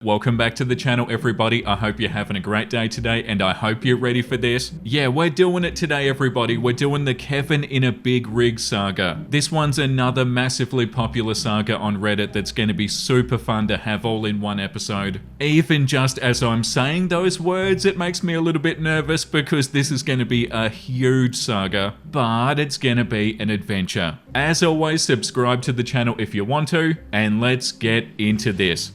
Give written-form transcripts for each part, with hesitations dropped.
Welcome back to the channel, everybody. I hope you're having a great day today, and I hope you're ready for this. Yeah, we're doing it today, everybody. We're doing the Kevin in a Big Rig Saga. This one's another massively popular saga on Reddit that's going to be super fun to have all in one episode. Even just as I'm saying those words, it makes me a little bit nervous because this is going to be a huge saga, but it's going to be an adventure. As always, subscribe to the channel if you want to, and let's get into this.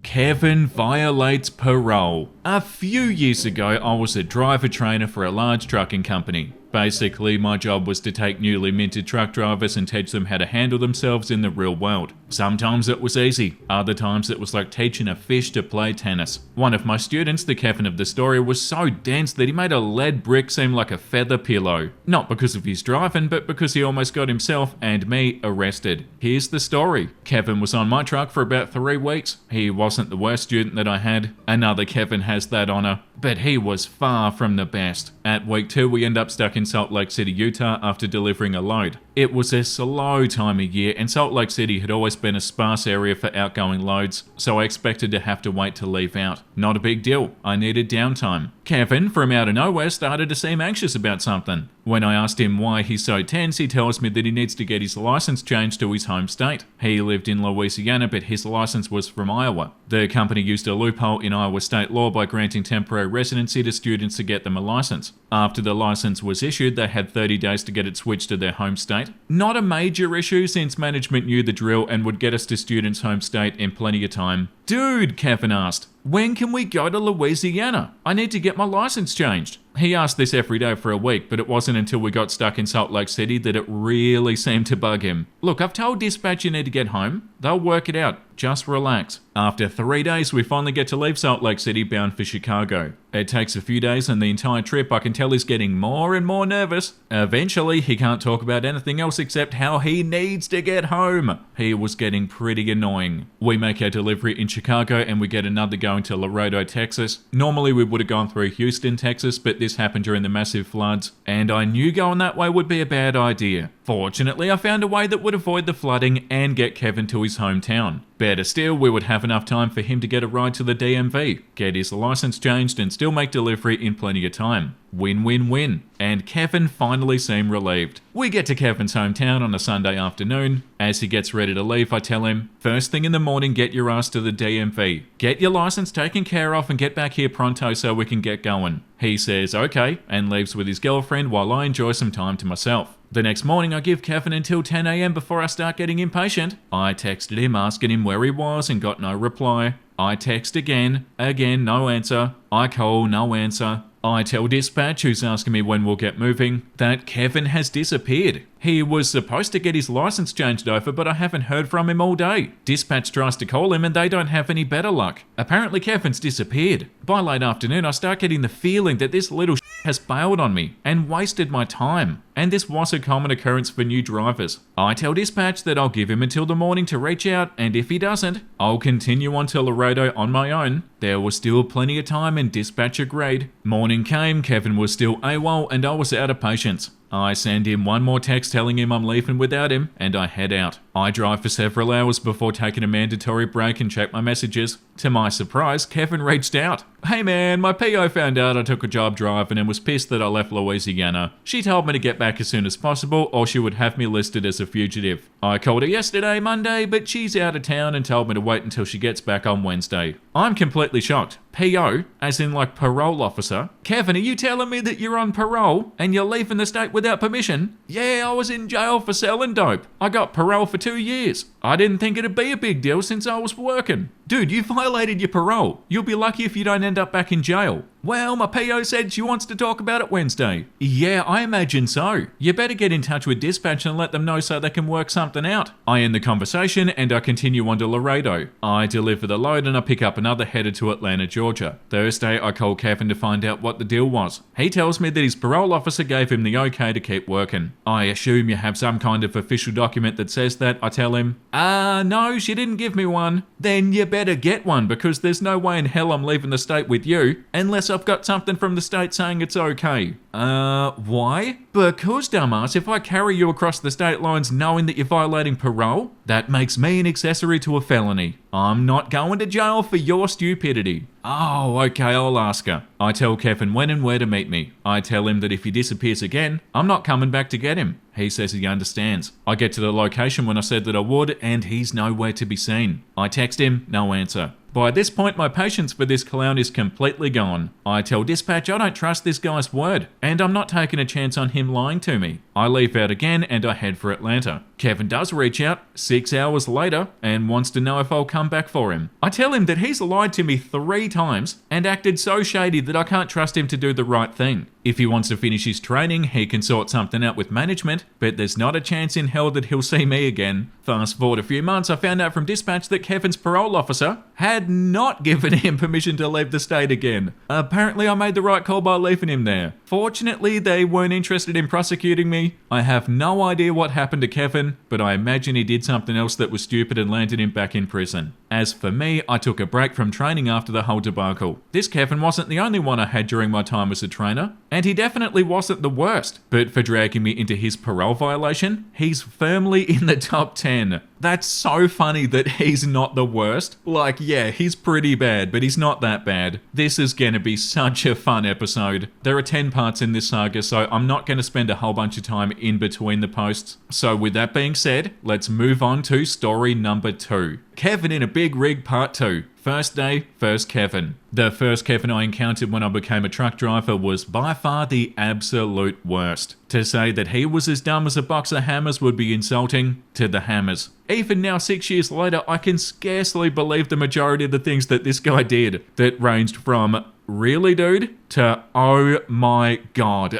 Kevin violates parole. A few years ago, I was a driver trainer for a large trucking company. Basically, my job was to take newly minted truck drivers and teach them how to handle themselves in the real world. Sometimes it was easy, other times it was like teaching a fish to play tennis. One of my students, the Kevin of the story, was so dense that he made a lead brick seem like a feather pillow. Not because of his driving, but because he almost got himself and me arrested. Here's the story. Kevin was on my truck for about 3 weeks. He wasn't the worst student that I had. Another Kevin has that honor, but he was far from the best. At week 2, we end up stuck in Salt Lake City, Utah after delivering a load. It was a slow time of year, and Salt Lake City had always been a sparse area for outgoing loads, so I expected to have to wait to leave out. Not a big deal. I needed downtime. Kevin, from out of nowhere, started to seem anxious about something. When I asked him why he's so tense, he tells me that he needs to get his license changed to his home state. He lived in Louisiana, but his license was from Iowa. The company used a loophole in Iowa state law by granting temporary residency to students to get them a license. After the license was issued, they had 30 days to get it switched to their home state. Not a major issue since management knew the drill and would get us to students' home state in plenty of time. Dude, Kevin asked, when can we go to Louisiana? I need to get my license changed. He asked this every day for a week, but it wasn't until we got stuck in Salt Lake City that it really seemed to bug him. Look, I've told dispatch you need to get home. They'll work it out. Just relax. After 3 days, we finally get to leave Salt Lake City bound for Chicago. It takes a few days, and the entire trip I can tell he's getting more and more nervous. Eventually, he can't talk about anything else except how he needs to get home. He was getting pretty annoying. We make our delivery in Chicago, and we get another going to Laredo, Texas. Normally, we would have gone through Houston, Texas, but this happened during the massive floods, and I knew going that way would be a bad idea. Fortunately, I found a way that would avoid the flooding and get Kevin to his hometown. Better still, we would have enough time for him to get a ride to the DMV, get his license changed, and still make delivery in plenty of time. Win-win-win. And Kevin finally seemed relieved. We get to Kevin's hometown on a Sunday afternoon. As he gets ready to leave, I tell him, first thing in the morning, get your ass to the DMV. Get your license taken care of and get back here pronto so we can get going. He says okay, and leaves with his girlfriend while I enjoy some time to myself. The next morning, I give Kevin until 10 a.m. before I start getting impatient. I texted him asking him where he was and got no reply. I text again, no answer. I call, no answer. I tell dispatch, who's asking me when we'll get moving, that Kevin has disappeared. He was supposed to get his license changed over, but I haven't heard from him all day. Dispatch tries to call him and they don't have any better luck. Apparently Kevin's disappeared. By late afternoon, I start getting the feeling that this little has bailed on me and wasted my time. And this was a common occurrence for new drivers. I tell dispatch that I'll give him until the morning to reach out, and if he doesn't, I'll continue on to Laredo on my own. There was still plenty of time and dispatch agreed. Morning came, Kevin was still AWOL, and I was out of patience. I send him one more text telling him I'm leaving without him, and I head out. I drive for several hours before taking a mandatory break and check my messages. To my surprise, Kevin reached out. Hey man, my PO found out I took a job driving and was pissed that I left Louisiana. She told me to get back as soon as possible or she would have me listed as a fugitive. I called her yesterday, Monday, but she's out of town and told me to wait until she gets back on Wednesday. I'm completely shocked. PO, as in like parole officer. Kevin, are you telling me that you're on parole and you're leaving the state without permission? Yeah, I was in jail for selling dope. I got parole for 2 years. I didn't think it'd be a big deal since I was working. Dude, you violated your parole. You'll be lucky if you don't end up back in jail. Well, my PO said she wants to talk about it Wednesday. Yeah, I imagine so. You better get in touch with dispatch and let them know so they can work something out. I end the conversation and I continue on to Laredo. I deliver the load and I pick up another headed to Atlanta, Georgia. Thursday, I call Kevin to find out what the deal was. He tells me that his parole officer gave him the okay to keep working. I assume you have some kind of official document that says that. I tell him, no, she didn't give me one. Then you better better get one because there's no way in hell I'm leaving the state with you unless I've got something from the state saying it's okay. Why? Because, dumbass, if I carry you across the state lines knowing that you're violating parole, that makes me an accessory to a felony. I'm not going to jail for your stupidity. Oh, okay, I'll ask her. I tell Kevin when and where to meet me. I tell him that if he disappears again, I'm not coming back to get him. He says he understands. I get to the location when I said that I would, and he's nowhere to be seen. I text him, no answer. By this point, my patience for this clown is completely gone. I tell dispatch I don't trust this guy's word, and I'm not taking a chance on him lying to me. I leave out again and I head for Atlanta. Kevin does reach out 6 hours later and wants to know if I'll come back for him. I tell him that he's lied to me 3 times and acted so shady that I can't trust him to do the right thing. If he wants to finish his training, he can sort something out with management, but there's not a chance in hell that he'll see me again. Fast forward a few months, I found out from dispatch that Kevin's parole officer had not given him permission to leave the state again. Apparently I made the right call by leaving him there. Fortunately, they weren't interested in prosecuting me. I have no idea what happened to Kevin, but I imagine he did something else that was stupid and landed him back in prison. As for me, I took a break from training after the whole debacle. This Kevin wasn't the only one I had during my time as a trainer, and he definitely wasn't the worst. But for dragging me into his parole violation, he's firmly in the top 10. That's so funny that he's not the worst. Like, yeah, he's pretty bad, but he's not that bad. This is gonna be such a fun episode. There are 10 parts in this saga, so I'm not gonna spend a whole bunch of time in between the posts. So with that being said, let's move on to story number 2. Kevin in a Big Rig Part 2. First day, first Kevin. The first Kevin I encountered when I became a truck driver was by far the absolute worst. To say that he was as dumb as a box of hammers would be insulting to the hammers. Even now, 6 years later, I can scarcely believe the majority of the things that this guy did that ranged from really, dude? To oh my god.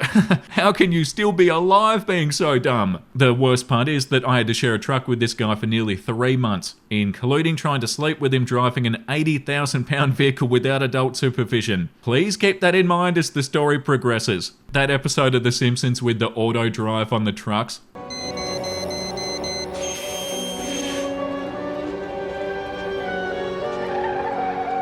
How can you still be alive being so dumb? The worst part is that I had to share a truck with this guy for nearly 3 months, including trying to sleep with him driving an 80,000 pound vehicle without adult supervision. Please keep that in mind as the story progresses. That episode of The Simpsons with the auto drive on the trucks.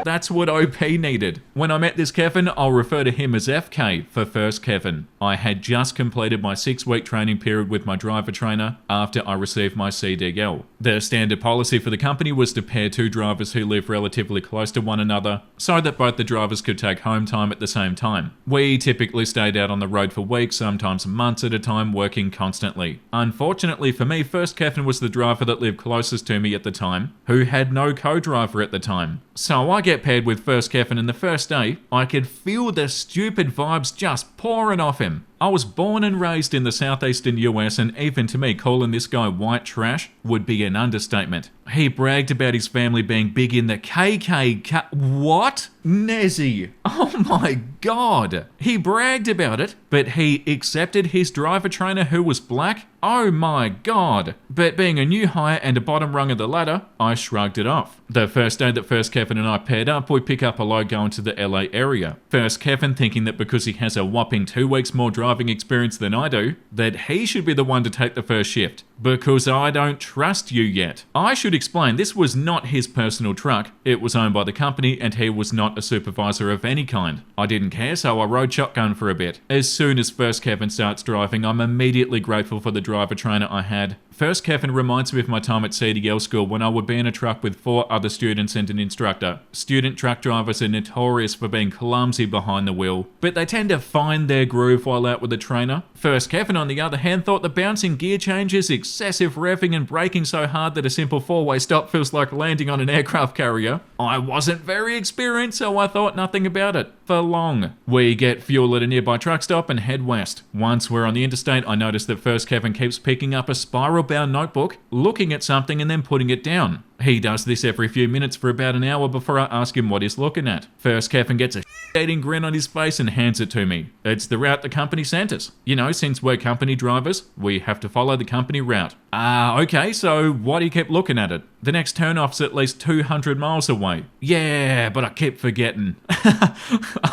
That's what OP needed. When I met this Kevin, I'll refer to him as FK for First Kevin. I had just completed my 6-week training period with my driver trainer after I received my CDL. The standard policy for the company was to pair 2 drivers who live relatively close to one another so that both the drivers could take home time at the same time. We typically stayed out on the road for weeks, sometimes months at a time, working constantly. Unfortunately for me, First Kevin was the driver that lived closest to me at the time, who had no co-driver at the time. So I get paired with First Kevin, and the first day, I could feel the stupid vibes just pouring off him. I was born and raised in the southeastern US, and even to me, calling this guy white trash would be an understatement. He bragged about his family being big in the KKK. What? Nezzy. Oh my god. He bragged about it, but he accepted his driver trainer who was black? Oh my god. But being a new hire and a bottom rung of the ladder, I shrugged it off. The first day that First Kevin and I paired up, we pick up a load going to the LA area. First Kevin, thinking that because he has a whopping 2 weeks more driving experience than I do, that he should be the one to take the first shift. Because I don't trust you yet. I should explain, this was not his personal truck. It was owned by the company and he was not a supervisor of any kind. I didn't care, so I rode shotgun for a bit. As soon as First Kevin starts driving, I'm immediately grateful for the driver trainer I had. First Kevin reminds me of my time at CDL school when I would be in a truck with 4 other students and an instructor. Student truck drivers are notorious for being clumsy behind the wheel, but they tend to find their groove while out with a trainer. First Kevin, on the other hand, thought the bouncing gear changes, excessive revving and braking so hard that a simple 4-way stop feels like landing on an aircraft carrier. I wasn't very experienced, so I thought nothing about it for long. We get fuel at a nearby truck stop and head west. Once we're on the interstate, I notice that First Kevin keeps picking up a spiral-bound notebook, looking at something and then putting it down. He does this every few minutes for about an hour before I ask him what he's looking at. First Kevin gets a shit-eating grin on his face and hands it to me. It's the route the company sent us. You know, since we're company drivers, we have to follow the company route. Okay, so why do you keep looking at it? The next turnoff's at least 200 miles away. Yeah, but I keep forgetting.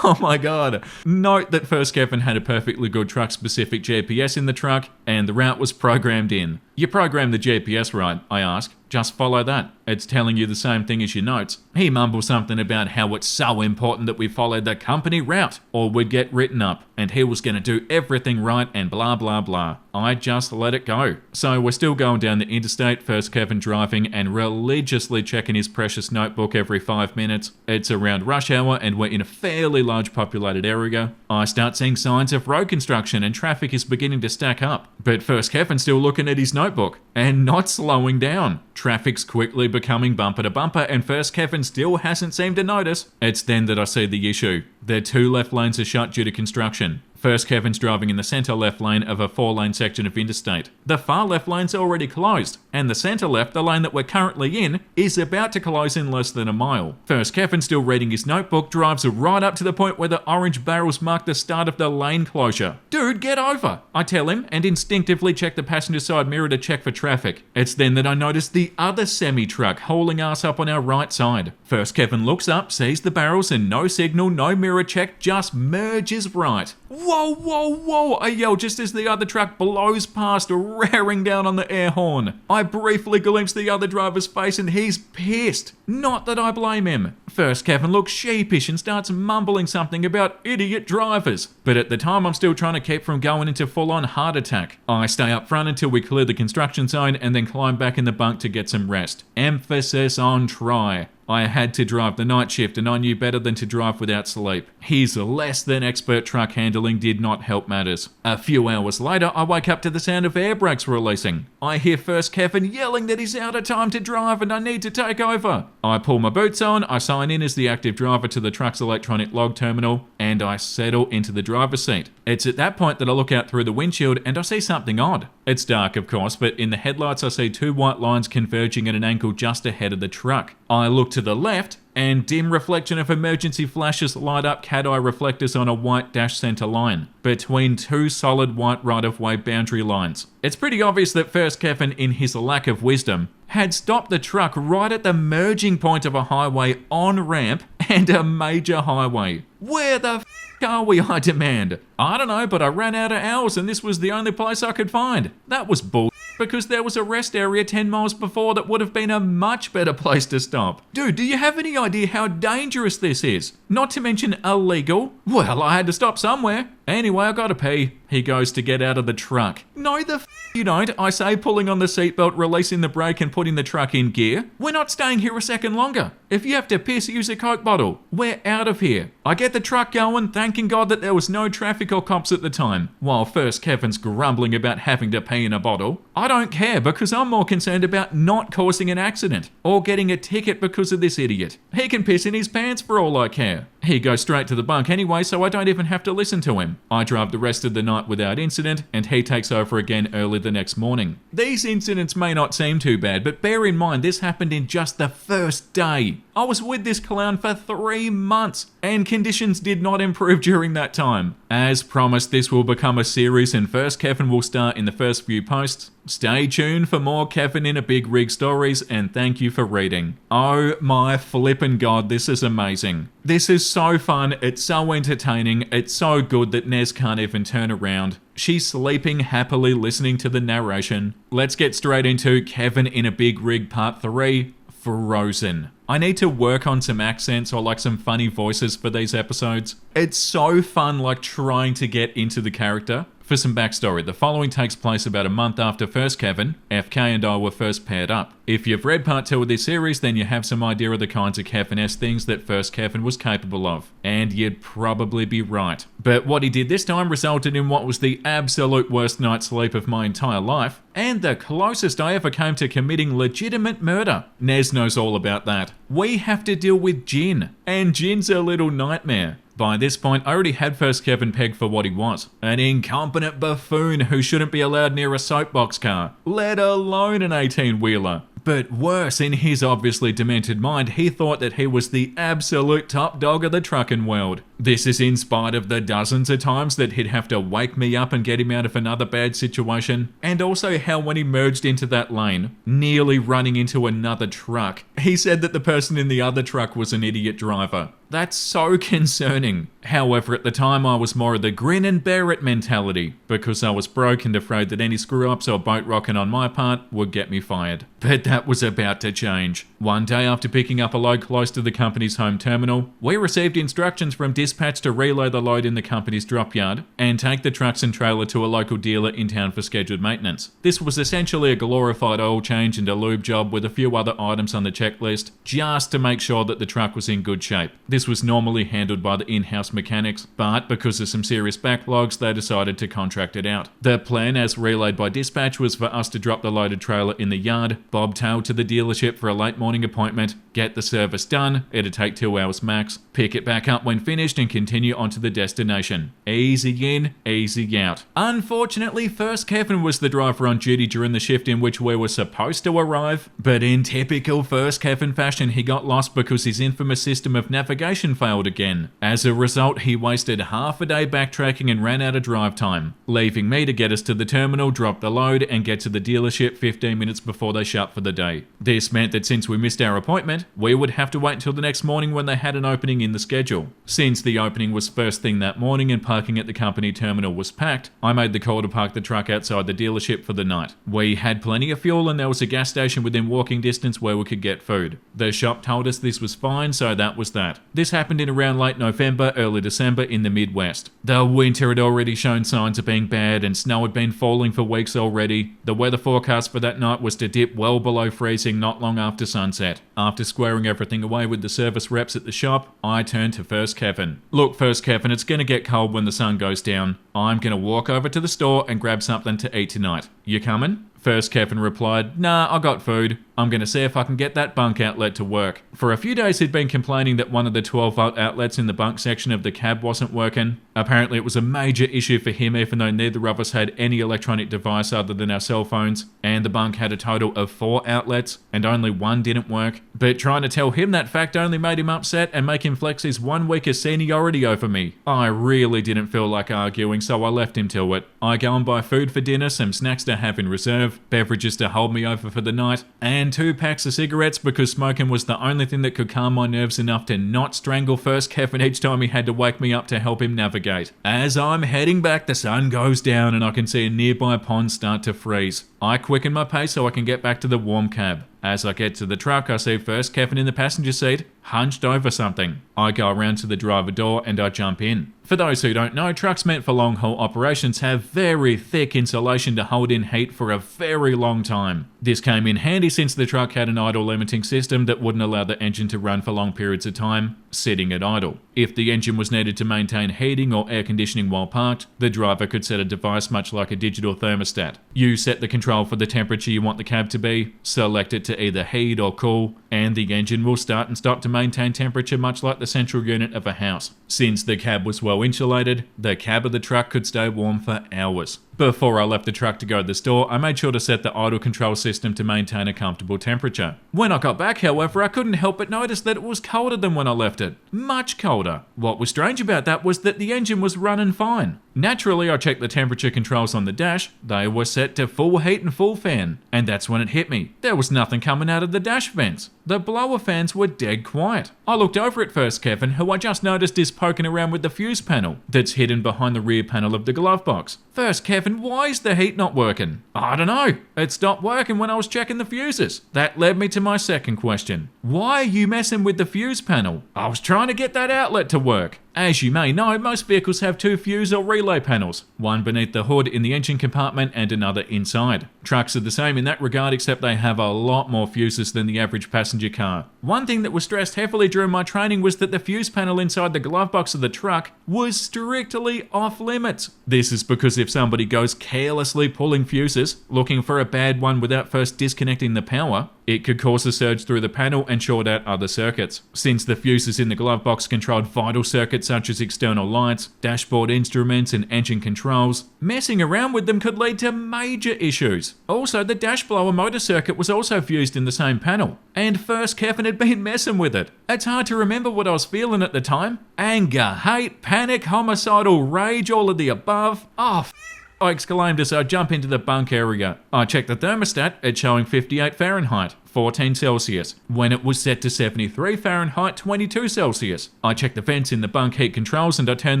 Oh my god. Note that First Kevin had a perfectly good truck-specific GPS in the truck, and the route was programmed in. You program the GPS right, I ask. Just follow that. It's telling you the same thing as your notes. He mumbles something about how it's so important that we followed the company route or we'd get written up, and he was going to do everything right and blah blah blah. I just let it go. So we're still going down the interstate, first Kevin driving and religiously checking his precious notebook every 5 minutes. It's around rush hour and we're in a fairly large populated area. I start seeing signs of road construction and traffic is beginning to stack up. But first Kevin's still looking at his notebook and not slowing down. Traffic's quickly becoming bumper to bumper and first Kevin still hasn't seemed to notice. It's then that I see the issue. The 2 left lanes are shut due to construction. First Kevin's driving in the centre left lane of a 4-lane section of interstate. The far left lane's already closed, and the centre left, the lane that we're currently in, is about to close in less than a mile. First Kevin, still reading his notebook, drives right up to the point where the orange barrels mark the start of the lane closure. Dude, get over! I tell him, and instinctively check the passenger side mirror to check for traffic. It's then that I notice the other semi-truck hauling ass up on our right side. First Kevin looks up, sees the barrels, and no signal, no mirror check, just merges right. Whoa, whoa, whoa, I yell just as the other truck blows past, raring down on the air horn. I briefly glimpse the other driver's face and he's pissed. Not that I blame him. First Kevin looks sheepish and starts mumbling something about idiot drivers. But at the time I'm still trying to keep from going into full-on heart attack. I stay up front until we clear the construction zone and then climb back in the bunk to get some rest. Emphasis on try. I had to drive the night shift and I knew better than to drive without sleep. His less than expert truck handling did not help matters. A few hours later, I wake up to the sound of air brakes releasing. I hear first Kevin yelling that he's out of time to drive and I need to take over. I pull my boots on, I sign in as the active driver to the truck's electronic log terminal, and I settle into the driver's seat. It's at that point that I look out through the windshield and I see something odd. It's dark, of course, but in the headlights I see 2 white lines converging at an angle just ahead of the truck. I look to the left, and dim reflection of emergency flashes light up cat-eye reflectors on a white dash center line, between 2 solid white right-of-way boundary lines. It's pretty obvious that first Kevin, in his lack of wisdom, had stopped the truck right at the merging point of a highway on-ramp and a major highway. Where the f*** are we, I demand? I don't know, but I ran out of hours and this was the only place I could find. That was bull. Because there was a rest area 10 miles before that would have been a much better place to stop. Dude, do you have any idea how dangerous this is? Not to mention illegal? Well, I had to stop somewhere. Anyway, I gotta pee. He goes to get out of the truck. No, the f*** you don't, I say, pulling on the seatbelt, releasing the brake and putting the truck in gear. We're not staying here a second longer. If you have to piss, use a Coke bottle. We're out of here. I get the truck going, thanking God that there was no traffic or cops at the time. While first Kevin's grumbling about having to pee in a bottle, I don't care because I'm more concerned about not causing an accident or getting a ticket because of this idiot. He can piss in his pants for all I care. He goes straight to the bunk anyway, so I don't even have to listen to him. I drive the rest of the night without incident, and he takes over again early the next morning. These incidents may not seem too bad, but bear in mind this happened in just the first day. I was with this clown for 3 months, and conditions did not improve during that time. As promised, this will become a series, and first Kevin will start in the first few posts. Stay tuned for more Kevin in a Big Rig stories, and thank you for reading. Oh my flippin' God, this is amazing. This is so fun, it's so entertaining, it's so good that Nez can't even turn around. She's sleeping happily listening to the narration. Let's get straight into Kevin in a Big Rig Part 3, Frozen. I need to work on some accents or like some funny voices for these episodes. It's so fun like trying to get into the character. For some backstory, the following takes place about a month after first Kevin, FK and I were first paired up. If you've read part 2 of this series, then you have some idea of the kinds of Kevin-esque things that first Kevin was capable of. And you'd probably be right. But what he did this time resulted in what was the absolute worst night's sleep of my entire life, and the closest I ever came to committing legitimate murder. Nez knows all about that. We have to deal with Jin, and Jin's a little nightmare. By this point, I already had first Kevin pegged for what he was. An incompetent buffoon who shouldn't be allowed near a soapbox car, let alone an 18-wheeler. But worse, in his obviously demented mind, he thought that he was the absolute top dog of the trucking world. This is in spite of the dozens of times that he'd have to wake me up and get him out of another bad situation, and also how when he merged into that lane, nearly running into another truck, he said that the person in the other truck was an idiot driver. That's so concerning. However, at the time I was more of the grin and bear it mentality, because I was broke and afraid that any screw-ups or boat rocking on my part would get me fired. But that was about to change. One day after picking up a load close to the company's home terminal, we received instructions from dispatch to reload the load in the company's drop yard and take the trucks and trailer to a local dealer in town for scheduled maintenance. This was essentially a glorified oil change and a lube job with a few other items on the checklist, just to make sure that the truck was in good shape. This was normally handled by the in-house mechanics, but because of some serious backlogs, they decided to contract it out. The plan, as relayed by dispatch, was for us to drop the loaded trailer in the yard, bobtail to the dealership for a late morning appointment, get the service done, it'd take 2 hours max, pick it back up when finished and continue on to the destination. Easy in, easy out. Unfortunately, first Kevin was the driver on duty during the shift in which we were supposed to arrive, but in typical first Kevin fashion, he got lost because his infamous system of navigation failed again. As a result, he wasted half a day backtracking and ran out of drive time, leaving me to get us to the terminal, drop the load, and get to the dealership 15 minutes before they shut for the day. This meant that since we missed our appointment, we would have to wait until the next morning when they had an opening in the schedule. Since the opening was first thing that morning and parking at the company terminal was packed, I made the call to park the truck outside the dealership for the night. We had plenty of fuel and there was a gas station within walking distance where we could get food. The shop told us this was fine, so that was that. This happened in around late November, early December in the Midwest. The winter had already shown signs of being bad and snow had been falling for weeks already. The weather forecast for that night was to dip well below freezing not long after sunset. After squaring everything away with the service reps at the shop, I turned to First Kevin. Look, First Kevin, it's gonna get cold when the sun goes down. I'm gonna walk over to the store and grab something to eat tonight. You coming? First Kevin replied, "Nah, I got food. I'm going to see if I can get that bunk outlet to work." For a few days he'd been complaining that one of the 12-volt outlets in the bunk section of the cab wasn't working. Apparently it was a major issue for him even though neither of us had any electronic device other than our cell phones, and the bunk had a total of 4 outlets and only one didn't work. But trying to tell him that fact only made him upset and make him flex his 1 week of seniority over me. I really didn't feel like arguing, so I left him to it. I go and buy food for dinner, some snacks to have in reserve, beverages to hold me over for the night, and 2 packs of cigarettes because smoking was the only thing that could calm my nerves enough to not strangle First Kevin each time he had to wake me up to help him navigate. As I'm heading back, the sun goes down and I can see a nearby pond start to freeze. I quicken my pace so I can get back to the warm cab. As I get to the truck, I see First Kevin in the passenger seat, hunched over something. I go around to the driver door and I jump in. For those who don't know, trucks meant for long-haul operations have very thick insulation to hold in heat for a very long time. This came in handy since the truck had an idle limiting system that wouldn't allow the engine to run for long periods of time, sitting at idle. If the engine was needed to maintain heating or air conditioning while parked, the driver could set a device much like a digital thermostat. You set the control for the temperature you want the cab to be, select it to either heat or cool, and the engine will start and stop to maintain temperature much like the central unit of a house. Since the cab was well insulated, the cab of the truck could stay warm for hours. Before I left the truck to go to the store, I made sure to set the idle control system to maintain a comfortable temperature. When I got back, however, I couldn't help but notice that it was colder than when I left it. Much colder. What was strange about that was that the engine was running fine. Naturally, I checked the temperature controls on the dash. They were set to full heat and full fan. And that's when it hit me. There was nothing coming out of the dash vents. The blower fans were dead quiet. I looked over at First Kevin, who I just noticed is poking around with the fuse panel that's hidden behind the rear panel of the glove box. First Kevin, why is the heat not working? I don't know. It stopped working when I was checking the fuses. That led me to my second question. Why are you messing with the fuse panel? I was trying to get that outlet to work. As you may know, most vehicles have 2 fuse or relay panels, one beneath the hood in the engine compartment and another inside. Trucks are the same in that regard, except they have a lot more fuses than the average passenger car. One thing that was stressed heavily during my training was that the fuse panel inside the glove box of the truck was strictly off limits. This is because if somebody goes carelessly pulling fuses, looking for a bad one without first disconnecting the power, It could cause a surge through the panel and short out other circuits. Since the fuses in the glove box controlled vital circuits such as external lights, dashboard instruments, and engine controls, messing around with them could lead to major issues. Also, the dash blower motor circuit was also fused in the same panel, and first Kevin had been messing with it. It's hard to remember what I was feeling at the time. Anger, hate, panic, homicidal rage, all of the above. I exclaimed as I jump into the bunk area. I checked the thermostat, it's showing 58 Fahrenheit, 14 Celsius, when it was set to 73 Fahrenheit, 22 Celsius. I checked the vents in the bunk heat controls and I turned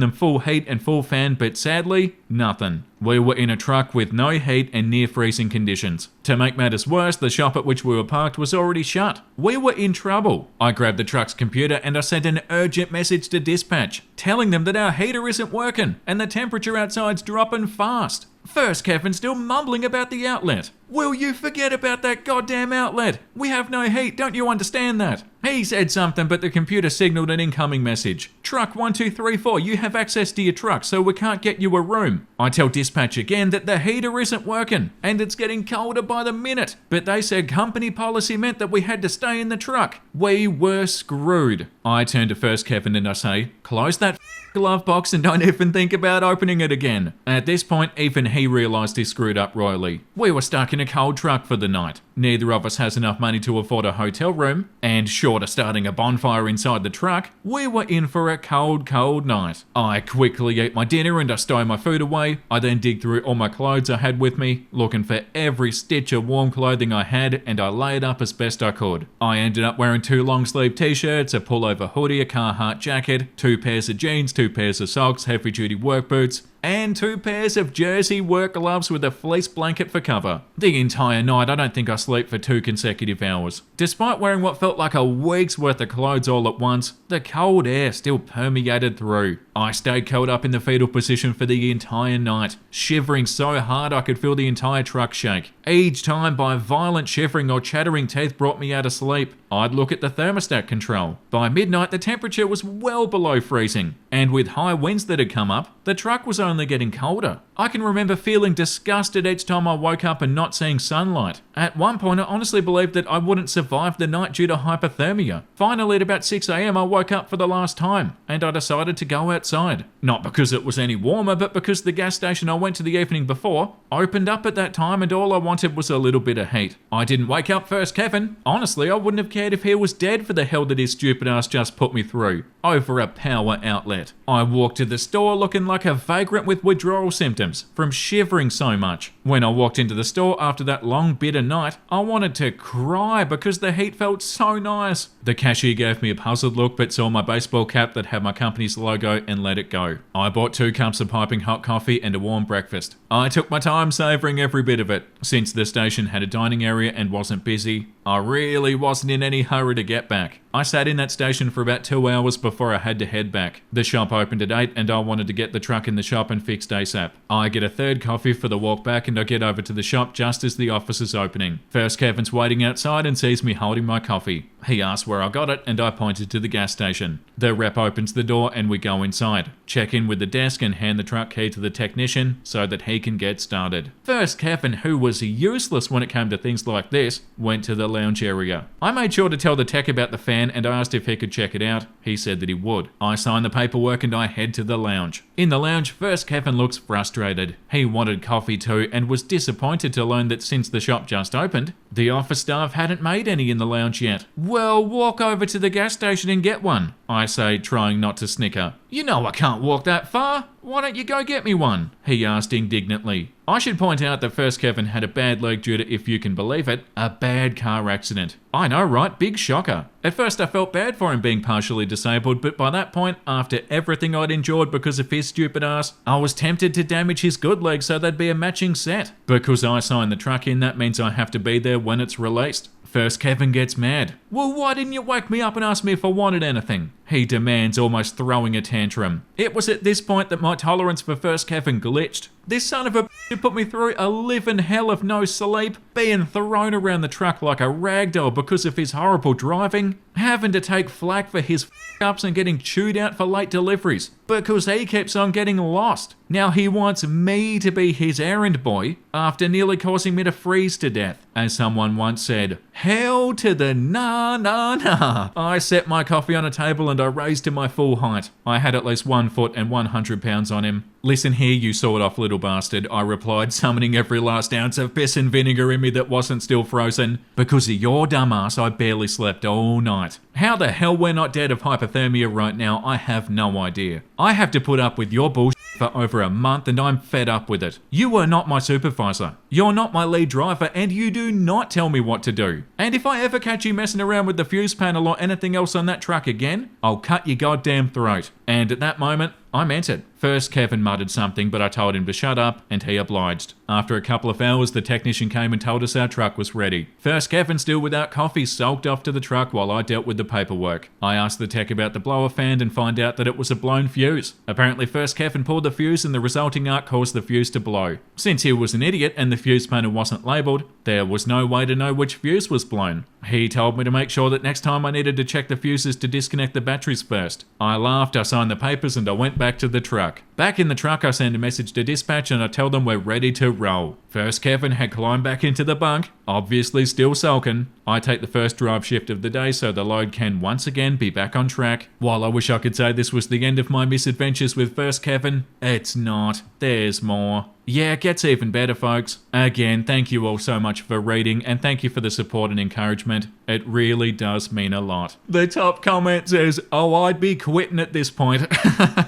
them full heat and full fan, but sadly, nothing. We were in a truck with no heat and near freezing conditions. To make matters worse, the shop at which we were parked was already shut. We were in trouble. I grabbed the truck's computer and I sent an urgent message to dispatch, telling them that our heater isn't working and the temperature outside's dropping fast. First, Kevin's still mumbling about the outlet. Will you forget about that goddamn outlet? We have no heat, don't you understand that? He said something, but the computer signaled an incoming message. Truck 1234, you have access to your truck, so we can't get you a room. I tell dispatch again that the heater isn't working, and it's getting colder by the minute. But they said company policy meant that we had to stay in the truck. We were screwed. I turn to First Kevin and I say, close that glove box and don't even think about opening it again. At this point, even he realised he screwed up royally. We were stuck in a cold truck for the night. Neither of us has enough money to afford a hotel room, and short of starting a bonfire inside the truck, we were in for a cold, cold night. I quickly ate my dinner and I stow my food away. I then dig through all my clothes I had with me, looking for every stitch of warm clothing I had, and I laid up as best I could. I ended up wearing 2 long-sleeve t-shirts, a pullover hoodie, a Carhartt jacket, 2 pairs of jeans, 2 pairs of socks, heavy-duty work boots, and 2 pairs of jersey work gloves with a fleece blanket for cover. The entire night, I don't think I slept for 2 consecutive hours. Despite wearing what felt like a week's worth of clothes all at once, the cold air still permeated through. I stayed curled up in the fetal position for the entire night, shivering so hard I could feel the entire truck shake. Each time by violent shivering or chattering teeth brought me out of sleep, I'd look at the thermostat control. By midnight, the temperature was well below freezing, and with high winds that had come up, the truck was only getting colder. I can remember feeling disgusted each time I woke up and not seeing sunlight. At one point, I honestly believed that I wouldn't survive the night due to hypothermia. Finally, at about 6 a.m, I woke up for the last time, and I decided to go outside. Not because it was any warmer, but because the gas station I went to the evening before opened up at that time and all I wanted was a little bit of heat. I didn't wake up First Kevin. Honestly, I wouldn't have cared if he was dead for the hell that his stupid ass just put me through over a power outlet. I walked to the store looking like a vagrant with withdrawal symptoms from shivering so much. When I walked into the store after that long bitter night, I wanted to cry because the heat felt so nice. The cashier gave me a puzzled look but saw my baseball cap that had my company's logo and let it go. I bought 2 cups of piping hot coffee and a warm breakfast. I took my time savouring every bit of it. Since the station had a dining area and wasn't busy, I really wasn't in any hurry to get back. I sat in that station for about 2 hours before I had to head back. The shop opened at 8 and I wanted to get the truck in the shop and fixed ASAP. I get a 3rd coffee for the walk back and I get over to the shop just as the office is opening. First Kevin's waiting outside and sees me holding my coffee. He asks where I got it and I pointed to the gas station. The rep opens the door and we go inside, check in with the desk and hand the truck key to the technician so that he can get started. First Kevin, who was useless when it came to things like this, went to the lounge area. I made sure to tell the tech about the fan and I asked if he could check it out. He said that he would. I signed the paperwork and I head to the lounge. In the lounge, First Kevin looks frustrated. He wanted coffee too and was disappointed to learn that since the shop just opened, the office staff hadn't made any in the lounge yet. Well, walk over to the gas station and get one, I say, trying not to snicker. You know I can't walk that far. Why don't you go get me one? He asked indignantly. I should point out that First Kevin had a bad leg due to, if you can believe it, a bad car accident. I know, right? Big shocker. At first I felt bad for him being partially disabled, but by that point, after everything I'd endured because of his stupid ass, I was tempted to damage his good leg so there'd be a matching set. Because I signed the truck in, that means I have to be there when it's released. First Kevin gets mad. Well, why didn't you wake me up and ask me if I wanted anything? he demands, almost throwing a tantrum. It was at this point that my tolerance for First Kevin glitched. This son of a bitch put me through a living hell of no sleep, being thrown around the truck like a ragdoll because of his horrible driving, having to take flack for his ups and getting chewed out for late deliveries because he keeps on getting lost. Now he wants me to be his errand boy after nearly causing me to freeze to death. As someone once said, hell to the nah. I set my coffee on a table and I raised to my full height. I had at least 1 foot and 100 pounds on him. Listen here, you sawed-off little bastard, I replied, summoning every last ounce of piss and vinegar in me that wasn't still frozen. Because of your dumbass, I barely slept all night. How the hell we're not dead of hypothermia right now, I have no idea. I have to put up with your bullshit for over a month and I'm fed up with it. You are not my supervisor. You're not my lead driver and you do not tell me what to do. And if I ever catch you messing around with the fuse panel or anything else on that truck again, I'll cut your goddamn throat. And at that moment, I meant it. First, Kevin muttered something, but I told him to shut up, and he obliged. After a couple of hours, the technician came and told us our truck was ready. First, Kevin, still without coffee, sulked off to the truck while I dealt with the paperwork. I asked the tech about the blower fan and find out that it was a blown fuse. Apparently, First Kevin pulled the fuse and the resulting arc caused the fuse to blow. Since he was an idiot and the fuse panel wasn't labelled, there was no way to know which fuse was blown. He told me to make sure that next time I needed to check the fuses to disconnect the batteries first. I laughed, I signed the papers, and I went back to the truck. Back in the truck, I send a message to dispatch and I tell them we're ready to roll. First, Kevin had climbed back into the bunk, obviously still sulking. I take the first drive shift of the day so the load can once again be back on track. While I wish I could say this was the end of my misadventures with First Kevin, it's not. There's more. Yeah, it gets even better, folks. Again, thank you all so much for reading and thank you for the support and encouragement. It really does mean a lot. The top comment says, oh, I'd be quitting at this point.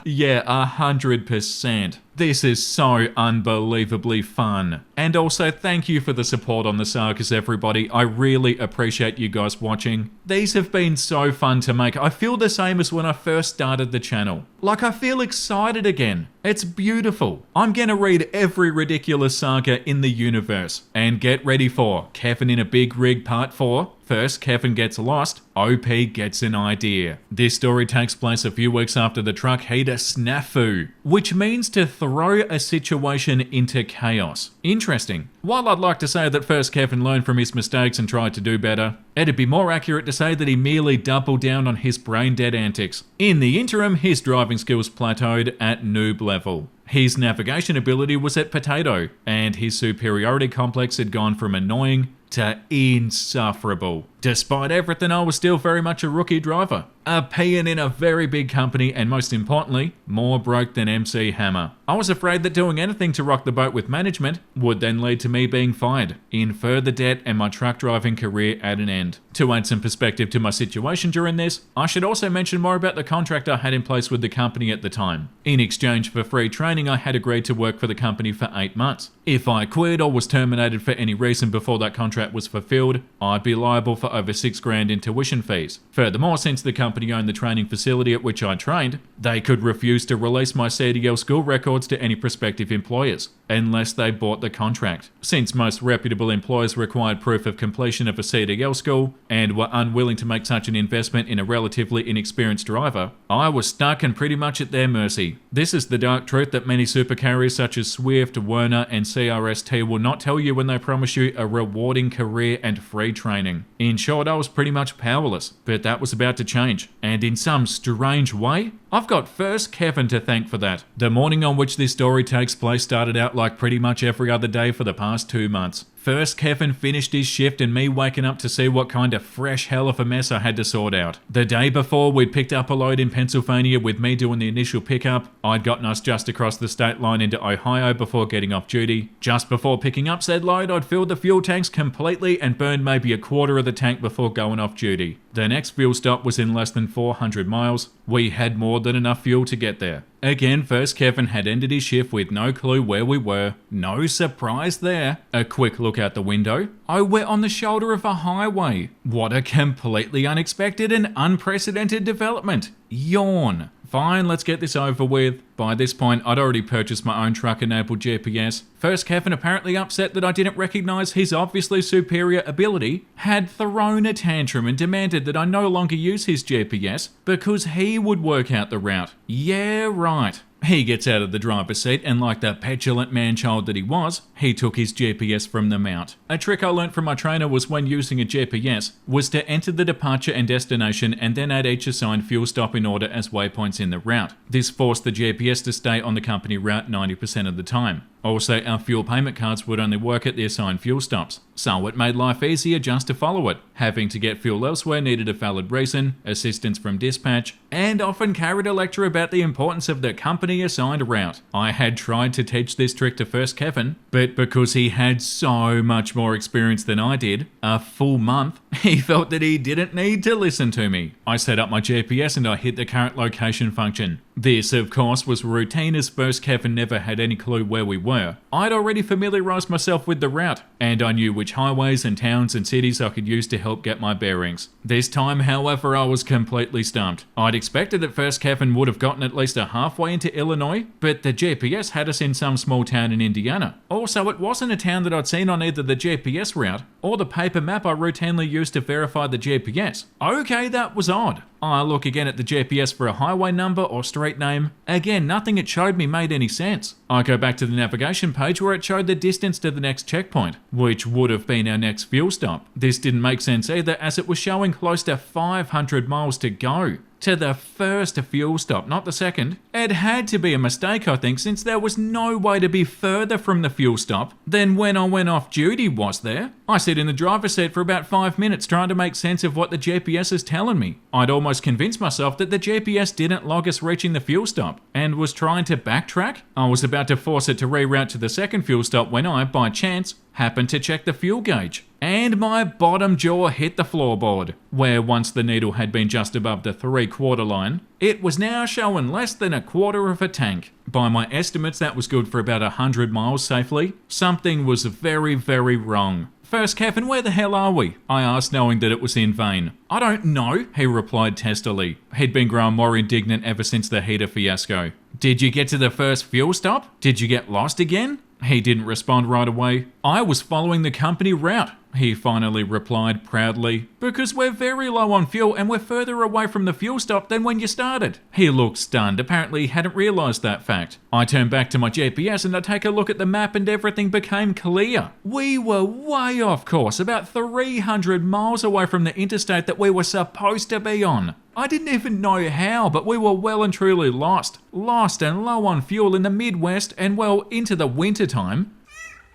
Yeah, 100%. This is so unbelievably fun. And also, thank you for the support on the sagas, everybody. I really appreciate you guys watching. These have been so fun to make. I feel the same as when I first started the channel. Like, I feel excited again. It's beautiful. I'm gonna read every ridiculous saga in the universe. And get ready for Kevin in a Big Rig Part 4. First, Kevin gets lost, OP gets an idea. This story takes place a few weeks after the truck hit a snafu, which means to throw a situation into chaos. Interesting. While I'd like to say that first Kevin learned from his mistakes and tried to do better, it'd be more accurate to say that he merely doubled down on his brain-dead antics. In the interim, his driving skills plateaued at noob level. His navigation ability was at potato, and his superiority complex had gone from annoying to insufferable. Despite everything, I was still very much a rookie driver. A peon in a very big company, and most importantly, more broke than MC Hammer. I was afraid that doing anything to rock the boat with management would then lead to me being fired, in further debt, and my truck driving career at an end. To add some perspective to my situation during this, I should also mention more about the contract I had in place with the company at the time. In exchange for free training, I had agreed to work for the company for 8 months. If I quit or was terminated for any reason before that contract was fulfilled, I'd be liable for over $6,000 in tuition fees. Furthermore, since the company owned the training facility at which I trained, they could refuse to release my CDL school records to any prospective employers, unless they bought the contract. Since most reputable employers required proof of completion of a CDL school, and were unwilling to make such an investment in a relatively inexperienced driver, I was stuck and pretty much at their mercy. This is the dark truth that many supercarriers such as Swift, Werner, and CRST will not tell you when they promise you a rewarding career and free training. In short, I was pretty much powerless, but that was about to change. And in some strange way, I've got first Kevin to thank for that. The morning on which this story takes place started out like pretty much every other day for the past 2 months. First, Kevin finished his shift and me waking up to see what kind of fresh hell of a mess I had to sort out. The day before, we'd picked up a load in Pennsylvania with me doing the initial pickup. I'd gotten us just across the state line into Ohio before getting off duty. Just before picking up said load, I'd filled the fuel tanks completely and burned maybe a quarter of the tank before going off duty. The next fuel stop was in less than 400 miles. We had more than enough fuel to get there. Again, first Kevin had ended his shift with no clue where we were. No surprise there. A quick look out the window. Oh, we're on the shoulder of a highway. What a completely unexpected and unprecedented development. Yawn. Fine, let's get this over with. By this point, I'd already purchased my own truck-enabled GPS. First Kevin, apparently upset that I didn't recognise his obviously superior ability, had thrown a tantrum and demanded that I no longer use his GPS because he would work out the route. Yeah, right. He gets out of the driver's seat and, like the petulant man-child that he was, he took his GPS from the mount. A trick I learnt from my trainer was when using a GPS was to enter the departure and destination and then add each assigned fuel stop in order as waypoints in the route. This forced the GPS to stay on the company route 90% of the time. Also, our fuel payment cards would only work at the assigned fuel stops, so it made life easier just to follow it. Having to get fuel elsewhere needed a valid reason, assistance from dispatch, and often carried a lecture about the importance of the company assigned route. I had tried to teach this trick to First Kevin, but because he had so much more experience than I did, a full month, he felt that he didn't need to listen to me. I set up my GPS and I hit the current location function. This, of course, was routine as First Kevin never had any clue where we were. I'd already familiarised myself with the route, and I knew which highways and towns and cities I could use to help get my bearings. This time, however, I was completely stumped. I'd expected that First Kevin would have gotten at least a halfway into Illinois, but the GPS had us in some small town in Indiana. Also, it wasn't a town that I'd seen on either the GPS route or the paper map I routinely used to verify the GPS. Okay, that was odd. I look again at the GPS for a highway number or street name. Again, nothing it showed me made any sense. I go back to the navigation page where it showed the distance to the next checkpoint, which would have been our next fuel stop. This didn't make sense either, as it was showing close to 500 miles to go to the first fuel stop, not the second. It had to be a mistake, I think, since there was no way to be further from the fuel stop than when I went off duty, was there? I sit in the driver's seat for about 5 minutes trying to make sense of what the GPS is telling me. I'd almost convinced myself that the GPS didn't log us reaching the fuel stop and was trying to backtrack. I was about to force it to reroute to the second fuel stop when I, by chance, happened to check the fuel gauge. And my bottom jaw hit the floorboard, where once the needle had been just above the 3/4 line, it was now showing less than a quarter of a tank. By my estimates, that was good for about 100 miles safely. Something was very, very wrong. First Kevin, where the hell are we? I asked, knowing that it was in vain. I don't know, he replied testily. He'd been growing more indignant ever since the heater fiasco. Did you get to the first fuel stop? Did you get lost again? He didn't respond right away. I was following the company route, he finally replied proudly, because we're very low on fuel and we're further away from the fuel stop than when you started. He looked stunned, apparently he hadn't realised that fact. I turned back to my GPS and I take a look at the map and everything became clear. We were way off course, about 300 miles away from the interstate that we were supposed to be on. I didn't even know how, but we were well and truly lost. Lost and low on fuel in the Midwest and well into the winter time.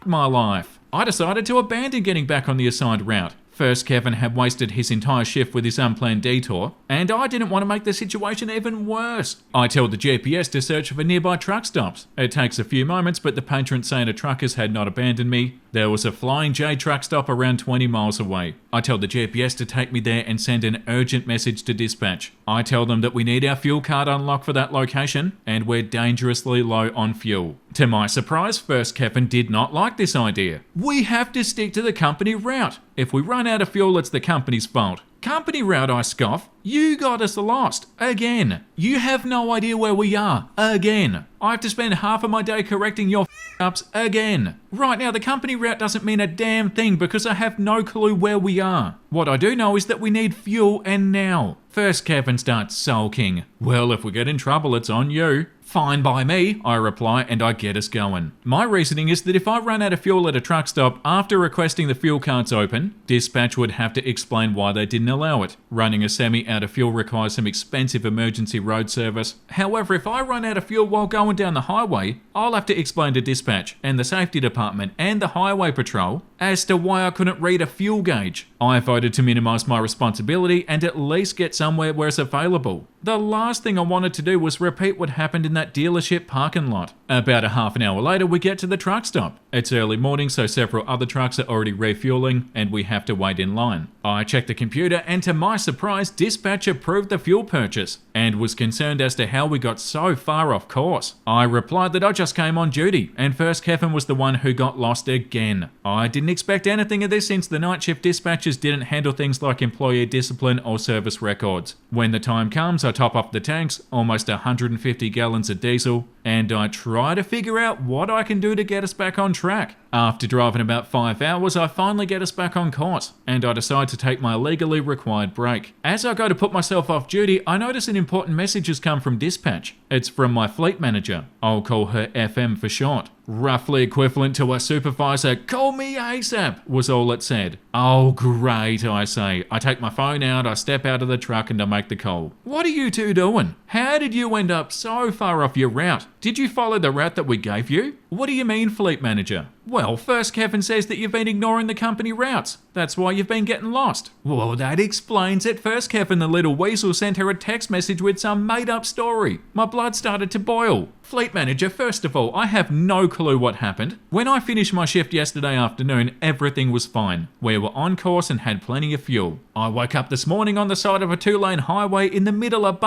My life. I decided to abandon getting back on the assigned route. First, Kevin had wasted his entire shift with his unplanned detour, and I didn't want to make the situation even worse. I tell the GPS to search for nearby truck stops. It takes a few moments, but the patron saint of truckers had not abandoned me. There was a Flying J truck stop around 20 miles away. I tell the GPS to take me there and send an urgent message to dispatch. I tell them that we need our fuel card unlocked for that location, and we're dangerously low on fuel. To my surprise, First Kevin did not like this idea. We have to stick to the company route. If we run out of fuel, it's the company's fault. Company route, I scoff. You got us lost. Again. You have no idea where we are. Again. I have to spend half of my day correcting your ups again. Right now, the company route doesn't mean a damn thing because I have no clue where we are. What I do know is that we need fuel and now. First, Kevin starts sulking. Well, if we get in trouble, it's on you. Fine by me, I reply, and I get us going. My reasoning is that if I run out of fuel at a truck stop after requesting the fuel cards open, dispatch would have to explain why they didn't allow it. Running a semi out of fuel requires some expensive emergency road service. However, if I run out of fuel while going down the highway, I'll have to explain to dispatch and the safety department and the highway patrol as to why I couldn't read a fuel gauge. I voted to minimise my responsibility and at least get somewhere where it's available. The last thing I wanted to do was repeat what happened in that dealership parking lot. About a half an hour later, we get to the truck stop. It's early morning, so several other trucks are already refueling, and we have to wait in line. I checked the computer, and to my surprise, dispatch approved the fuel purchase, and was concerned as to how we got so far off course. I replied that I just came on duty, and First Kevin was the one who got lost again. I didn't expect anything of this since the night shift dispatchers didn't handle things like employee discipline or service records. When the time comes, I top up the tanks, almost 150 gallons of diesel, and I try to figure out what I can do to get us back on track. After driving about 5 hours, I finally get us back on course, and I decide to take my legally required break. As I go to put myself off duty, I notice an important message has come from dispatch. It's from my fleet manager. I'll call her FM for short. Roughly equivalent to a supervisor, "Call me ASAP," was all it said. Oh great, I say. I take my phone out, I step out of the truck and I make the call. "What are you two doing? How did you end up so far off your route? Did you follow the route that we gave you?" "What do you mean, fleet manager?" "Well, first Kevin says that you've been ignoring the company routes. That's why you've been getting lost." "Well, that explains it. First Kevin the little weasel sent her a text message with some made-up story. My blood started to boil." "Fleet manager, first of all, I have no clue what happened. When I finished my shift yesterday afternoon, everything was fine. We were on course and had plenty of fuel. I woke up this morning on the side of a 2-lane highway in the middle of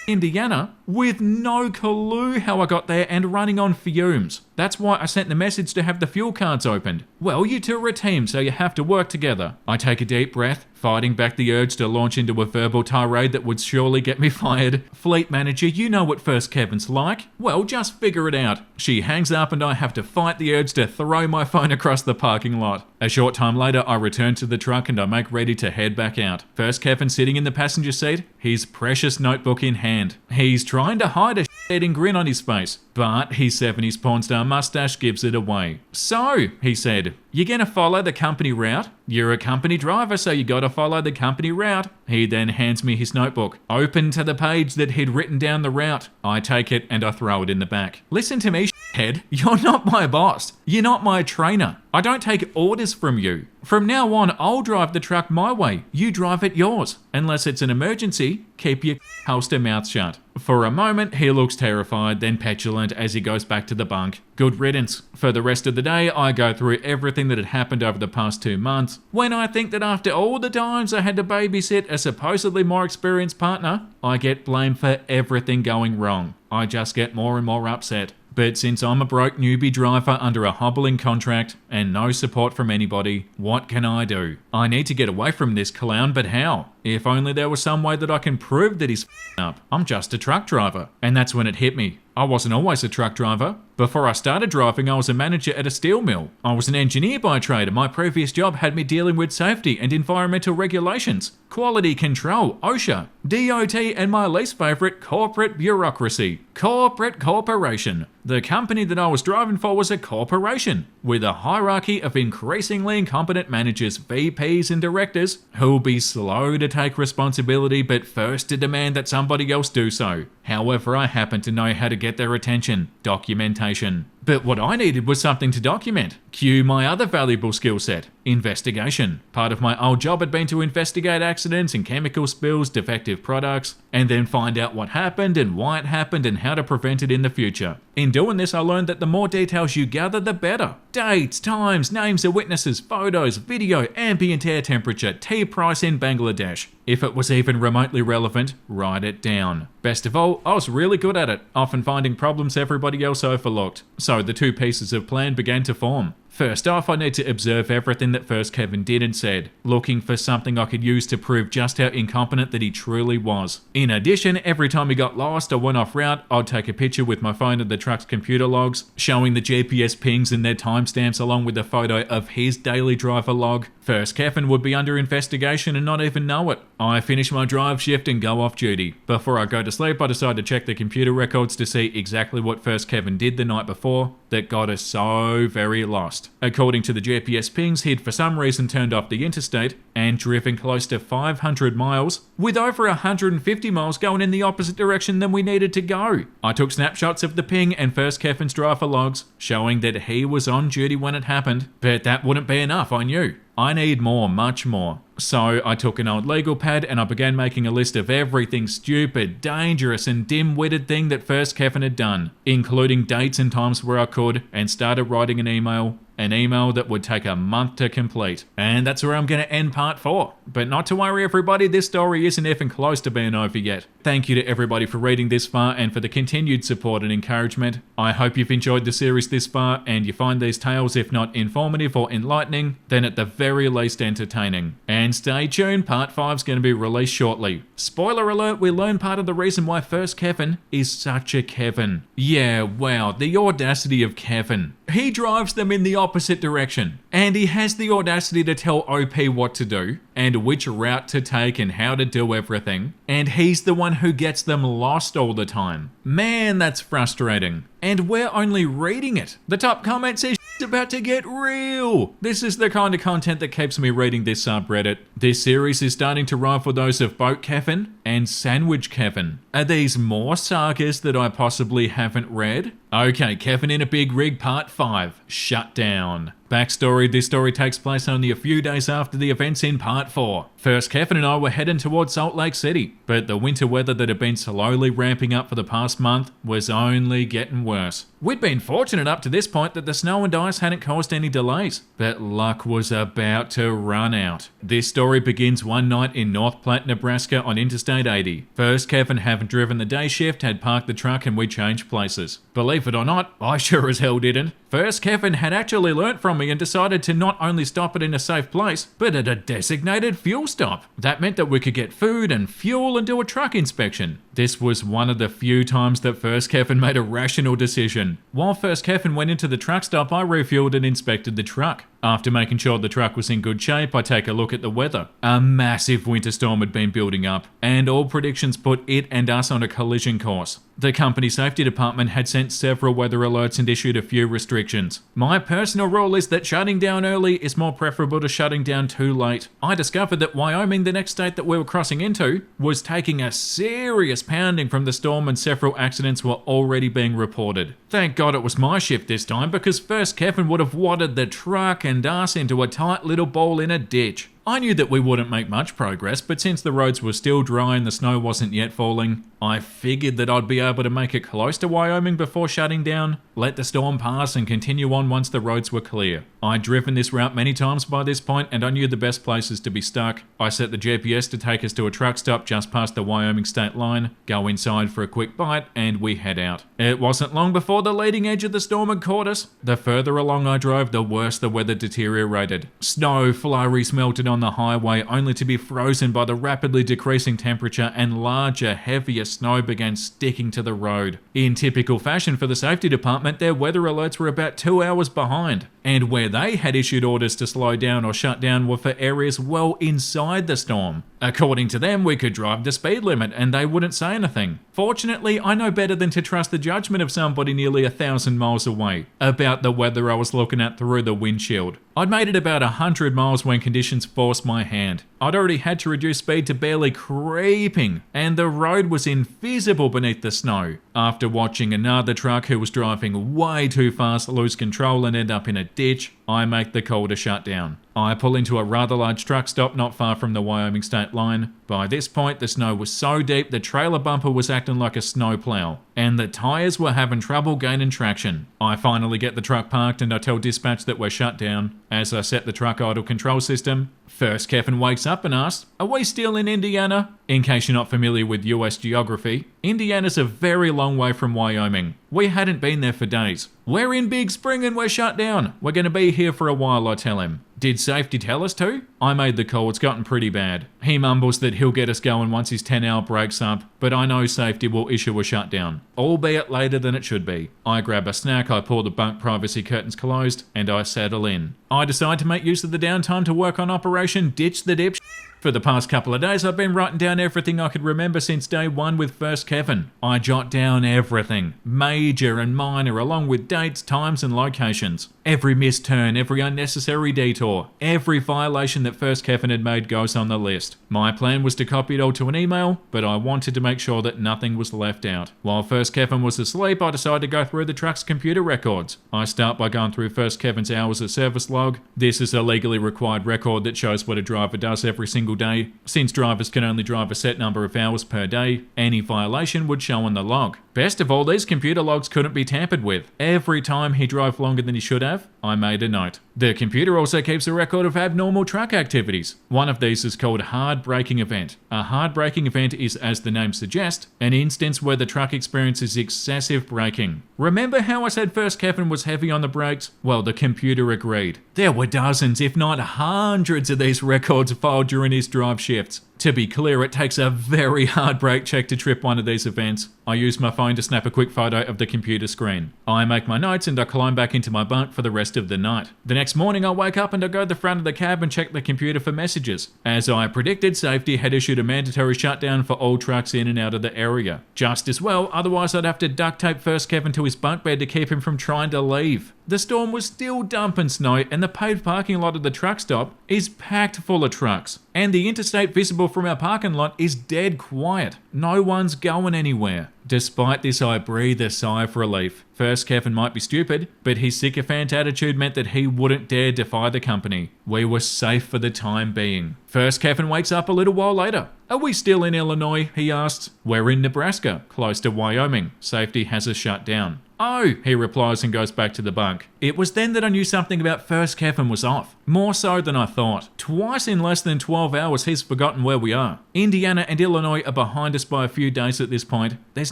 Indiana with no clue how I got there and running on fumes. That's why I sent the message to have the fuel cards opened." "Well, you two are a team, so you have to work together." I take a deep breath, fighting back the urge to launch into a verbal tirade that would surely get me fired. "Fleet manager, you know what First Kevin's like. Well, just figure it out." She hangs up and I have to fight the urge to throw my phone across the parking lot. A short time later, I return to the truck and I make ready to head back out. First Kevin sitting in the passenger seat, his precious notebook in hand. He's trying to hide a shit-eating grin on his face, but his 70s porn star mustache gives it away. "So," he said, "you gonna follow the company route? You're a company driver, so you gotta follow the company route." He then hands me his notebook, open to the page that he'd written down the route. I take it and I throw it in the back. "Listen to me, head. You're not my boss. You're not my trainer. I don't take orders from you. From now on, I'll drive the truck my way. You drive it yours. Unless it's an emergency, keep your holster mouth shut." For a moment, he looks terrified, then petulant as he goes back to the bunk. Good riddance. For the rest of the day, I go through everything that had happened over the past 2 months. When I think that after all the times I had to babysit a supposedly more experienced partner, I get blamed for everything going wrong. I just get more and more upset. But since I'm a broke newbie driver under a hobbling contract and no support from anybody, what can I do? I need to get away from this clown, but how? If only there was some way that I can prove that he's up. I'm just a truck driver. And that's when it hit me. I wasn't always a truck driver. Before I started driving, I was a manager at a steel mill. I was an engineer by trade, and my previous job had me dealing with safety and environmental regulations, quality control, OSHA, DOT, and my least favourite, corporate bureaucracy. Corporation. The company that I was driving for was a corporation, with a hierarchy of increasingly incompetent managers, VPs and directors, who'll be slow to take responsibility but first to demand that somebody else do so. However, I happen to know how to get their attention: documentation. But what I needed was something to document. Cue my other valuable skill set: investigation. Part of my old job had been to investigate accidents and chemical spills, defective products, and then find out what happened and why it happened and how to prevent it in the future. In doing this, I learned that the more details you gather, the better. Dates, times, names of witnesses, photos, video, ambient air temperature, tea price in Bangladesh. If it was even remotely relevant, write it down. Best of all, I was really good at it, often finding problems everybody else overlooked. So the two pieces of plan began to form. First off, I need to observe everything that First Kevin did and said, looking for something I could use to prove just how incompetent that he truly was. In addition, every time he got lost or went off route, I'd take a picture with my phone of the truck's computer logs, showing the GPS pings and their timestamps along with a photo of his daily driver log. First Kevin would be under investigation and not even know it. I finish my drive shift and go off duty. Before I go to sleep, I decide to check the computer records to see exactly what First Kevin did the night before that got us so very lost. According to the GPS pings, he'd for some reason turned off the interstate and driven close to 500 miles, with over 150 miles going in the opposite direction than we needed to go. I took snapshots of the ping and First Kevin's driver logs, showing that he was on duty when it happened, but that wouldn't be enough, I knew. I need more, much more. So I took an old legal pad and I began making a list of everything stupid, dangerous and dim-witted thing that First Kevin had done, including dates and times where I could, and started writing an email An email that would take a month to complete. And that's where I'm going to end part 4. But not to worry everybody, this story isn't even close to being over yet. Thank you to everybody for reading this far and for the continued support and encouragement. I hope you've enjoyed the series this far and you find these tales, if not informative or enlightening, then at the very least entertaining. And stay tuned, part 5 is going to be released shortly. Spoiler alert, we learn part of the reason why First Kevin is such a Kevin. Yeah, wow, the audacity of Kevin. He drives them in the opposite direction, and he has the audacity to tell OP what to do, and which route to take and how to do everything, and he's the one who gets them lost all the time. Man, that's frustrating. And we're only reading it. The top comment says it's about to get real. This is the kind of content that keeps me reading this subreddit. This series is starting to rival those of Boat Kevin and Sandwich Kevin. Are these more sagas that I possibly haven't read? Okay, Kevin in a Big Rig Part 5, Shut Down. Backstory, this story takes place only a few days after the events in Part 4. First, Kevin and I were heading towards Salt Lake City, but the winter weather that had been slowly ramping up for the past month was only getting worse. We'd been fortunate up to this point that the snow and ice hadn't caused any delays, but luck was about to run out. This story begins one night in North Platte, Nebraska on Interstate 80. First, Kevin, having driven the day shift, had parked the truck and we changed places. Believe it or not, I sure as hell didn't. First, Kevin had actually learnt from me and decided to not only stop it in a safe place, but at a designated fuel stop. That meant that we could get food and fuel and do a truck inspection. This was one of the few times that First Kevin made a rational decision. While First Kevin went into the truck stop, I refueled and inspected the truck. After making sure the truck was in good shape, I take a look at the weather. A massive winter storm had been building up, and all predictions put it and us on a collision course. The company safety department had sent several weather alerts and issued a few restrictions. My personal rule is that shutting down early is more preferable to shutting down too late. I discovered that Wyoming, the next state that we were crossing into, was taking a serious pounding from the storm and several accidents were already being reported. Thank God it was my shift this time because First Kevin would have wadded the truck and us into a tight little ball in a ditch. I knew that we wouldn't make much progress, but since the roads were still dry and the snow wasn't yet falling, I figured that I'd be able to make it close to Wyoming before shutting down, let the storm pass and continue on once the roads were clear. I'd driven this route many times by this point and I knew the best places to be stuck. I set the GPS to take us to a truck stop just past the Wyoming state line, go inside for a quick bite, and we head out. It wasn't long before the leading edge of the storm had caught us. The further along I drove, the worse the weather deteriorated. Snow flurries melted on the highway only to be frozen by the rapidly decreasing temperature and larger, heavier snow began sticking to the road. In typical fashion for the safety department, their weather alerts were about 2 hours behind, and where they had issued orders to slow down or shut down were for areas well inside the storm. According to them, we could drive the speed limit and they wouldn't say anything. Fortunately, I know better than to trust the judgment of somebody nearly 1,000 miles away about the weather I was looking at through the windshield. I'd made it about 100 miles when conditions forced my hand. I'd already had to reduce speed to barely creeping, and the road was invisible beneath the snow. After watching another truck who was driving way too fast lose control and end up in a ditch, I make the call to shut down. I pull into a rather large truck stop not far from the Wyoming state line. By this point, the snow was so deep the trailer bumper was acting like a snowplow, and the tyres were having trouble gaining traction. I finally get the truck parked and I tell dispatch that we're shut down. As I set the truck idle control system, First Kevin wakes up and asks, "Are we still in Indiana?" In case you're not familiar with US geography, Indiana's a very long way from Wyoming. We hadn't been there for days. "We're in Big Spring and we're shut down. We're going to be here for a while," I tell him. "Did safety tell us to?" I made the call, it's gotten pretty bad. He mumbles that he'll get us going once his 10-hour break's up, but I know safety will issue a shutdown, albeit later than it should be. I grab a snack, I pull the bunk privacy curtains closed, and I settle in. I decide to make use of the downtime to work on Operation Ditch the Dip. For the past couple of days, I've been writing down everything I could remember since day one with First Kevin. I jot down everything, major and minor, along with dates, times, and locations. Every missed turn, every unnecessary detour, every violation that First Kevin had made goes on the list. My plan was to copy it all to an email, but I wanted to make sure that nothing was left out. While First Kevin was asleep, I decided to go through the truck's computer records. I start by going through First Kevin's hours of service log. This is a legally required record that shows what a driver does every single day. Since drivers can only drive a set number of hours per day, any violation would show on the log. Best of all, these computer logs couldn't be tampered with. Every time he drove longer than he should have, I made a note. The computer also keeps a record of abnormal truck activities. One of these is called hard braking event. A hard braking event is, as the name suggests, an instance where the truck experiences excessive braking. Remember how I said first Kevin was heavy on the brakes? Well, the computer agreed. There were dozens, if not hundreds of these records filed during his drive shifts. To be clear, it takes a very hard brake check to trip one of these events. I use my phone to snap a quick photo of the computer screen. I make my notes and I climb back into my bunk for the rest of the night. The next morning I wake up and I go to the front of the cab and check the computer for messages. As I predicted, safety had issued a mandatory shutdown for all trucks in and out of the area. Just as well, otherwise I'd have to duct tape first Kevin to his bunk bed to keep him from trying to leave. The storm was still dumping snow and the paved parking lot of the truck stop is packed full of trucks. And the interstate visible from our parking lot is dead quiet. No one's going anywhere. Despite this, I breathed a sigh of relief. First Kevin might be stupid, but his sycophant attitude meant that he wouldn't dare defy the company. We were safe for the time being. First Kevin wakes up a little while later. Are we still in Illinois? He asks. We're in Nebraska, close to Wyoming. Safety has us shut down. Oh, he replies and goes back to the bunk. It was then that I knew something about first Kevin was off. More so than I thought. Twice in less than 12 hours he's forgotten where we are. Indiana and Illinois are behind us by a few days at this point. There's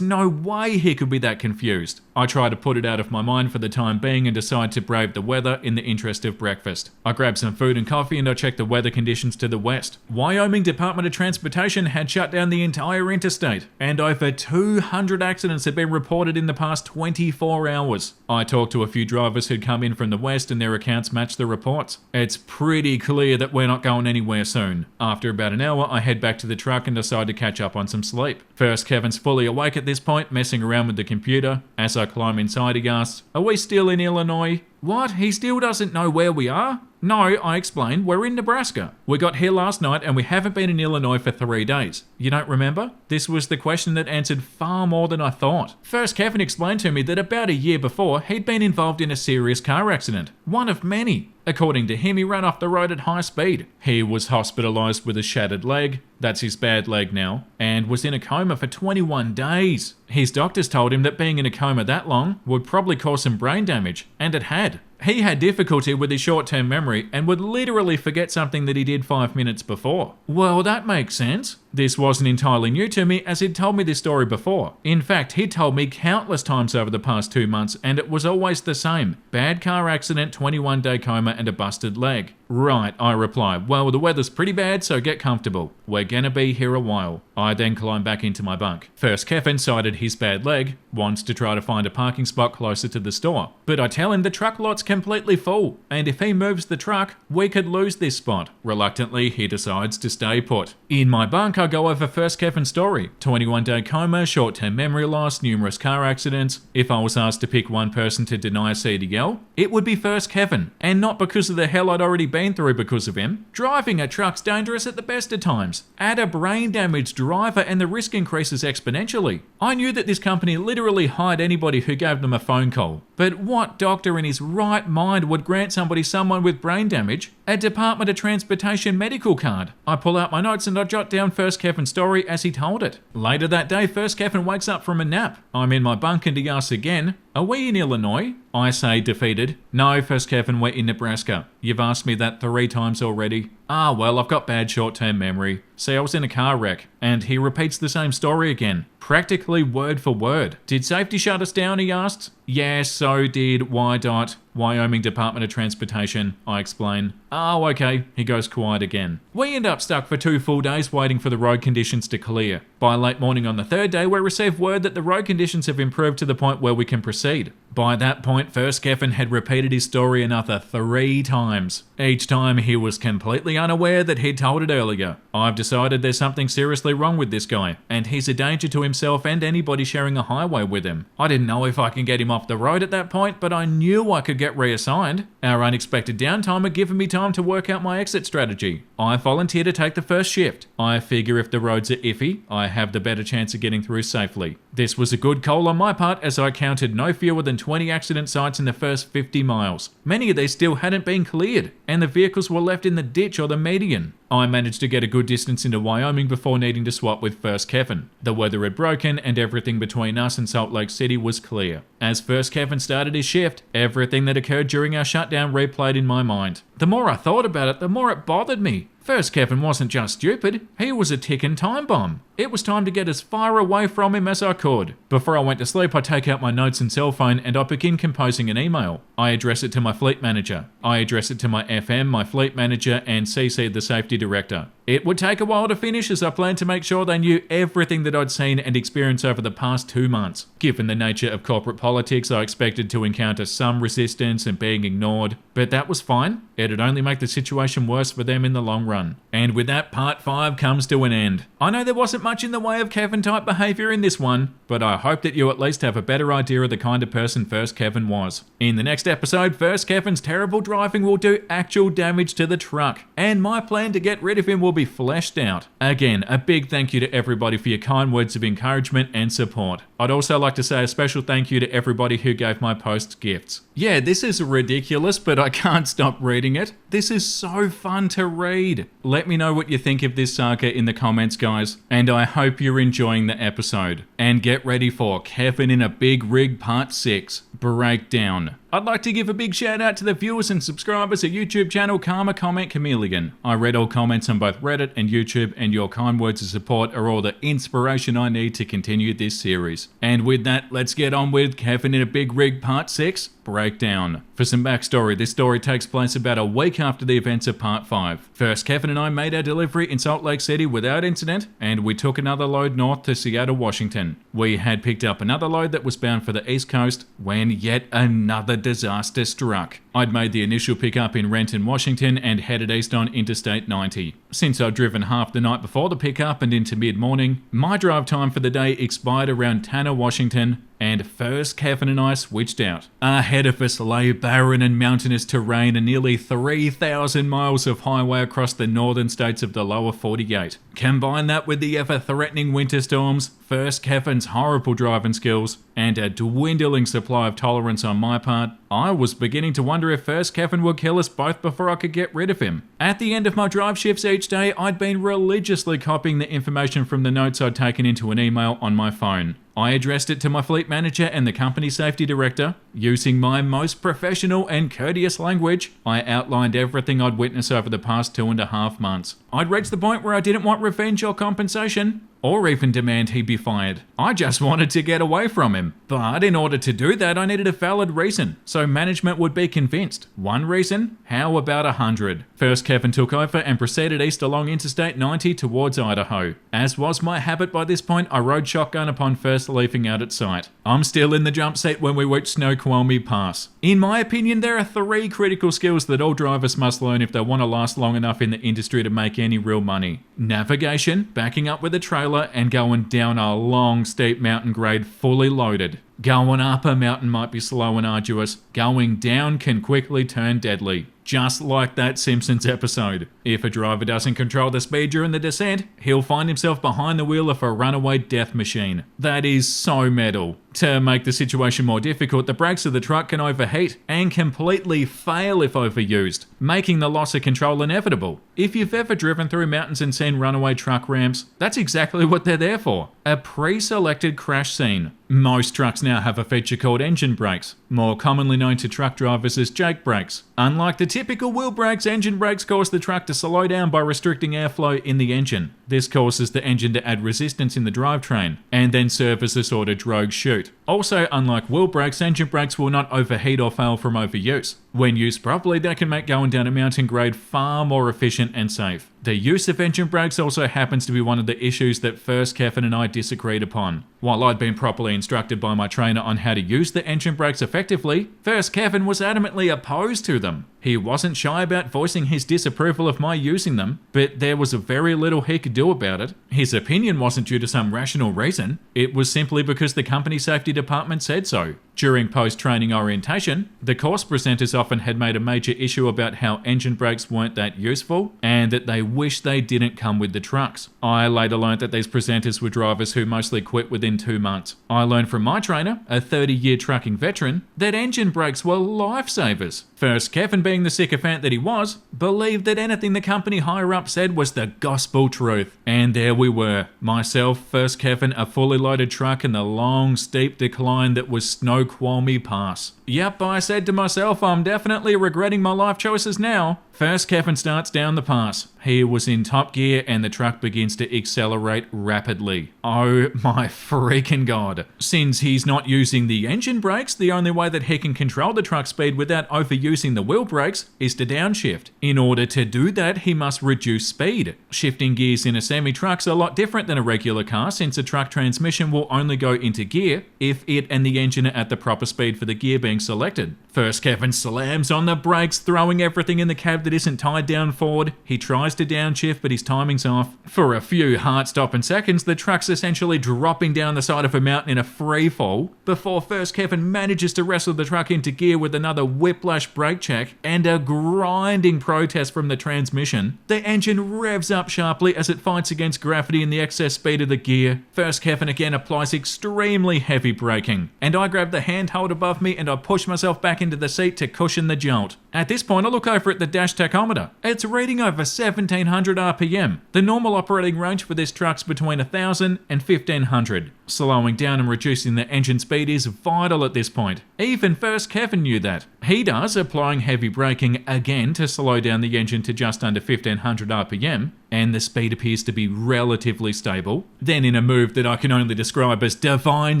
no way he could be that confused. I try to put it out of my mind for the time being and decide to brave the weather in the interest of breakfast. I grab some food and coffee and I check the weather conditions to the west. Wyoming Department of Transportation had shut down the entire interstate, and over 200 accidents had been reported in the past 24 hours. I talked to a few drivers who'd come in from the west and their accounts matched the reports. It's pretty clear that we're not going anywhere soon. After about an hour, I head back to the truck and decide to catch up on some sleep. First, Kevin's fully awake at this point, messing around with the computer. As I climb inside, he asks, "Are we still in Illinois?" What? He still doesn't know where we are? No, I explained, we're in Nebraska. We got here last night and we haven't been in Illinois for 3 days. You don't remember? This was the question that answered far more than I thought. First, Kevin explained to me that about a year before, he'd been involved in a serious car accident. One of many. According to him, he ran off the road at high speed. He was hospitalized with a shattered leg, that's his bad leg now, and was in a coma for 21 days. His doctors told him that being in a coma that long would probably cause some brain damage, and it had. He had difficulty with his short-term memory and would literally forget something that he did 5 minutes before. Well, that makes sense. This wasn't entirely new to me, as he'd told me this story before. In fact, he'd told me countless times over the past 2 months, and it was always the same. Bad car accident, 21-day coma, and a busted leg. Right, I reply. Well, the weather's pretty bad, so get comfortable. We're gonna be here a while. I then climb back into my bunk. First, Kevin cited his bad leg, wants to try to find a parking spot closer to the store. But I tell him the truck lot's completely full, and if he moves the truck, we could lose this spot. Reluctantly, he decides to stay put. In my bunk, I go over first Kevin's story. 21-day coma, short-term memory loss, numerous car accidents. If I was asked to pick one person to deny a CDL, it would be first Kevin, and not because of the hell I'd already been through because of him. Driving a truck's dangerous at the best of times. Add a brain-damaged driver and the risk increases exponentially. I knew that this company literally hired anybody who gave them a phone call. But what doctor in his right mind would grant someone with brain damage a Department of Transportation medical card? I pull out my notes and I jot down first Kevin's story as he told it. Later that day, first Kevin wakes up from a nap. I'm in my bunk and he asks again, "Are we in Illinois?" I say, defeated, "No, first Kevin, we're in Nebraska. You've asked me that 3 times already." "Ah, well, I've got bad short-term memory. See, I was in a car wreck." And he repeats the same story again, practically word for word. "Did safety shut us down?" he asks. "Yes, so did Wyoming Department of Transportation," I explain. "Oh, okay." He goes quiet again. We end up stuck for 2 full days waiting for the road conditions to clear. By late morning on the 3rd day, we receive word that the road conditions have improved to the point where we can proceed. By that point, first Kevin had repeated his story another 3 times. Each time he was completely unaware that he'd told it earlier. I've decided there's something seriously wrong with this guy, and he's a danger to himself and anybody sharing a highway with him. I didn't know if I can get him off the road at that point, but I knew I could get reassigned. Our unexpected downtime had given me time to work out my exit strategy. I volunteer to take the first shift. I figure if the roads are iffy, I have the better chance of getting through safely. This was a good call on my part, as I counted no fewer than 20 accident sites in the first 50 miles. Many of these still hadn't been cleared, and the vehicles were left in the ditch or the median. I managed to get a good distance into Wyoming before needing to swap with First Kevin. The weather had broken and everything between us and Salt Lake City was clear. As First Kevin started his shift, everything that occurred during our shutdown replayed in my mind. The more I thought about it, the more it bothered me. First Kevin wasn't just stupid, he was a ticking time bomb. It was time to get as far away from him as I could. Before I went to sleep, I take out my notes and cell phone and I begin composing an email. I address it to my fleet manager. I address it to my FM, my fleet manager, and CC the safety director. It would take a while to finish as I planned to make sure they knew everything that I'd seen and experienced over the past 2 months. Given the nature of corporate politics, I expected to encounter some resistance and being ignored, but that was fine. It'd only make the situation worse for them in the long run. And with that, part 5 comes to an end. I know there wasn't much in the way of Kevin-type behaviour in this one, but I hope that you at least have a better idea of the kind of person First Kevin was. In the next episode, First Kevin's terrible driving will do actual damage to the truck, and my plan to get rid of him will be fleshed out. Again, a big thank you to everybody for your kind words of encouragement and support. I'd also like to say a special thank you to everybody who gave my posts gifts. Yeah, this is ridiculous, but I can't stop reading it. This is so fun to read. Let me know what you think of this saga in the comments, guys, and I hope you're enjoying the episode. And get ready for Kevin in a Big Rig Part 6 Breakdown. I'd like to give a big shout out to the viewers and subscribers at YouTube channel Karma Comment Chameleon. I read all comments on both Reddit and YouTube, and your kind words of support are all the inspiration I need to continue this series. And with that, let's get on with Kevin in a Big Rig Part 6 Breakdown. For some backstory, this story takes place about a week after the events of Part 5. First, Kevin and I made our delivery in Salt Lake City without incident, and we took another load north to Seattle, Washington. We had picked up another load that was bound for the East Coast when yet another disaster struck. I'd made the initial pickup in Renton, Washington, and headed east on Interstate 90. Since I'd driven half the night before the pickup and into mid-morning, my drive time for the day expired around Tanner, Washington, and First Kevin and I switched out. Ahead of us lay barren and mountainous terrain and nearly 3,000 miles of highway across the northern states of the lower 48. Combine that with the ever-threatening winter storms, First Kevin's horrible driving skills, and a dwindling supply of tolerance on my part, I was beginning to wonder if First Kevin would kill us both before I could get rid of him. At the end of my drive shifts each day, I'd been religiously copying the information from the notes I'd taken into an email on my phone. I addressed it to my fleet manager and the company safety director. Using my most professional and courteous language, I outlined everything I'd witnessed over the past 2.5 months. I'd reached the point where I didn't want revenge or compensation, or even demand he be fired. I just wanted to get away from him. But in order to do that, I needed a valid reason, so management would be convinced. One reason? How about 100? First, Kevin took over and proceeded east along Interstate 90 towards Idaho. As was my habit by this point, I rode shotgun upon first leaving out at sight. I'm still in the jump seat when we reach Snoqualmie Pass. In my opinion, there are 3 critical skills that all drivers must learn if they want to last long enough in the industry to make any real money. Navigation, backing up with a trailer, and going down a long, steep mountain grade fully loaded. Going up a mountain might be slow and arduous. Going down can quickly turn deadly. Just like that Simpsons episode. If a driver doesn't control the speed during the descent, he'll find himself behind the wheel of a runaway death machine. That is so metal. To make the situation more difficult, the brakes of the truck can overheat and completely fail if overused, making the loss of control inevitable. If you've ever driven through mountains and seen runaway truck ramps, that's exactly what they're there for. A pre-selected crash scene. Most trucks now have a feature called engine brakes, more commonly known to truck drivers as jake brakes. Unlike the typical wheel brakes, engine brakes cause the truck to slow down by restricting airflow in the engine. This causes the engine to add resistance in the drivetrain, and then serve as a sort of drogue chute. Also, unlike wheel brakes, engine brakes will not overheat or fail from overuse. When used properly, they can make going down a mountain grade far more efficient and safe. The use of engine brakes also happens to be one of the issues that First Kevin and I disagreed upon. While I'd been properly instructed by my trainer on how to use the engine brakes effectively, First Kevin was adamantly opposed to them. He wasn't shy about voicing his disapproval of my using them, but there was very little he could do about it. His opinion wasn't due to some rational reason, it was simply because the company safety department said so. During post-training orientation, the course presenters often had made a major issue about how engine brakes weren't that useful, and that they wish they didn't come with the trucks. I later learned that these presenters were drivers who mostly quit within 2 months. I learned from my trainer, a 30-year trucking veteran, that engine brakes were lifesavers. First, Kevin, being the sycophant that he was, believed that anything the company higher up said was the gospel truth. And there we were. Myself, First Kevin, a fully loaded truck, and the long, steep decline that was Snoqualmie Pass. Yep, I said to myself, I'm definitely regretting my life choices now. First, Kevin starts down the pass. He was in top gear and the truck begins to accelerate rapidly. Oh my freaking god. Since he's not using the engine brakes, the only way that he can control the truck speed without overusing the wheel brakes is to downshift. In order to do that, he must reduce speed. Shifting gears in a semi-truck's a lot different than a regular car, since a truck transmission will only go into gear if it and the engine are at the proper speed for the gear being selected. First, Kevin slams on the brakes, throwing everything in the cab that isn't tied down forward. He tries to downshift, but his timing's off. For a few heart-stopping seconds, the truck's essentially dropping down the side of a mountain in a free fall before First Kevin manages to wrestle the truck into gear with another whiplash brake check and a grinding protest from the transmission. The engine revs up sharply as it fights against gravity and the excess speed of the gear. First Kevin again applies extremely heavy braking, and I grab the handhold above me and I push myself back into the seat to cushion the jolt. At this point, I look over at the dash tachometer. It's reading over 1700 RPM. The normal operating range for this truck's between 1000 and 1500. Slowing down and reducing the engine speed is vital at this point. Even First Kevin knew that. He does, applying heavy braking again to slow down the engine to just under 1500 RPM, and the speed appears to be relatively stable. Then, in a move that I can only describe as divine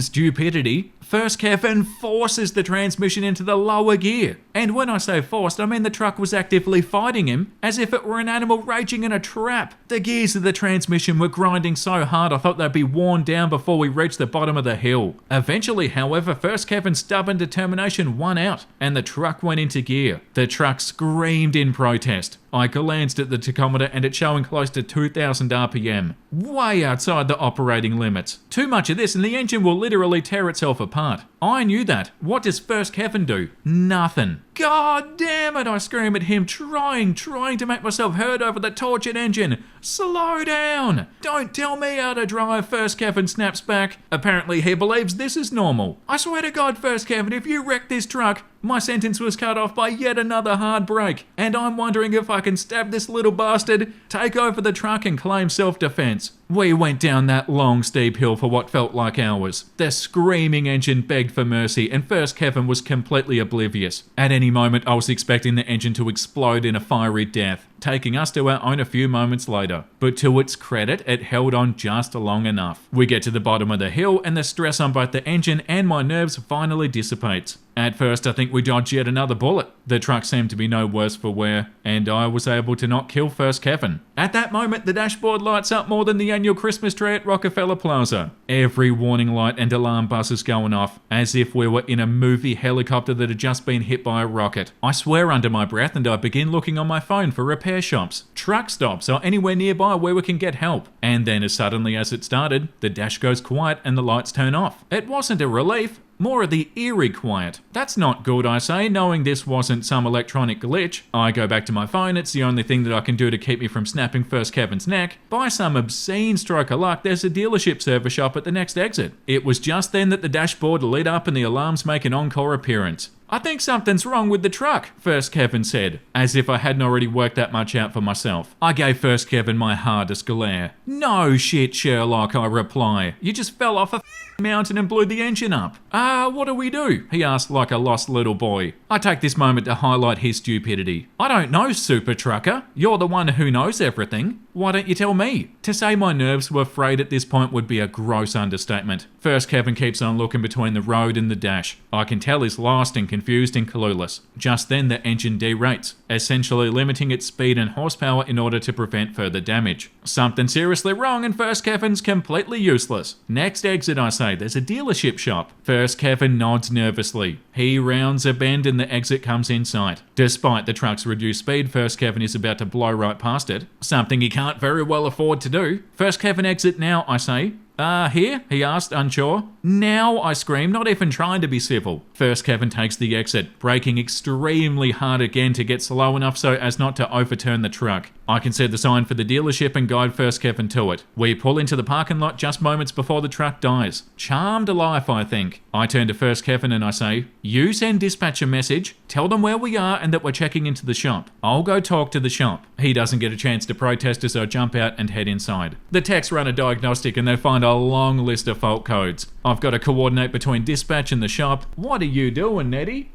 stupidity, First Kevin forces the transmission into the lower gear. And when I say forced, I mean the truck was actively fighting him, as if it were an animal raging in a trap. The gears of the transmission were grinding so hard I thought they'd be worn down before we reached the bottom of the hill. Eventually, however, First Kevin's stubborn determination won out, and the truck went into gear. The truck screamed in protest. I glanced at the tachometer and it's showing close to 2000 RPM. Way outside the operating limits. Too much of this and the engine will literally tear itself apart. I knew that. What does First Kevin do? Nothing. God damn it, I scream at him, trying to make myself heard over the tortured engine. Slow down! Don't tell me how to drive, First Kevin snaps back. Apparently he believes this is normal. I swear to God, First Kevin, if you wreck this truck, my sentence was cut off by yet another hard break, and I'm wondering if I can stab this little bastard, take over the truck and claim self-defense. We went down that long steep hill for what felt like hours. The screaming engine begged for mercy, and First Kevin was completely oblivious. At any moment, I was expecting the engine to explode in a fiery death, taking us to our own a few moments later. But to its credit, it held on just long enough. We get to the bottom of the hill, and the stress on both the engine and my nerves finally dissipates. At first, I think we dodged yet another bullet. The truck seemed to be no worse for wear, and I was able to not kill First Kevin. At that moment, the dashboard lights up more than the annual Christmas tree at Rockefeller Plaza. Every warning light and alarm buzz is going off, as if we were in a movie helicopter that had just been hit by a rocket. I swear under my breath, and I begin looking on my phone for repair shops, truck stops, or anywhere nearby where we can get help. And then as suddenly as it started, the dash goes quiet and the lights turn off. It wasn't a relief. More of the eerie quiet. That's not good, I say, knowing this wasn't some electronic glitch. I go back to my phone, it's the only thing that I can do to keep me from snapping First Kevin's neck. By some obscene stroke of luck, there's a dealership service shop at the next exit. It was just then that the dashboard lit up and the alarms make an encore appearance. I think something's wrong with the truck, First Kevin said, as if I hadn't already worked that much out for myself. I gave First Kevin my hardest glare. No shit, Sherlock, I reply. You just fell off a mountain and blew the engine up. What do we do? He asked like a lost little boy. I take this moment to highlight his stupidity. I don't know, super trucker. You're the one who knows everything. Why don't you tell me? To say my nerves were frayed at this point would be a gross understatement. First Kevin keeps on looking between the road and the dash. I can tell he's lost and confused and clueless. Just then the engine derates, essentially limiting its speed and horsepower in order to prevent further damage. Something seriously wrong and First Kevin's completely useless. Next exit, I say, there's a dealership shop. First Kevin nods nervously. He rounds a bend and the exit comes in sight. Despite the truck's reduced speed, First Kevin is about to blow right past it. Something he can't very well afford to do. First Kevin exit now, I say. Here? He asked, unsure. Now, I screamed, not even trying to be civil. First Kevin takes the exit, braking extremely hard again to get slow enough so as not to overturn the truck. I can see the sign for the dealership and guide First Kevin to it. We pull into the parking lot just moments before the truck dies. Charmed life, I think. I turn to First Kevin and I say, you send dispatch a message, tell them where we are and that we're checking into the shop. I'll go talk to the shop. He doesn't get a chance to protest as I jump out and head inside. The techs run a diagnostic and they find a long list of fault codes. I've got to coordinate between dispatch and the shop. What are you doing, Nettie?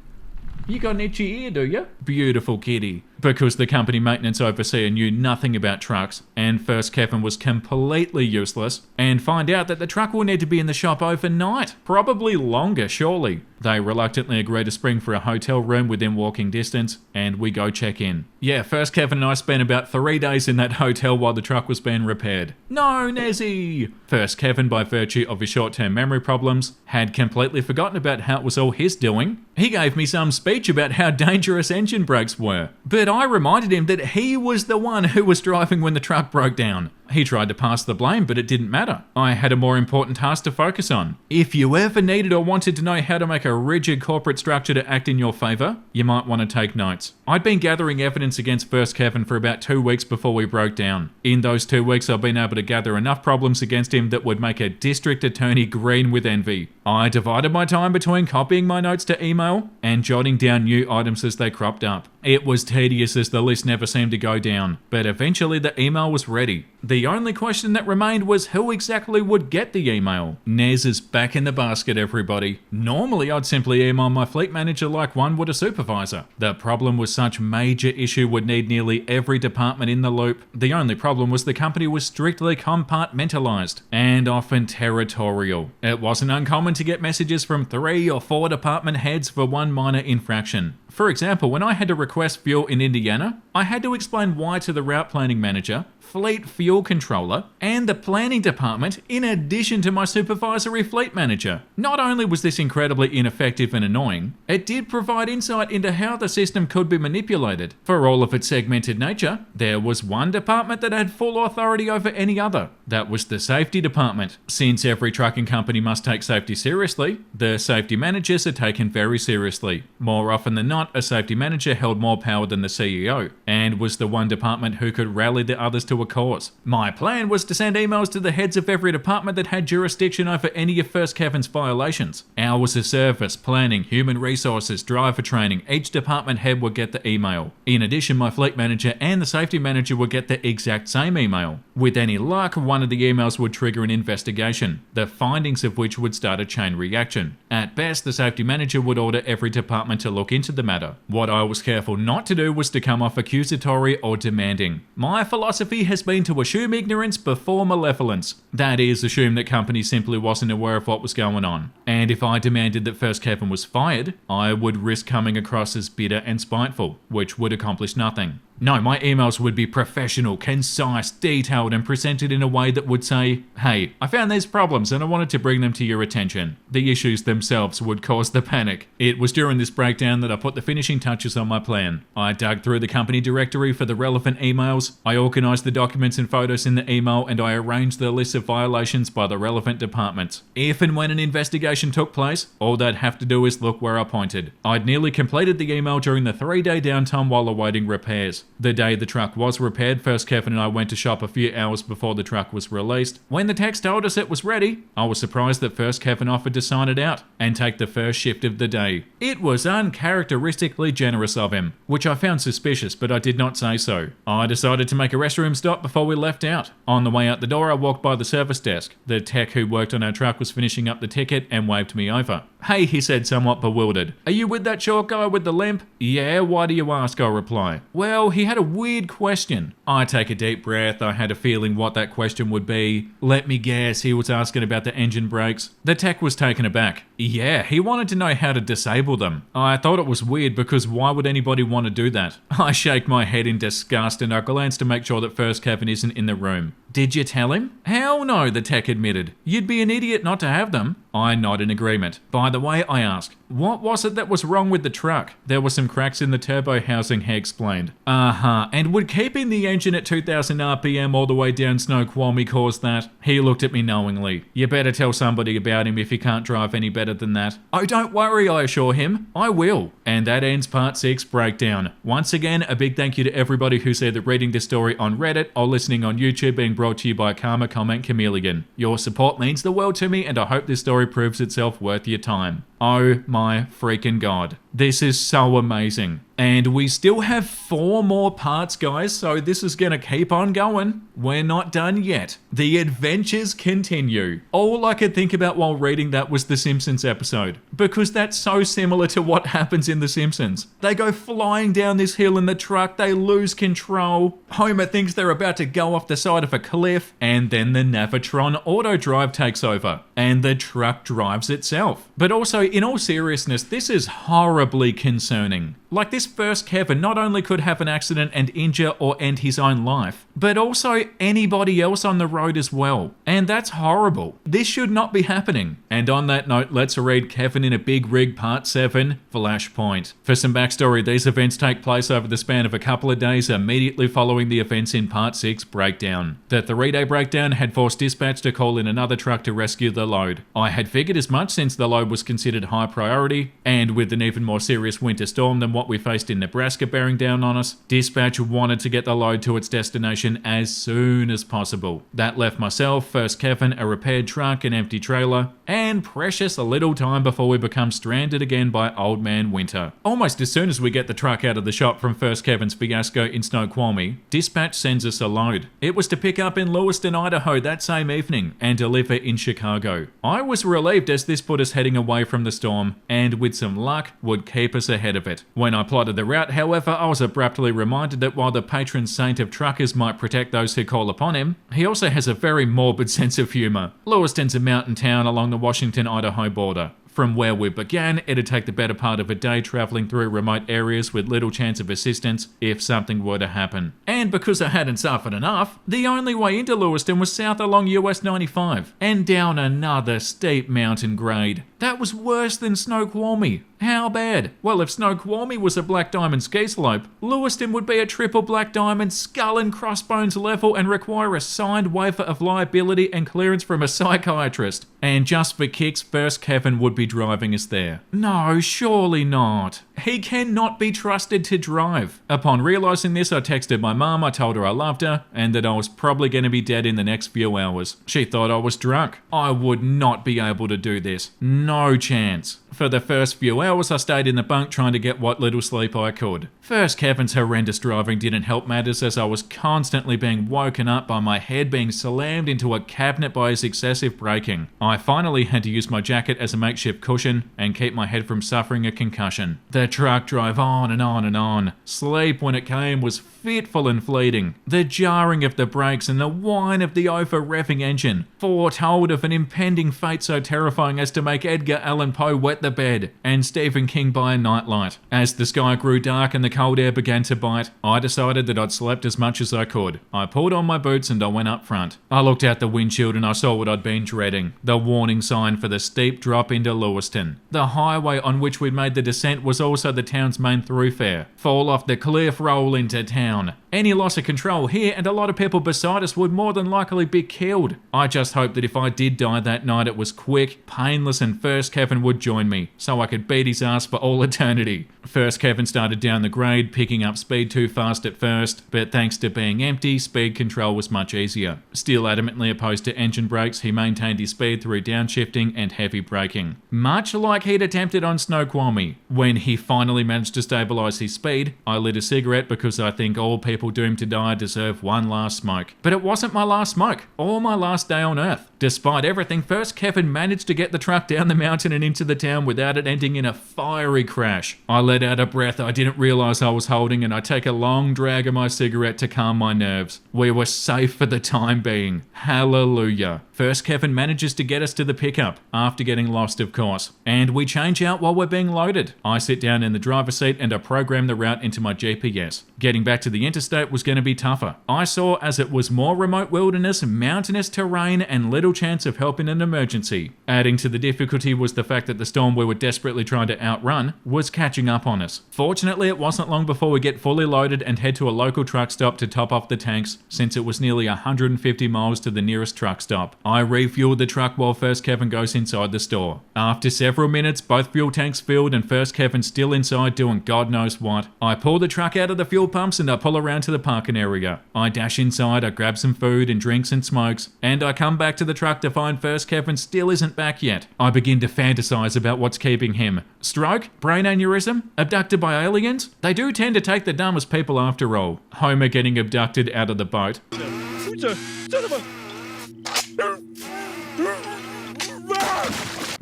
You got an itchy ear, do you? Beautiful kitty. Because the company maintenance overseer knew nothing about trucks, and First Kevin was completely useless, and find out that the truck will need to be in the shop overnight. Probably longer, surely. They reluctantly agree to spring for a hotel room within walking distance, and we go check in. Yeah, First Kevin and I spent about 3 days in that hotel while the truck was being repaired. No, Nezzy! First Kevin, by virtue of his short-term memory problems, had completely forgotten about how it was all his doing. He gave me some speech about how dangerous engine brakes were, but I reminded him that he was the one who was driving when the truck broke down. He tried to pass the blame, but it didn't matter. I had a more important task to focus on. If you ever needed or wanted to know how to make a rigid corporate structure to act in your favour, you might want to take notes. I'd been gathering evidence against First Kevin for about 2 weeks before we broke down. In those 2 weeks, I've been able to gather enough problems against him that would make a district attorney green with envy. I divided my time between copying my notes to email and jotting down new items as they cropped up. It was tedious as the list never seemed to go down, but eventually the email was ready. The only question that remained was who exactly would get the email. Nez is back in the basket, everybody. Normally I'd simply email my fleet manager like one would a supervisor. The problem was such major issue would need nearly every department in the loop. The only problem was the company was strictly compartmentalized and often territorial. It wasn't uncommon to get messages from 3 or 4 department heads for one minor infraction. For example, when I had to request fuel in Indiana, I had to explain why to the route planning manager, fleet fuel controller, and the planning department in addition to my supervisory fleet manager. Not only was this incredibly ineffective and annoying, it did provide insight into how the system could be manipulated. For all of its segmented nature, there was one department that had full authority over any other. That was the safety department. Since every trucking company must take safety seriously, the safety managers are taken very seriously. More often than not, a safety manager held more power than the CEO, and was the one department who could rally the others to a cause. My plan was to send emails to the heads of every department that had jurisdiction over any of First Kevin's violations. Hours of service, planning, human resources, driver training, each department head would get the email. In addition, my fleet manager and the safety manager would get the exact same email. With any luck, one of the emails would trigger an investigation, the findings of which would start a chain reaction. At best, the safety manager would order every department to look into the matter. What I was careful not to do was to come off accusatory or demanding. My philosophy has been to assume ignorance before malevolence. That is, assume that company simply wasn't aware of what was going on. And if I demanded that First Kevin was fired, I would risk coming across as bitter and spiteful, which would accomplish nothing. No, my emails would be professional, concise, detailed, and presented in a way that would say, hey, I found these problems and I wanted to bring them to your attention. The issues themselves would cause the panic. It was during this breakdown that I put the finishing touches on my plan. I dug through the company directory for the relevant emails, I organized the documents and photos in the email, and I arranged the list of violations by the relevant departments. If and when an investigation took place, all they'd have to do is look where I pointed. I'd nearly completed the email during the 3-day downtime while awaiting repairs. The day the truck was repaired, First Kevin and I went to shop a few hours before the truck was released. When the techs told us it was ready, I was surprised that First Kevin offered to sign it out and take the first shift of the day. It was uncharacteristically generous of him, which I found suspicious, but I did not say so. I decided to make a restroom stop before we left out. On the way out the door, I walked by the service desk. The tech who worked on our truck was finishing up the ticket and waved me over. Hey, he said, somewhat bewildered. Are you with that short guy with the limp? Yeah, why do you ask? I reply. Well, he had a weird question. I take a deep breath. I had a feeling what that question would be. Let me guess, he was asking about the engine brakes. The tech was taken aback. Yeah, he wanted to know how to disable them. I thought it was weird because why would anybody want to do that? I shake my head in disgust and I glance to make sure that First Kevin isn't in the room. Did you tell him? Hell no, the tech admitted. You'd be an idiot not to have them. I nod in agreement. By the way, I ask, what was it that was wrong with the truck? There were some cracks in the turbo housing, he explained. And would keeping the engine at 2000 RPM all the way down Snoqualmie cause that? He looked at me knowingly. You better tell somebody about him if he can't drive any better than that. Oh, don't worry, I assure him. I will. And that ends part 6 breakdown. Once again, a big thank you to everybody who's either reading this story on Reddit or listening on YouTube, being brought to you by Karma Comment Chameleon. Your support means the world to me, and I hope this story proves itself worth your time. Oh my freaking god. This is so amazing. And we still have 4 more parts, guys, so this is gonna keep on going. We're not done yet. The adventures continue. All I could think about while reading that was the Simpsons episode, because that's so similar to what happens in The Simpsons. They go flying down this hill in the truck, they lose control, Homer thinks they're about to go off the side of a cliff, and then the Navatron auto drive takes over, and the truck drives itself. But also, in all seriousness, this is horribly concerning. Like, this first Kevin not only could have an accident and injure or end his own life, but also anybody else on the road as well. And that's horrible. This should not be happening. And on that note, let's read Kevin in a Big Rig Part 7, Flashpoint. For some backstory, these events take place over the span of a couple of days immediately following the events in Part 6 Breakdown. The 3-day breakdown had forced dispatch to call in another truck to rescue the load. I had figured as much since the load was considered high priority, and with an even more serious winter storm than what we faced in Nebraska bearing down on us, dispatch wanted to get the load to its destination as soon as possible. That left myself, First Kevin, a repaired truck, an empty trailer, and precious a little time before we become stranded again by Old Man Winter. Almost as soon as we get the truck out of the shop from First Kevin's fiasco in Snoqualmie, dispatch sends us a load. It was to pick up in Lewiston, Idaho that same evening and deliver in Chicago. I was relieved as this put us heading away from the storm, and with some luck would keep us ahead of it. When I plotted the route, however, I was abruptly reminded that while the patron saint of truckers might protect those who call upon him, he also has a very morbid sense of humor. Lewiston's a mountain town along the Washington-Idaho border. From where we began, it'd take the better part of a day traveling through remote areas with little chance of assistance if something were to happen. And because I hadn't suffered enough, the only way into Lewiston was south along US 95 and down another steep mountain grade. That was worse than Snoqualmie. How bad? Well, if Snoqualmie was a Black Diamond ski slope, Lewiston would be a triple Black Diamond skull and crossbones level and require a signed waiver of liability and clearance from a psychiatrist. And just for kicks, First Kevin would be driving us there. No, surely not. He cannot be trusted to drive. Upon realizing this, I texted my mum, I told her I loved her, and that I was probably going to be dead in the next few hours. She thought I was drunk. I would not be able to do this. No chance. For the first few hours, I stayed in the bunk trying to get what little sleep I could. First Kevin's horrendous driving didn't help matters, as I was constantly being woken up by my head being slammed into a cabinet by his excessive braking. I finally had to use my jacket as a makeshift cushion and keep my head from suffering a concussion. The truck drove on and on and on. Sleep, when it came, was fitful and fleeting. The jarring of the brakes and the whine of the over-revving engine foretold of an impending fate so terrifying as to make Edgar Allan Poe wet the bed and Stephen King buy a nightlight. As the sky grew dark and the cold air began to bite, I decided that I'd slept as much as I could. I pulled on my boots and I went up front. I looked out the windshield and I saw what I'd been dreading, the warning sign for the steep drop into Lewiston. The highway on which we'd made the descent was also the town's main thoroughfare. Fall off the cliff, roll into town. Any loss of control here and a lot of people beside us would more than likely be killed. I just hoped that if I did die that night it was quick, painless, and First Kevin would join me, so I could beat his ass for all eternity. First Kevin started down the grade, picking up speed too fast at first, but thanks to being empty, speed control was much easier. Still adamantly opposed to engine brakes, he maintained his speed through downshifting and heavy braking. Much like he'd attempted on Snoqualmie. When he finally managed to stabilise his speed, I lit a cigarette because I think all people doomed to die deserve one last smoke. But it wasn't my last smoke, or my last day on Earth. Despite everything, first Kevin managed to get the truck down the mountain and into the town without it ending in a fiery crash. I let out a breath I didn't realise I was holding, and I take a long drag of my cigarette to calm my nerves. We were safe for the time being. Hallelujah. First Kevin manages to get us to the pickup, after getting lost of course, and we change out while we're being loaded. I sit down in the driver's seat and I program the route into my GPS. Getting back to the interstate was going to be tougher. I saw as it was more remote wilderness, mountainous terrain, and little chance of help in an emergency. Adding to the difficulty was the fact that the storm we were desperately trying to outrun was catching up on us. Fortunately, it wasn't long before we get fully loaded and head to a local truck stop to top off the tanks, since it was nearly 150 miles to the nearest truck stop. I refueled the truck while First Kevin goes inside the store. After several minutes, both fuel tanks filled and First Kevin still inside doing God knows what, I pull the truck out of the fuel pumps and I pull around to the parking area. I dash inside, I grab some food and drinks and smokes, and I come back to the truck to find First Kevin still isn't back yet. I begin to fantasize about what's keeping him. Stroke? Brain aneurysm? Abducted by aliens? They do tend to take the dumbest people after all. Homer getting abducted out of the boat.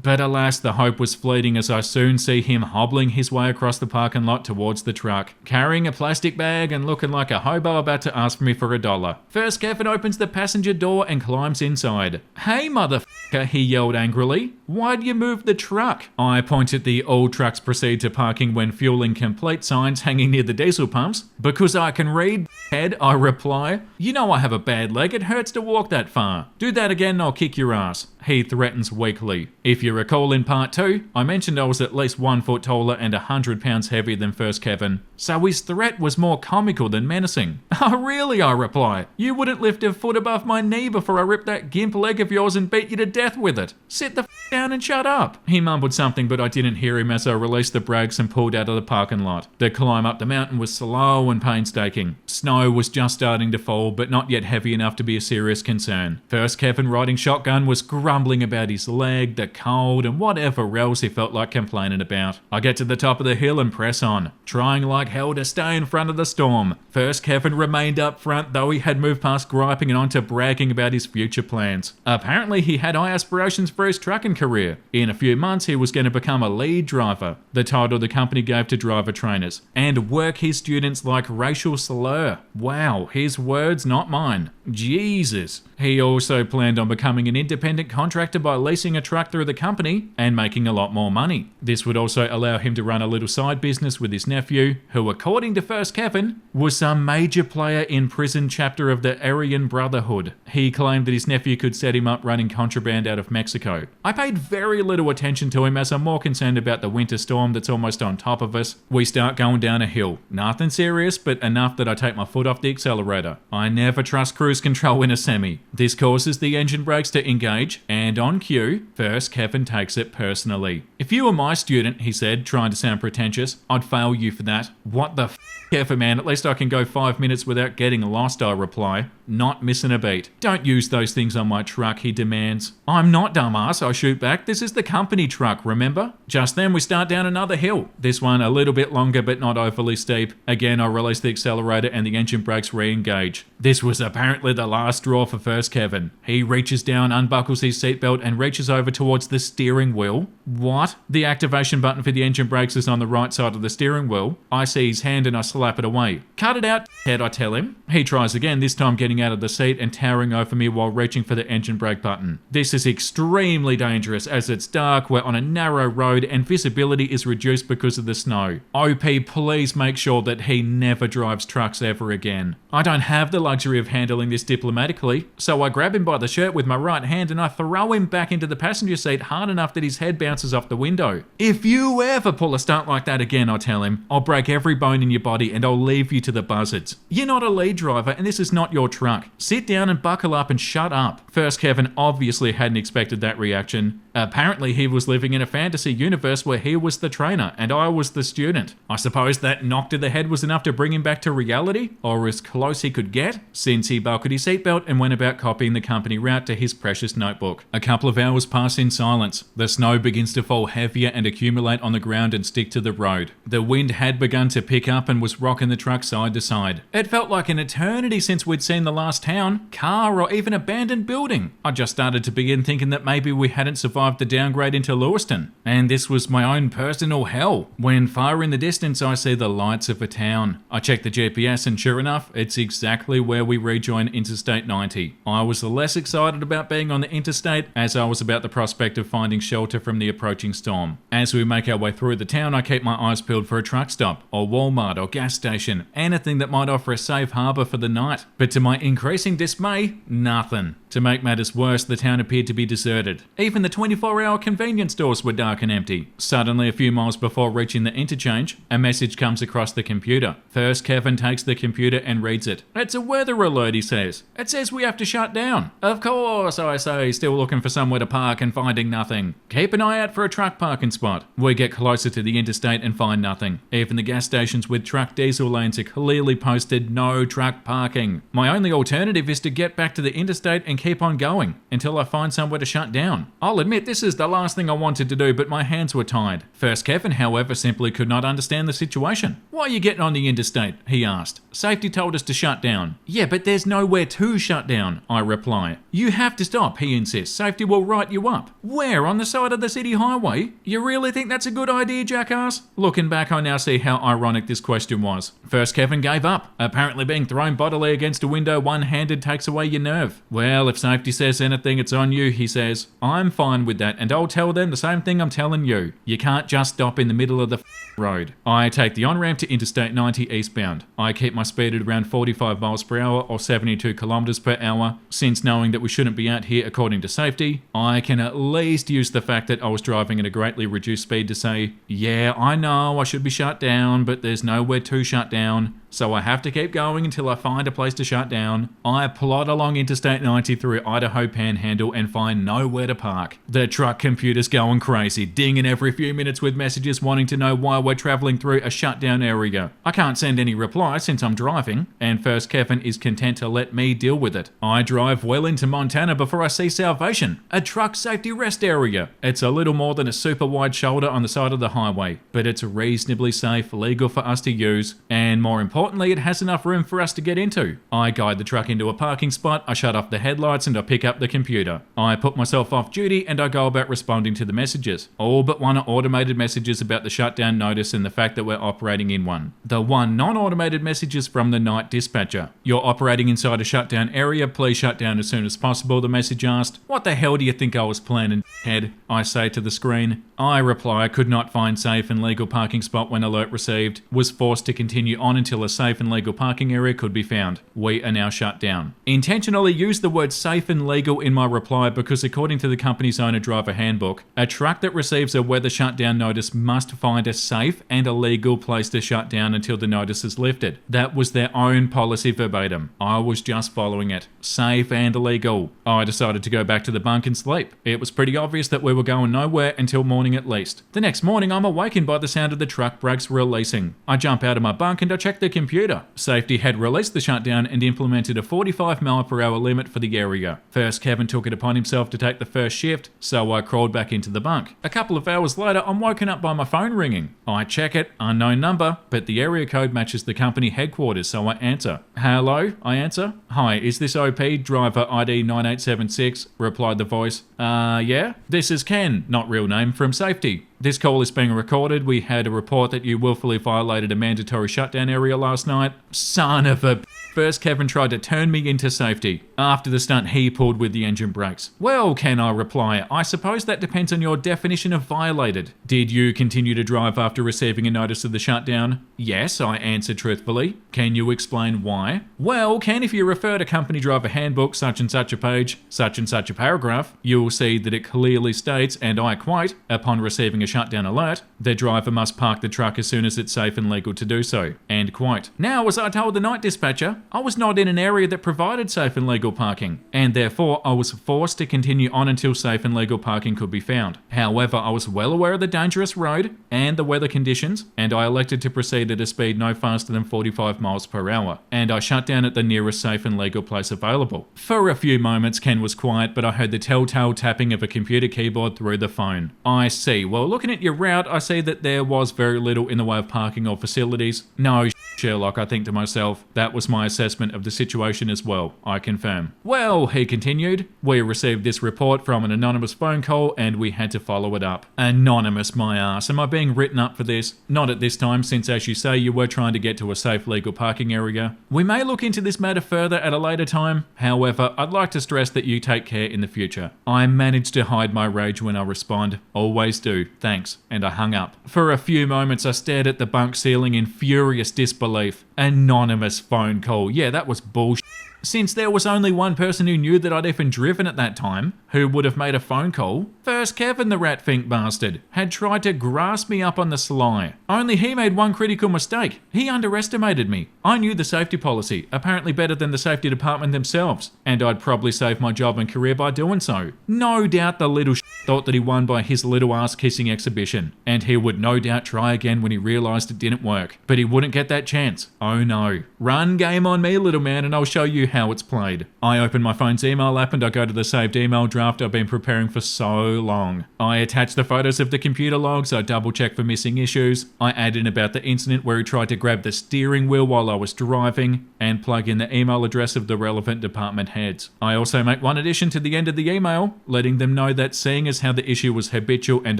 But alas, the hope was fleeting as I soon see him hobbling his way across the parking lot towards the truck, carrying a plastic bag and looking like a hobo about to ask me for $1. First Kevin opens the passenger door and climbs inside. "Hey motherfucker," he yelled angrily. "Why'd you move the truck?" I point at the "all trucks proceed to parking when fueling complete" signs hanging near the diesel pumps. "Because I can read, head," I reply. "You know I have a bad leg, it hurts to walk that far. Do that again and I'll kick your ass," he threatens weakly. If you recall in part 2, I mentioned I was at least 1 foot taller and 100 pounds heavier than First Kevin, so his threat was more comical than menacing. "Oh really?" I reply. "You wouldn't lift a foot above my knee before I ripped that gimp leg of yours and beat you to death with it. Sit the down and shut up." He mumbled something, but I didn't hear him as I released the brakes and pulled out of the parking lot. The climb up the mountain was slow and painstaking. Snow was just starting to fall, but not yet heavy enough to be a serious concern. First Kevin, riding shotgun, was grumbling about his leg, the cold, and whatever else he felt like complaining about. I get to the top of the hill and press on, trying like hell to stay in front of the storm. First Kevin remained up front, though he had moved past griping and onto bragging about his future plans. Apparently he had high aspirations for his trucking career. In a few months he was going to become a lead driver, the title the company gave to driver trainers, and work his students like racial slur. Wow, his words, not mine. Jesus. He also planned on becoming an independent contractor by leasing a truck through the company and making a lot more money. This would also allow him to run a little side business with his nephew, who according to First Kevin, was some major player in prison chapter of the Aryan Brotherhood. He claimed that his nephew could set him up running contraband out of Mexico. I paid very little attention to him as I'm more concerned about the winter storm that's almost on top of us. We start going down a hill. Nothing serious, but enough that I take my foot off the accelerator. I never trust cruise control in a semi. This causes the engine brakes to engage, and on cue, First Kevin takes it personally. "If you were my student," he said, trying to sound pretentious, "I'd fail you for that." "What the f***, Kevin, man? At least I can go 5 minutes without getting lost," I reply, not missing a beat. "Don't use those things on my truck," he demands. "I'm not, dumbass," I shoot back. "This is the company truck, remember?" Just then we start down another hill. This one a little bit longer but not overly steep. Again I release the accelerator and the engine brakes re-engage. This was apparently the last straw for First Kevin. He reaches down, unbuckles his seatbelt and reaches over towards the steering wheel. What? The activation button for the engine brakes is on the right side of the steering wheel. I see his hand and I slap it away. "Cut it out, head," I tell him. He tries again, this time getting out of the seat and towering over me while reaching for the engine brake button. This is extremely dangerous as it's dark, we're on a narrow road and visibility is reduced because of the snow. OP, please make sure that he never drives trucks ever again. I don't have the luxury of handling this diplomatically, so I grab him by the shirt with my right hand and I throw him back into the passenger seat hard enough that his head bounces off the window. "If you ever pull a stunt like that again," I tell him, "I'll break every bone in your body and I'll leave you to the buzzards. You're not a lead driver and this is not your truck. Sit down and buckle up and shut up." First Kevin obviously hadn't expected that reaction. Apparently he was living in a fantasy universe where he was the trainer and I was the student. I suppose that knock to the head was enough to bring him back to reality, or as close he could get, since he buckled his seatbelt and went about copying the company route to his precious notebook. handbook. A couple of hours pass in silence. The snow begins to fall heavier and accumulate on the ground and stick to the road. The wind had begun to pick up and was rocking the truck side to side. It felt like an eternity since we'd seen the last town, car, or even abandoned building. I just started to begin thinking that maybe we hadn't survived the downgrade into Lewiston, and this was my own personal hell. When far in the distance I see the lights of a town. I check the GPS and sure enough, it's exactly where we rejoin Interstate 90. I was less excited about being on the interstate as I was about the prospect of finding shelter from the approaching storm. As we make our way through the town, I keep my eyes peeled for a truck stop, or Walmart, or gas station, anything that might offer a safe harbour for the night. But to my increasing dismay, nothing. To make matters worse, the town appeared to be deserted. Even the 24-hour convenience stores were dark and empty. Suddenly, a few miles before reaching the interchange, a message comes across the computer. First, Kevin takes the computer and reads it. It's a weather alert, he says. It says we have to shut down. Of course, I say, still looking for somewhere to park and finding nothing. Keep an eye out for a truck parking spot. We get closer to the interstate and find nothing. Even the gas stations with truck diesel lanes are clearly posted no truck parking. My only alternative is to get back to the interstate and keep on going until I find somewhere to shut down. I'll admit this is the last thing I wanted to do, but my hands were tied. First Kevin, however, simply could not understand the situation. Why are you getting on the interstate? He asked. Safety told us to shut down. Yeah, but there's nowhere to shut down, I reply. You have to stop, he insists. Safety will write you up. Where? On the side of the city highway? You really think that's a good idea, jackass? Looking back, I now see how ironic this question was. First Kevin gave up. Apparently being thrown bodily against a window one-handed takes away your nerve. Well, if safety says anything, it's on you, he says. I'm fine with that, and I'll tell them the same thing I'm telling you. You can't just stop in the middle of the road. I take the on-ramp to Interstate 90 eastbound. I keep my speed at around 45 miles per hour or 72 kilometers per hour. Since knowing that we shouldn't be out here according to safety, I can at least use the fact that I was driving at a greatly reduced speed to say, yeah, I know I should be shut down, but there's nowhere to shut down. So I have to keep going until I find a place to shut down. I plod along Interstate 90 through Idaho Panhandle and find nowhere to park. The truck computer's going crazy, dinging every few minutes with messages wanting to know why we're traveling through a shutdown area. I can't send any reply since I'm driving, and First Kevin is content to let me deal with it. I drive well into Montana before I see Salvation, a truck safety rest area. It's a little more than a super wide shoulder on the side of the highway, but it's reasonably safe, legal for us to use, and more importantly, it has enough room for us to get into. I guide the truck into a parking spot, I shut off the headlights, and I pick up the computer. I put myself off duty and I go about responding to the messages. All but one are automated messages about the shutdown notice and the fact that we're operating in one. The one non-automated message is from the night dispatcher. You're operating inside a shutdown area, please shut down as soon as possible, the message asked. What the hell do you think I was planning, head? I say to the screen. I reply I could not find safe and legal parking spot when alert received. Was forced to continue on until a safe and legal parking area could be found. We are now shut down. Intentionally use the word safe and legal in my reply because according to the company's owner driver handbook, a truck that receives a weather shutdown notice must find a safe and a legal place to shut down until the notice is lifted. That was their own policy verbatim. I was just following it. Safe and legal. I decided to go back to the bunk and sleep. It was pretty obvious that we were going nowhere until morning at least. The next morning, I'm awakened by the sound of the truck brakes releasing. I jump out of my bunk and I check the computer. Safety had released the shutdown and implemented a 45 mile per hour limit for the area. First, Kevin took it upon himself to take the first shift, so I crawled back into the bunk. A couple of hours later, I'm woken up by my phone ringing. I check it, unknown number, but the area code matches the company headquarters, so I answer. Hello, I answer. Hi, is this OP, driver ID 9876? Replied the voice. Yeah? This is Ken, not real name, from safety. This call is being recorded. We had a report that you willfully violated a mandatory shutdown area last night. Son of a... First, Kevin tried to turn me into safety. After the stunt, he pulled with the engine brakes. Well, Ken, I reply, I suppose that depends on your definition of violated. Did you continue to drive after receiving a notice of the shutdown? Yes, I answered truthfully. Can you explain why? Well, Ken, if you refer to company driver handbook, such and such a page, such and such a paragraph, you'll see that it clearly states, and I quote, upon receiving a a shutdown alert, the driver must park the truck as soon as it's safe and legal to do so. End quote. Now, as I told the night dispatcher, I was not in an area that provided safe and legal parking, and therefore I was forced to continue on until safe and legal parking could be found. However, I was well aware of the dangerous road and the weather conditions, and I elected to proceed at a speed no faster than 45 miles per hour, and I shut down at the nearest safe and legal place available. For a few moments, Ken was quiet, but I heard the telltale tapping of a computer keyboard through the phone. I see. Well, looking at your route, I see that there was very little in the way of parking or facilities. No, Sherlock, I think to myself. That was my assessment of the situation as well, I confirm. Well, he continued, we received this report from an anonymous phone call and we had to follow it up. Anonymous, my ass. Am I being written up for this? Not at this time, since as you say, you were trying to get to a safe legal parking area. We may look into this matter further at a later time. However, I'd like to stress that you take care in the future. I managed to hide my rage when I respond. Always do. Thanks. And I hung up. For a few moments, I stared at the bunk ceiling in furious disbelief. Anonymous phone call. Yeah, that was bullshit. Since there was only one person who knew that I'd even driven at that time, who would have made a phone call, first Kevin, the rat-fink bastard, had tried to grass me up on the sly. Only he made one critical mistake. He underestimated me. I knew the safety policy, apparently better than the safety department themselves, and I'd probably save my job and career by doing so. No doubt the little thought that he won by his little ass-kissing exhibition, and he would no doubt try again when he realised it didn't work. But he wouldn't get that chance. Oh no. Run game on me, little man, and I'll show you how it's played. I open my phone's email app and I go to the saved email draft I've been preparing for so long. I attach the photos of the computer logs, I double check for missing issues, I add in about the incident where he tried to grab the steering wheel while I was driving, and plug in the email address of the relevant department heads. I also make one addition to the end of the email, letting them know that seeing as how the issue was habitual and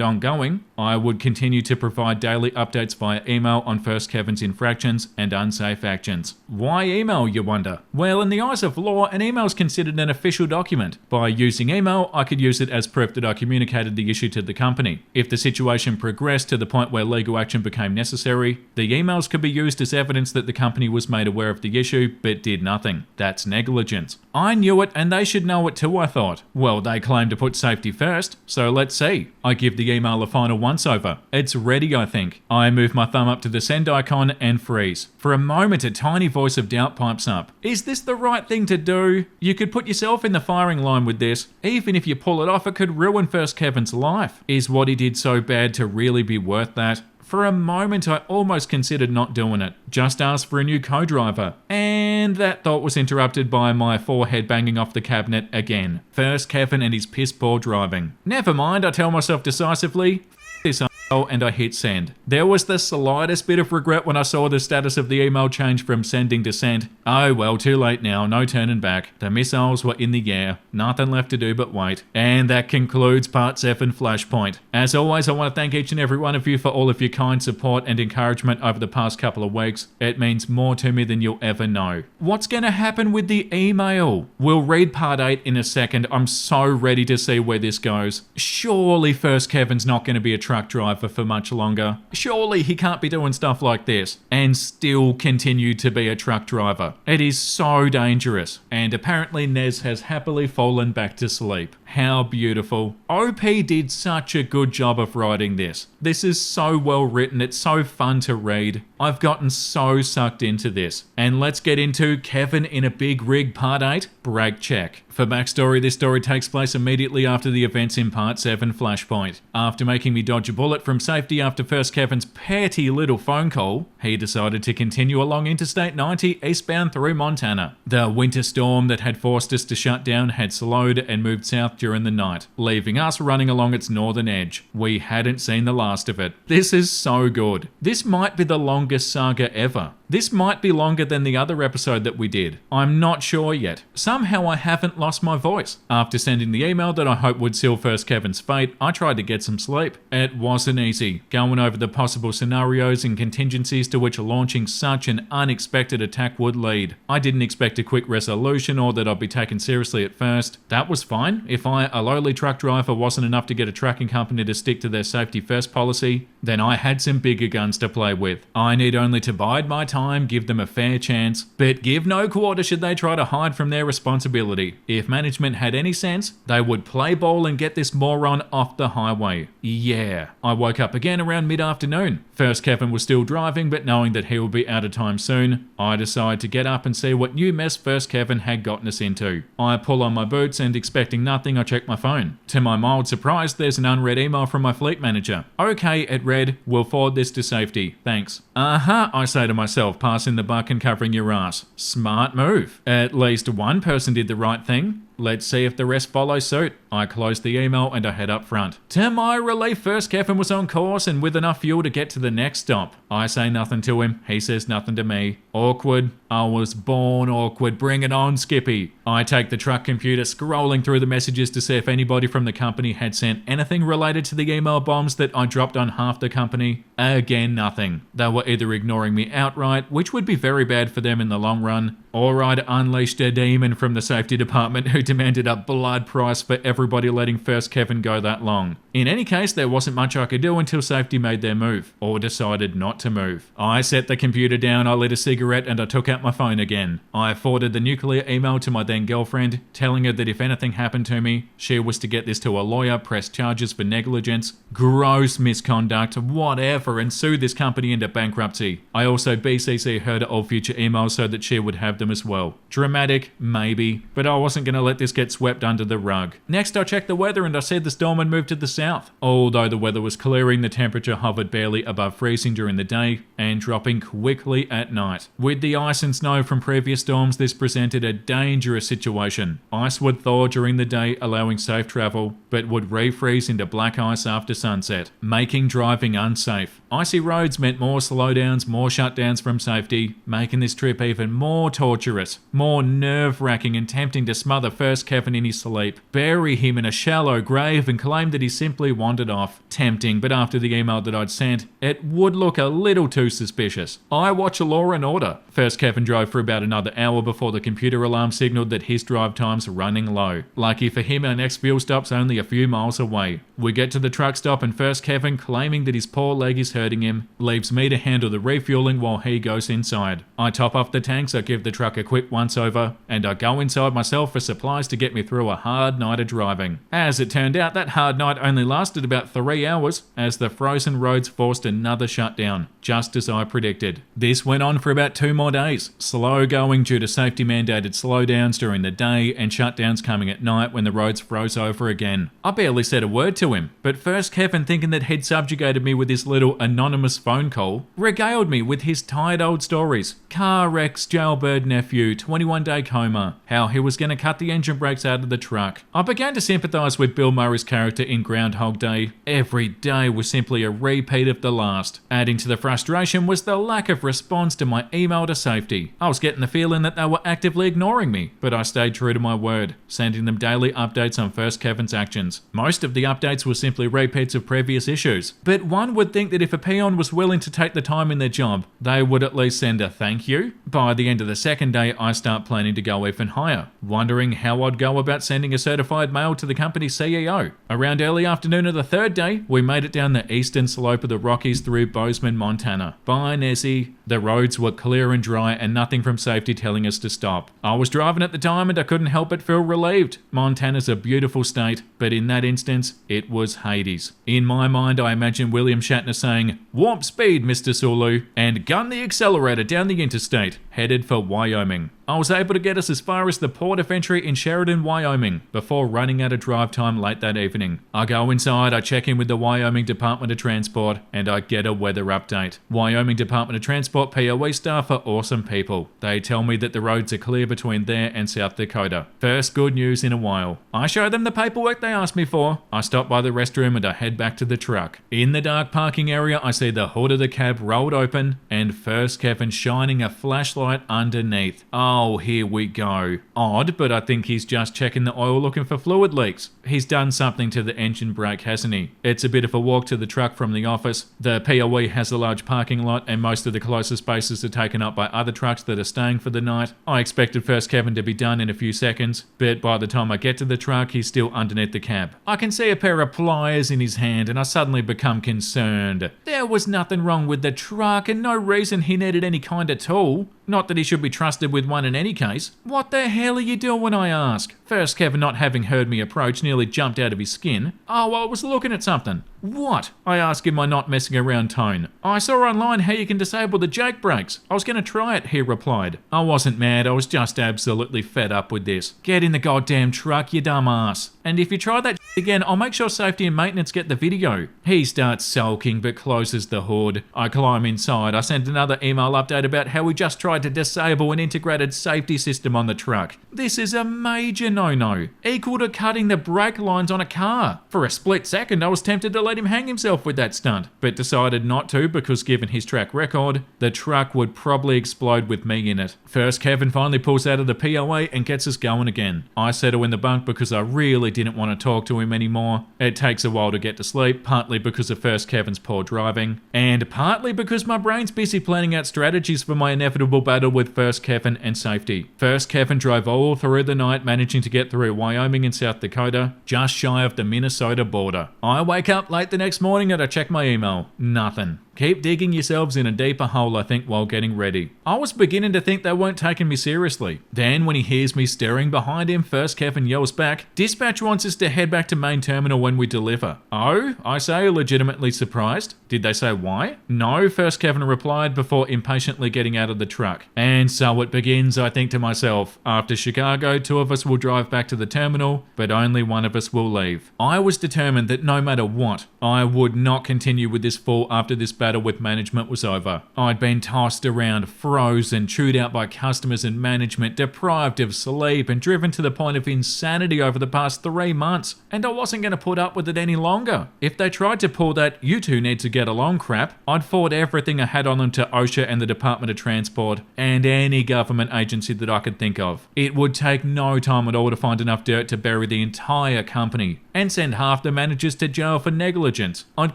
ongoing, I would continue to provide daily updates via email on First Kevin's infractions and unsafe actions. Why email, you wonder? Well, in the eyes of law, an email is considered an official document. By using email, I could use it as proof that I communicated the issue to the company. If the situation progressed to the point where legal action became necessary, the emails could be used as evidence that the company was made aware of the issue, but did nothing. That's negligence. I knew it, and they should know it too, I thought. Well, they claim to put safety first, so let's see. I give the email a final once-over. It's ready, I think. I move my thumb up to the send icon and freeze. For a moment, a tiny voice of doubt pipes up. Is this the right thing to do? You could put yourself in the firing line with this. Even if you pull it off, it could ruin First Kevin's life. Is what he did so bad to really be worth that? For a moment, I almost considered not doing it. Just ask for a new co-driver. And that thought was interrupted by my forehead banging off the cabinet again. First Kevin and his piss poor driving. Never mind, I tell myself decisively. This and I hit send. There was the slightest bit of regret when I saw the status of the email change from sending to sent. Oh well, too late now, no turning back. The missiles were in the air, nothing left to do but wait. And that concludes Part 7 Flashpoint. As always, I want to thank each and every one of you for all of your kind support and encouragement over the past couple of weeks. It means more to me than you'll ever know. What's going to happen with the email? We'll read Part 8 in a second. I'm so ready to see where this goes. Surely First Kevin's not going to be a truck driver for much longer. Surely he can't be doing stuff like this and still continue to be a truck driver. It is so dangerous. And apparently Nez has happily fallen back to sleep. How beautiful. OP did such a good job of writing this. This is so well written. It's so fun to read. I've gotten so sucked into this. And let's get into Kevin in a Big Rig Part 8, brake check. For backstory, this story takes place immediately after the events in Part 7 Flashpoint. After making me dodge a bullet from safety after First Kevin's petty little phone call, he decided to continue along Interstate 90 eastbound through Montana. The winter storm that had forced us to shut down had slowed and moved south during the night, leaving us running along its northern edge. We hadn't seen the last of it. This is so good. This might be the longest saga ever. This might be longer than the other episode that we did. I'm not sure yet. Somehow I haven't lost my voice. After sending the email that I hope would seal First Kevin's fate, I tried to get some sleep. It wasn't easy, going over the possible scenarios and contingencies to which launching such an unexpected attack would lead. I didn't expect a quick resolution or that I'd be taken seriously at first. That was fine. If I, a lowly truck driver, wasn't enough to get a trucking company to stick to their safety first policy, then I had some bigger guns to play with. I need only to bide my time, give them a fair chance, but give no quarter should they try to hide from their responsibility. If management had any sense, they would play ball and get this moron off the highway. Yeah. I woke up again around mid-afternoon. First Kevin was still driving, but knowing that he would be out of time soon, I decided to get up and see what new mess First Kevin had gotten us into. I pull on my boots and, expecting nothing, I check my phone. To my mild surprise, there's an unread email from my fleet manager. Okay, it read, "We'll forward this to safety. Thanks." I say to myself, passing the buck and covering your ass. Smart move. At least one person did the right thing. Let's see if the rest follow suit. I close the email and I head up front. To my relief, First Kevin was on course and with enough fuel to get to the next stop. I say nothing to him. He says nothing to me. Awkward. I was born awkward. Bring it on, Skippy. I take the truck computer, scrolling through the messages to see if anybody from the company had sent anything related to the email bombs that I dropped on half the company. Again, nothing. They were either ignoring me outright, which would be very bad for them in the long run, or I'd unleashed a demon from the safety department who demanded a blood price for everybody letting First Kevin go that long. In any case, there wasn't much I could do until safety made their move, or decided not to move. I set the computer down, I lit a cigarette, and I took out my phone again. I forwarded the nuclear email to my then girlfriend, telling her that if anything happened to me, she was to get this to a lawyer, press charges for negligence, gross misconduct, whatever, and sue this company into bankruptcy. I also BCC her to all future emails so that she would have them as well. Dramatic, maybe, but I wasn't going to let this get swept under the rug. Next, I checked the weather and I said the storm had moved to the south. Although the weather was clearing, the temperature hovered barely above freezing during the day and dropping quickly at night. With the ice and snow from previous storms, this presented a dangerous situation. Ice would thaw during the day, allowing safe travel, but would refreeze into black ice after sunset, making driving unsafe. Icy roads meant more slowdowns, more shutdowns from safety, making this trip even more torturous, more nerve-wracking and tempting to smother First Kevin in his sleep, bury him in a shallow grave and claim that he simply wandered off. Tempting, but after the email that I'd sent, it would look a little too suspicious. I watch Law and Order. First Kevin drove for about another hour before the computer alarm signaled that his drive time's running low. Lucky for him, our next fuel stop's only a few miles away. We get to the truck stop and First Kevin, claiming that his poor leg is hurting him, leaves me to handle the refueling while he goes inside. I top off the tanks, I give the truck a quick once-over, and I go inside myself for supplies to get me through a hard night of driving. As it turned out, that hard night only lasted about 3 hours, as the frozen roads forced another shutdown, just as I predicted. This went on for about 2 more days, slow going due to safety-mandated slowdowns during the day and shutdowns coming at night when the roads froze over again. I barely said a word to him, but First Kevin, thinking that he'd subjugated me with his little anonymous phone call, regaled me with his tired old stories. Car wrecks, jailbird nephew, 21-day coma, how he was going to cut the engine brakes out of the truck. I began to sympathise with Bill Murray's character in Groundhog Day. Every day was simply a repeat of the last. Adding to the frustration was the lack of response to my email to safety. I was getting the feeling that they were actively ignoring me, but I stayed true to my word, sending them daily updates on First Kevin's actions. Most of the updates were simply repeats of previous issues, but one would think that if a peon was willing to take the time in their job, they would at least send a thank you. By the end of the second day, I start planning to go even higher, wondering how I'd go about sending a certified mail to the company's CEO. Around early afternoon of the third day, we made it down the eastern slope of the Rockies through Bozeman, Montana. By Nessie, the roads were clear and dry and nothing from safety telling us to stop. I was driving at the time and I couldn't help but feel relieved. Montana's a beautiful state, but in that instance, it was Hades. In my mind, I imagine William Shatner saying, "Warp speed, Mr. Sulu," and gun the accelerator down the interstate, headed for Wyoming. I was able to get us as far as the port of entry in Sheridan, Wyoming, before running out of drive time late that evening. I go inside, I check in with the Wyoming Department of Transport, and I get a weather update. Wyoming Department of Transport POE staff are awesome people. They tell me that the roads are clear between there and South Dakota. First good news in a while. I show them the paperwork they asked me for. I stop by the restroom and I head back to the truck. In the dark parking area, I see the hood of the cab rolled open and First Kevin shining a flashlight underneath. Oh, here we go. Odd, but I think he's just checking the oil looking for fluid leaks. he's done something to the engine brake, hasn't he? It's a bit of a walk to the truck from the office. The POE has a large parking lot and most of the closest spaces are taken up by other trucks that are staying for the night. I expected First Kevin to be done in a few seconds, but by the time I get to the truck, he's still underneath the cab. I can see a pair of pliers in his hand and I suddenly become concerned. There was nothing wrong with the truck and no reason he needed any kind of tool. Not that he should be trusted with one in any case. What the hell are you doing, I ask? First Kevin, not having heard me approach, nearly jumped out of his skin. Oh, I was looking at something. What? I ask in my not messing around tone. I saw online how you can disable the jake brakes. I was going to try it, he replied. I wasn't mad, I was just absolutely fed up with this. Get in the goddamn truck, you dumbass. And if you try that again, I'll make sure safety and maintenance get the video. He starts sulking but closes the hood. I climb inside. I send another email update about how we just tried to disable an integrated safety system on the truck. This is a major no-no, equal to cutting the brake lines on a car. For a split second, I was tempted to let him hang himself with that stunt, but decided not to because given his track record, the truck would probably explode with me in it. First, Kevin finally pulls out of the POA and gets us going again. I settle in the bunk because I really didn't want to talk to him anymore. It takes a while to get to sleep, partly because of First Kevin's poor driving, and partly because my brain's busy planning out strategies for my inevitable battle with First Kevin and safety. First Kevin drove all through the night, managing to get through Wyoming and South Dakota, just shy of the Minnesota border. I wake up late the next morning and I check my email. Nothing. Keep digging yourselves in a deeper hole, I think, while getting ready. I was beginning to think they weren't taking me seriously. Then, when he hears me staring behind him, First Kevin yells back, "Dispatch wants us to head back to main terminal when we deliver." Oh? I say, legitimately surprised. Did they say why? No, First Kevin replied before impatiently getting out of the truck. And so it begins, I think to myself. After Chicago, 2 of us will drive back to the terminal, but only 1 of us will leave. I was determined that no matter what, I would not continue with this fall after this battle with management was over. I'd been tossed around, frozen, chewed out by customers and management, deprived of sleep and driven to the point of insanity over the past 3 months, and I wasn't going to put up with it any longer. If they tried to pull that "you two need to get along" crap, I'd forward everything I had on them to OSHA and the Department of Transport and any government agency that I could think of. It would take no time at all to find enough dirt to bury the entire company and send half the managers to jail for negligence. I'd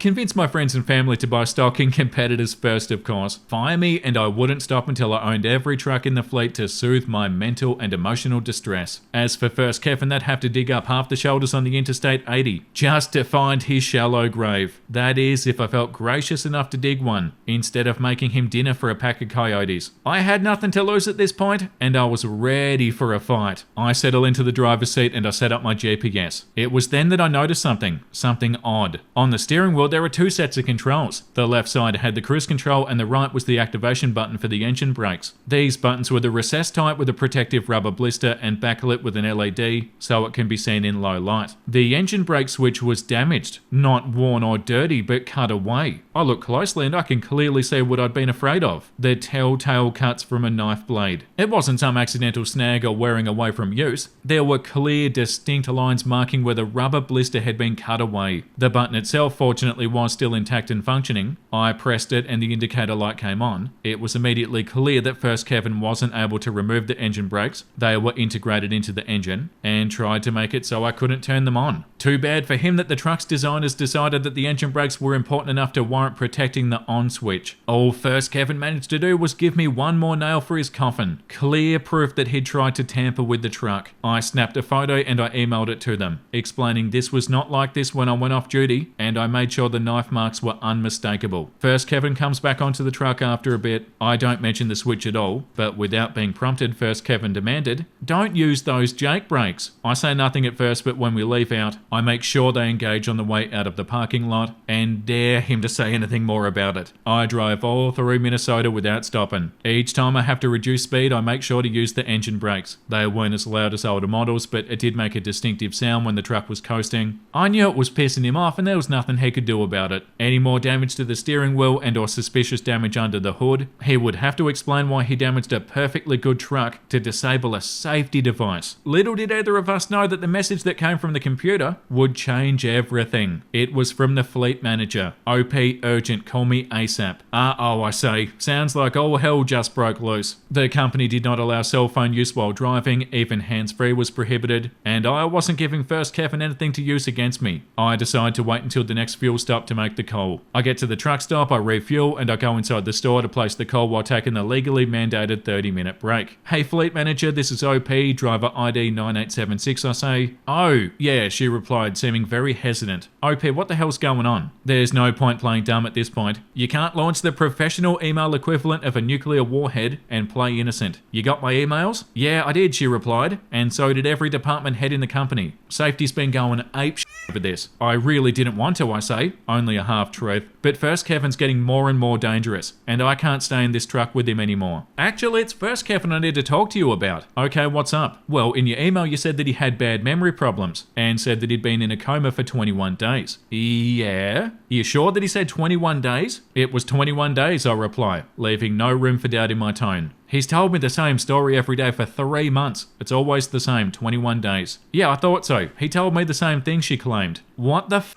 convince my friends and family to buy stock in competitors first, of course. Fire me and I wouldn't stop until I owned every truck in the fleet to soothe my mental and emotional distress. As for First Kevin, they'd have to dig up half the shoulders on the Interstate 80 just to find his shallow grave. That is, if I felt gracious enough to dig one, instead of making him dinner for a pack of coyotes. I had nothing to lose at this point, and I was ready for a fight. I settle into the driver's seat and I set up my GPS. It was then that I noticed something odd. On the steering wheel, there were 2 sets of controls. The left side had the cruise control and the right was the activation button for the engine brakes. These buttons were the recessed type with a protective rubber blister and backlit with an LED so it can be seen in low light. The engine brake switch was damaged, not worn or dirty, but cut away. I look closely and I can clearly see what I'd been afraid of. The telltale cuts from a knife blade. It wasn't some accidental snag or wearing away from use. There were clear, distinct lines marking where the rubber blister had been cut away. The button itself fortunately was still intact and functioning. I pressed it and the indicator light came on. It was immediately clear that First Kevin wasn't able to remove the engine brakes. They were integrated into the engine and tried to make it so I couldn't turn them on. Too bad for him that the truck's designers decided that the engine brakes were important enough to warrant protecting the on switch. All First Kevin managed to do was give me one more nail for his coffin. Clear proof that he'd tried to tamper with the truck. I snapped a photo and I emailed it to them, explaining this was not like this when I went off duty, and I made sure the knife marks were unmistakable. First Kevin comes back onto the truck after a bit. I don't mention the switch at all, but without being prompted, First Kevin demanded, "Don't use those jake brakes." I say nothing at first, but when we leave out, I make sure they engage on the way out of the parking lot and dare him to say anything more about it. I drive all through Minnesota without stopping. Each time I have to reduce speed, I make sure to use the engine brakes. They weren't as loud as older models, but it did make a distinctive sound when the truck was coasting. I knew it was pissing him off and there was nothing he could do about it. Any more damage to the steering steering wheel and or suspicious damage under the hood, he would have to explain why he damaged a perfectly good truck to disable a safety device. Little did either of us know that the message that came from the computer would change everything. It was from the fleet manager. OP urgent, call me ASAP. I say, sounds like all hell just broke loose. The company did not allow cell phone use while driving, even hands-free was prohibited, and I wasn't giving First Kevin anything to use against me. I decide to wait until the next fuel stop to make the call. I get to the truck stop, I refuel, and I go inside the store to place the call while taking the legally mandated 30-minute break. Hey fleet manager, this is OP, driver ID 9876, I say. Oh, yeah, she replied, seeming very hesitant. OP, what the hell's going on? There's no point playing dumb at this point. You can't launch the professional email equivalent of a nuclear warhead and play innocent. You got my emails? Yeah, I did, she replied, and so did every department head in the company. Safety's been going ape over this. I really didn't want to, I say, only a half-truth. But First Kevin's getting more and more dangerous, and I can't stay in this truck with him anymore. Actually, it's First Kevin I need to talk to you about. Okay, what's up? Well, in your email you said that he had bad memory problems, and said that he'd been in a coma for 21 days. Yeah? You sure that he said 21 days? It was 21 days, I reply, leaving no room for doubt in my tone. He's told me the same story every day for 3 months. It's always the same, 21 days. Yeah, I thought so. He told me the same thing, she claimed. What the f***?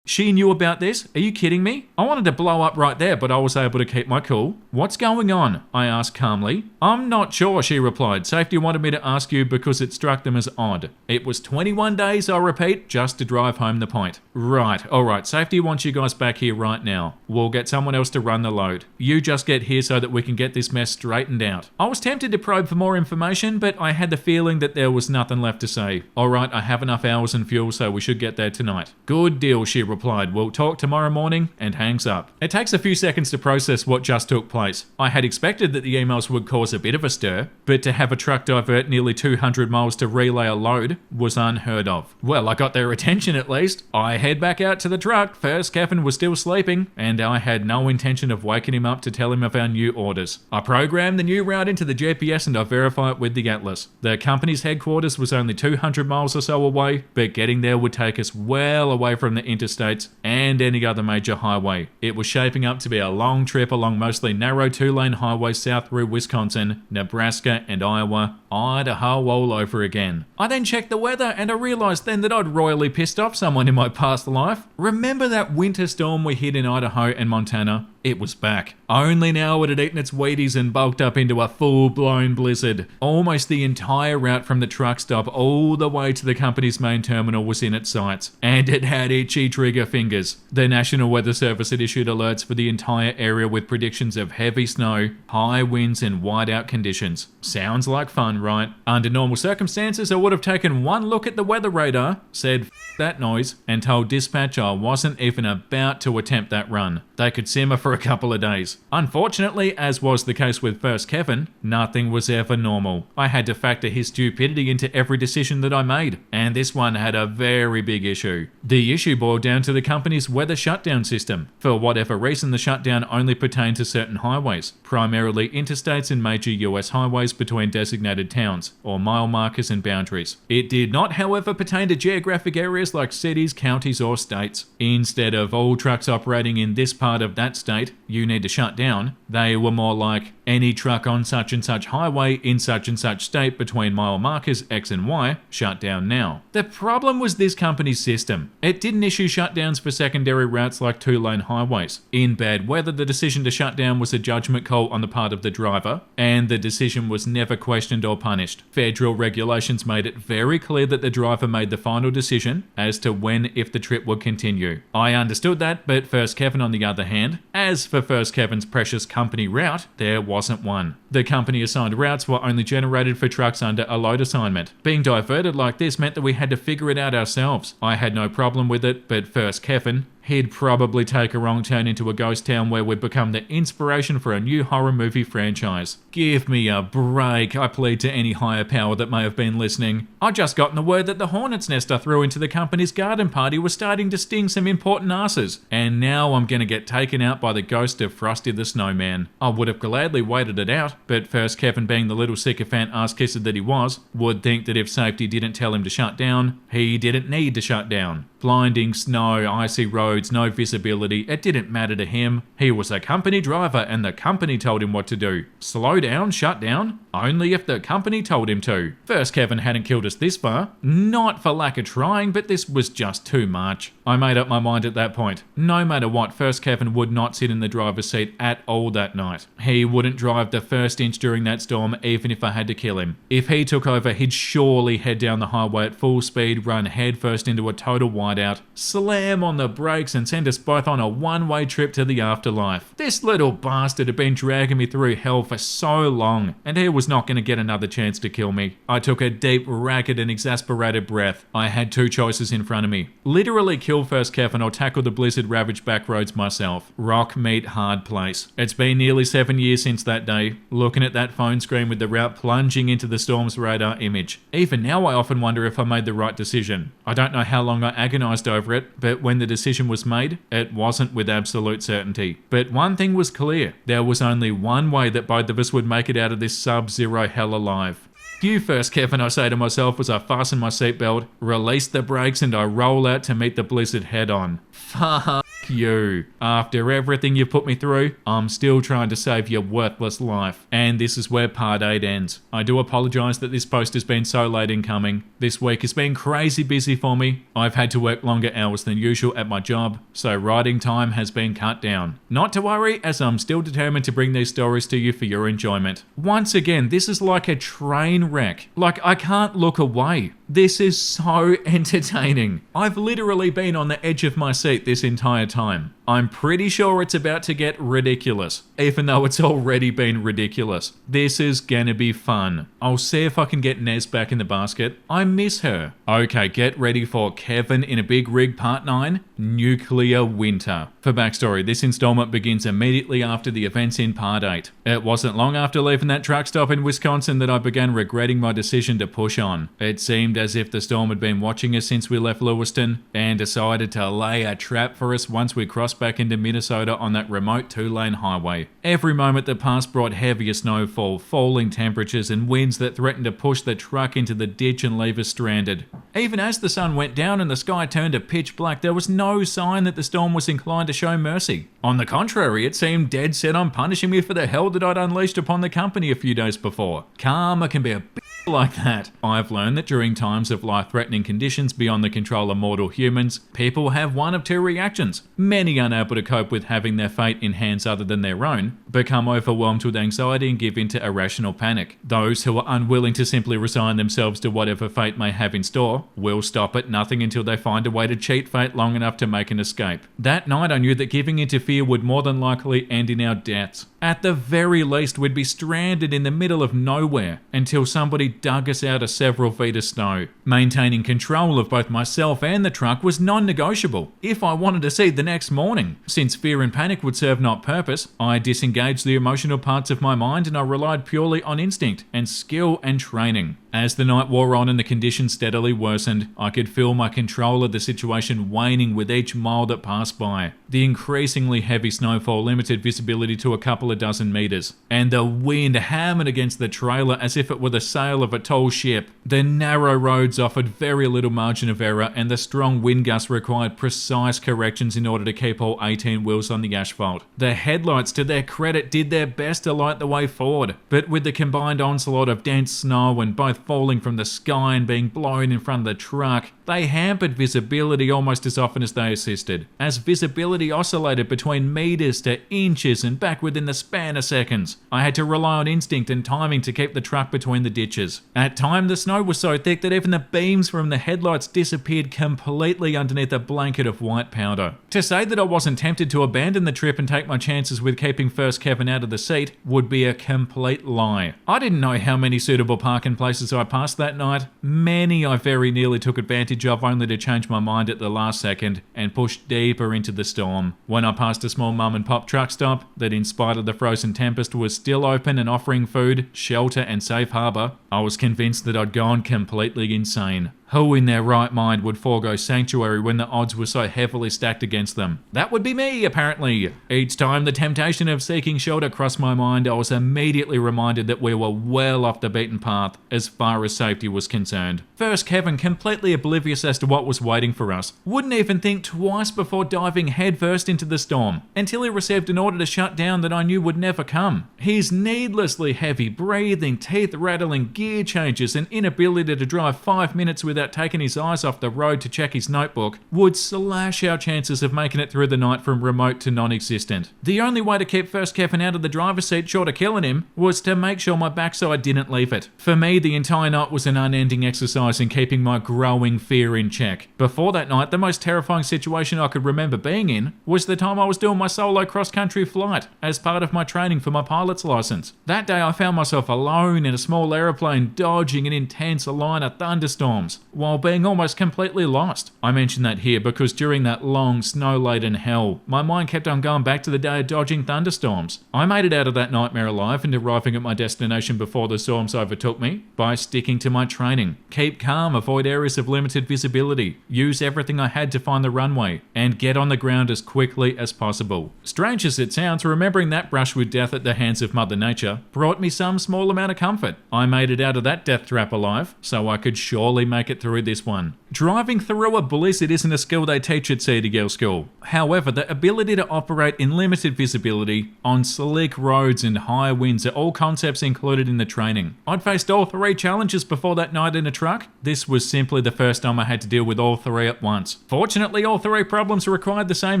She knew about this? Are you kidding me? I wanted to blow up right there, but I was able to keep my cool. What's going on? I asked calmly. I'm not sure, she replied. Safety wanted me to ask you because it struck them as odd. It was 21 days, I repeat, just to drive home the point. Right, alright, safety wants you guys back here right now. We'll get someone else to run the load. You just get here so that we can get this mess straightened out. I was tempted to probe for more information, but I had the feeling that there was nothing left to say. Alright, I have enough hours and fuel, so we should get there tonight. Good deal, she replied. We'll talk tomorrow morning, and hangs up. It takes a few seconds to process what just took place. I had expected that the emails would cause a bit of a stir, but to have a truck divert nearly 200 miles to relay a load was unheard of. Well, I got their attention at least. I head back out to the truck. First Kevin was still sleeping, and I had no intention of waking him up to tell him of our new orders. I programmed the new route into the GPS and I verify it with the Atlas. The company's headquarters was only 200 miles or so away, but getting there would take us well away from the interstates and any other major highway. It was shaping up to be a long trip along mostly narrow 2-lane highways south through Wisconsin, Nebraska, and Iowa, Idaho all over again. I then checked the weather and I realized then that I'd royally pissed off someone in my past life. Remember that winter storm we hit in Idaho and Montana? It was back. Only now it had eaten its Wheaties and bulked up into a full-blown blizzard. Almost the entire route from the truck stop all the way to the company's main terminal was in its sights, and it had itchy trigger fingers. The National Weather Service had issued alerts for the entire area with predictions of heavy snow, high winds, and whiteout conditions. Sounds like fun, right? Under normal circumstances, I would have taken one look at the weather radar, said F that noise, and told dispatch I wasn't even about to attempt that run. They could simmer for a couple of days. Unfortunately, as was the case with First Kevin, nothing was ever normal. I had to factor his stupidity into every decision that I made, and this one had a very big issue. The issue boiled down to the company's weather shutdown system. For whatever reason, the shutdown only pertained to certain highways, primarily interstates and major US highways between designated towns, or mile markers and boundaries. It did not, however, pertain to geographic areas like cities, counties, or states. Instead of all trucks operating in this part of that state, you need to shut down, they were more like any truck on such and such highway in such and such state between mile markers X and Y, shut down now. The problem was this company's system. It didn't issue shutdowns for secondary routes like 2-lane highways. In bad weather, the decision to shut down was a judgment call on the part of the driver, and the decision was never questioned or punished. Federal regulations made it very clear that the driver made the final decision as to when if the trip would continue. I understood that, but First Kevin on the other hand, as for First Kevin's precious company route, there wasn't one. The company assigned routes were only generated for trucks under a load assignment. Being diverted like this meant that we had to figure it out ourselves. I had no problem with it, but First Kevin, he'd probably take a wrong turn into a ghost town where we'd become the inspiration for a new horror movie franchise. Give me a break, I plead to any higher power that may have been listening. I'd just gotten the word that the hornet's nest I threw into the company's garden party was starting to sting some important asses, and now I'm gonna get taken out by the ghost of Frosty the Snowman. I would have gladly waited it out, but First Kevin, being the little sycophant ass-kisser that he was, would think that if safety didn't tell him to shut down, he didn't need to shut down. Blinding snow, icy roads, no visibility. It didn't matter to him. He was a company driver and the company told him what to do. Slow down, shut down? Only if the company told him to. First Kevin hadn't killed us this far. Not for lack of trying, but this was just too much. I made up my mind at that point. No matter what, First Kevin would not sit in the driver's seat at all that night. He wouldn't drive the first inch during that storm, even if I had to kill him. If he took over, he'd surely head down the highway at full speed, run headfirst into a total whiteout, slam on the brakes and send us both on a one-way trip to the afterlife. This little bastard had been dragging me through hell for so long, and he was not going to get another chance to kill me. I took a deep, ragged and exasperated breath. I had two choices in front of me. Literally kill First Kevin or tackle the blizzard-ravaged backroads myself. Rock, meet, hard place. It's been nearly 7 years since that day, looking at that phone screen with the route plunging into the storm's radar image. Even now I often wonder if I made the right decision. I don't know how long I agonized over it, but when the decision was made, it wasn't with absolute certainty. But one thing was clear. There was only one way that both of us would make it out of this sub-zero hell alive. You First Kevin, I say to myself as I fasten my seatbelt, release the brakes and I roll out to meet the blizzard head on. Fuck you. After everything you've put me through, I'm still trying to save your worthless life. And this is where part 8 ends. I do apologise that this post has been so late in coming. This week has been crazy busy for me. I've had to work longer hours than usual at my job, so writing time has been cut down. Not to worry, as I'm still determined to bring these stories to you for your enjoyment. Once again, this is like a train wreck. Like, I can't look away. This is so entertaining. I've literally been on the edge of my seat this entire time. I'm pretty sure it's about to get ridiculous, even though it's already been ridiculous. This is gonna be fun. I'll see if I can get Nez back in the basket. I miss her. Okay, get ready for Kevin in a Big Rig Part 9, Nuclear Winter. For backstory, this installment begins immediately after the events in Part 8. It wasn't long after leaving that truck stop in Wisconsin that I began regretting my decision to push on. It seemed as if the storm had been watching us since we left Lewiston and decided to lay a trap for us once we crossed back into Minnesota on that remote 2-lane highway. Every moment that passed brought heavier snowfall, falling temperatures and winds that threatened to push the truck into the ditch and leave us stranded. Even as the sun went down and the sky turned to pitch black, there was no sign that the storm was inclined to show mercy. On the contrary, it seemed dead set on punishing me for the hell that I'd unleashed upon the company a few days before. Karma can be a like that. I've learned that during times of life-threatening conditions beyond the control of mortal humans, people have one of two reactions. Many unable to cope with having their fate in hands other than their own, become overwhelmed with anxiety and give in to irrational panic. Those who are unwilling to simply resign themselves to whatever fate may have in store, will stop at nothing until they find a way to cheat fate long enough to make an escape. That night I knew that giving in to fear would more than likely end in our deaths. At the very least, we'd be stranded in the middle of nowhere until somebody dug us out of several feet of snow. Maintaining control of both myself and the truck was non-negotiable if I wanted to see the next morning. Since fear and panic would serve not purpose, I disengaged the emotional parts of my mind and I relied purely on instinct and skill and training. As the night wore on and the conditions steadily worsened, I could feel my control of the situation waning with each mile that passed by. The increasingly heavy snowfall limited visibility to a couple of dozen meters, and the wind hammered against the trailer as if it were the sail of a tall ship. The narrow roads offered very little margin of error, and the strong wind gusts required precise corrections in order to keep all 18 wheels on the asphalt. The headlights, to their credit, did their best to light the way forward, but with the combined onslaught of dense snow and both falling from the sky and being blown in front of the truck, they hampered visibility almost as often as they assisted, as visibility oscillated between meters to inches and back within the span of seconds. I had to rely on instinct and timing to keep the truck between the ditches. At times, the snow was so thick that even the beams from the headlights disappeared completely underneath a blanket of white powder. To say that I wasn't tempted to abandon the trip and take my chances with keeping First Kevin out of the seat would be a complete lie. I didn't know how many suitable parking places I passed that night. Many I very nearly took advantage of, only to change my mind at the last second and push deeper into the storm. When I passed a small mum and pop truck stop that, in spite of the frozen tempest, was still open and offering food, shelter and safe harbour, I was convinced that I'd gone completely insane. Who in their right mind would forego sanctuary when the odds were so heavily stacked against them? That would be me, apparently. Each time the temptation of seeking shelter crossed my mind, I was immediately reminded that we were well off the beaten path as far as safety was concerned. First Kevin, completely oblivious as to what was waiting for us, wouldn't even think twice before diving headfirst into the storm, until he received an order to shut down that I knew would never come. His needlessly heavy breathing, teeth-rattling gear changes, and inability to drive 5 minutes without taking his eyes off the road to check his notebook would slash our chances of making it through the night from remote to non-existent. The only way to keep First Kevin out of the driver's seat short of killing him was to make sure my backside didn't leave it. For me, the entire night was an unending exercise in keeping my growing fear in check. Before that night, the most terrifying situation I could remember being in was the time I was doing my solo cross-country flight as part of my training for my pilot's license. That day I found myself alone in a small aeroplane dodging an intense line of thunderstorms while being almost completely lost. I mention that here because during that long snow-laden hell, my mind kept on going back to the day of dodging thunderstorms. I made it out of that nightmare alive and arriving at my destination before the storms overtook me by sticking to my training. Keep calm, avoid areas of limited visibility, use everything I had to find the runway, and get on the ground as quickly as possible. Strange as it sounds, remembering that brush with death at the hands of Mother Nature brought me some small amount of comfort. I made it out of that death trap alive, so I could surely make it through this one. Driving through a blizzard isn't a skill they teach at Cedar Girl School. However, the ability to operate in limited visibility, on slick roads and high winds are all concepts included in the training. I'd faced all 3 challenges before that night in a truck. This was simply the first time I had to deal with all 3 at once. Fortunately, all 3 problems required the same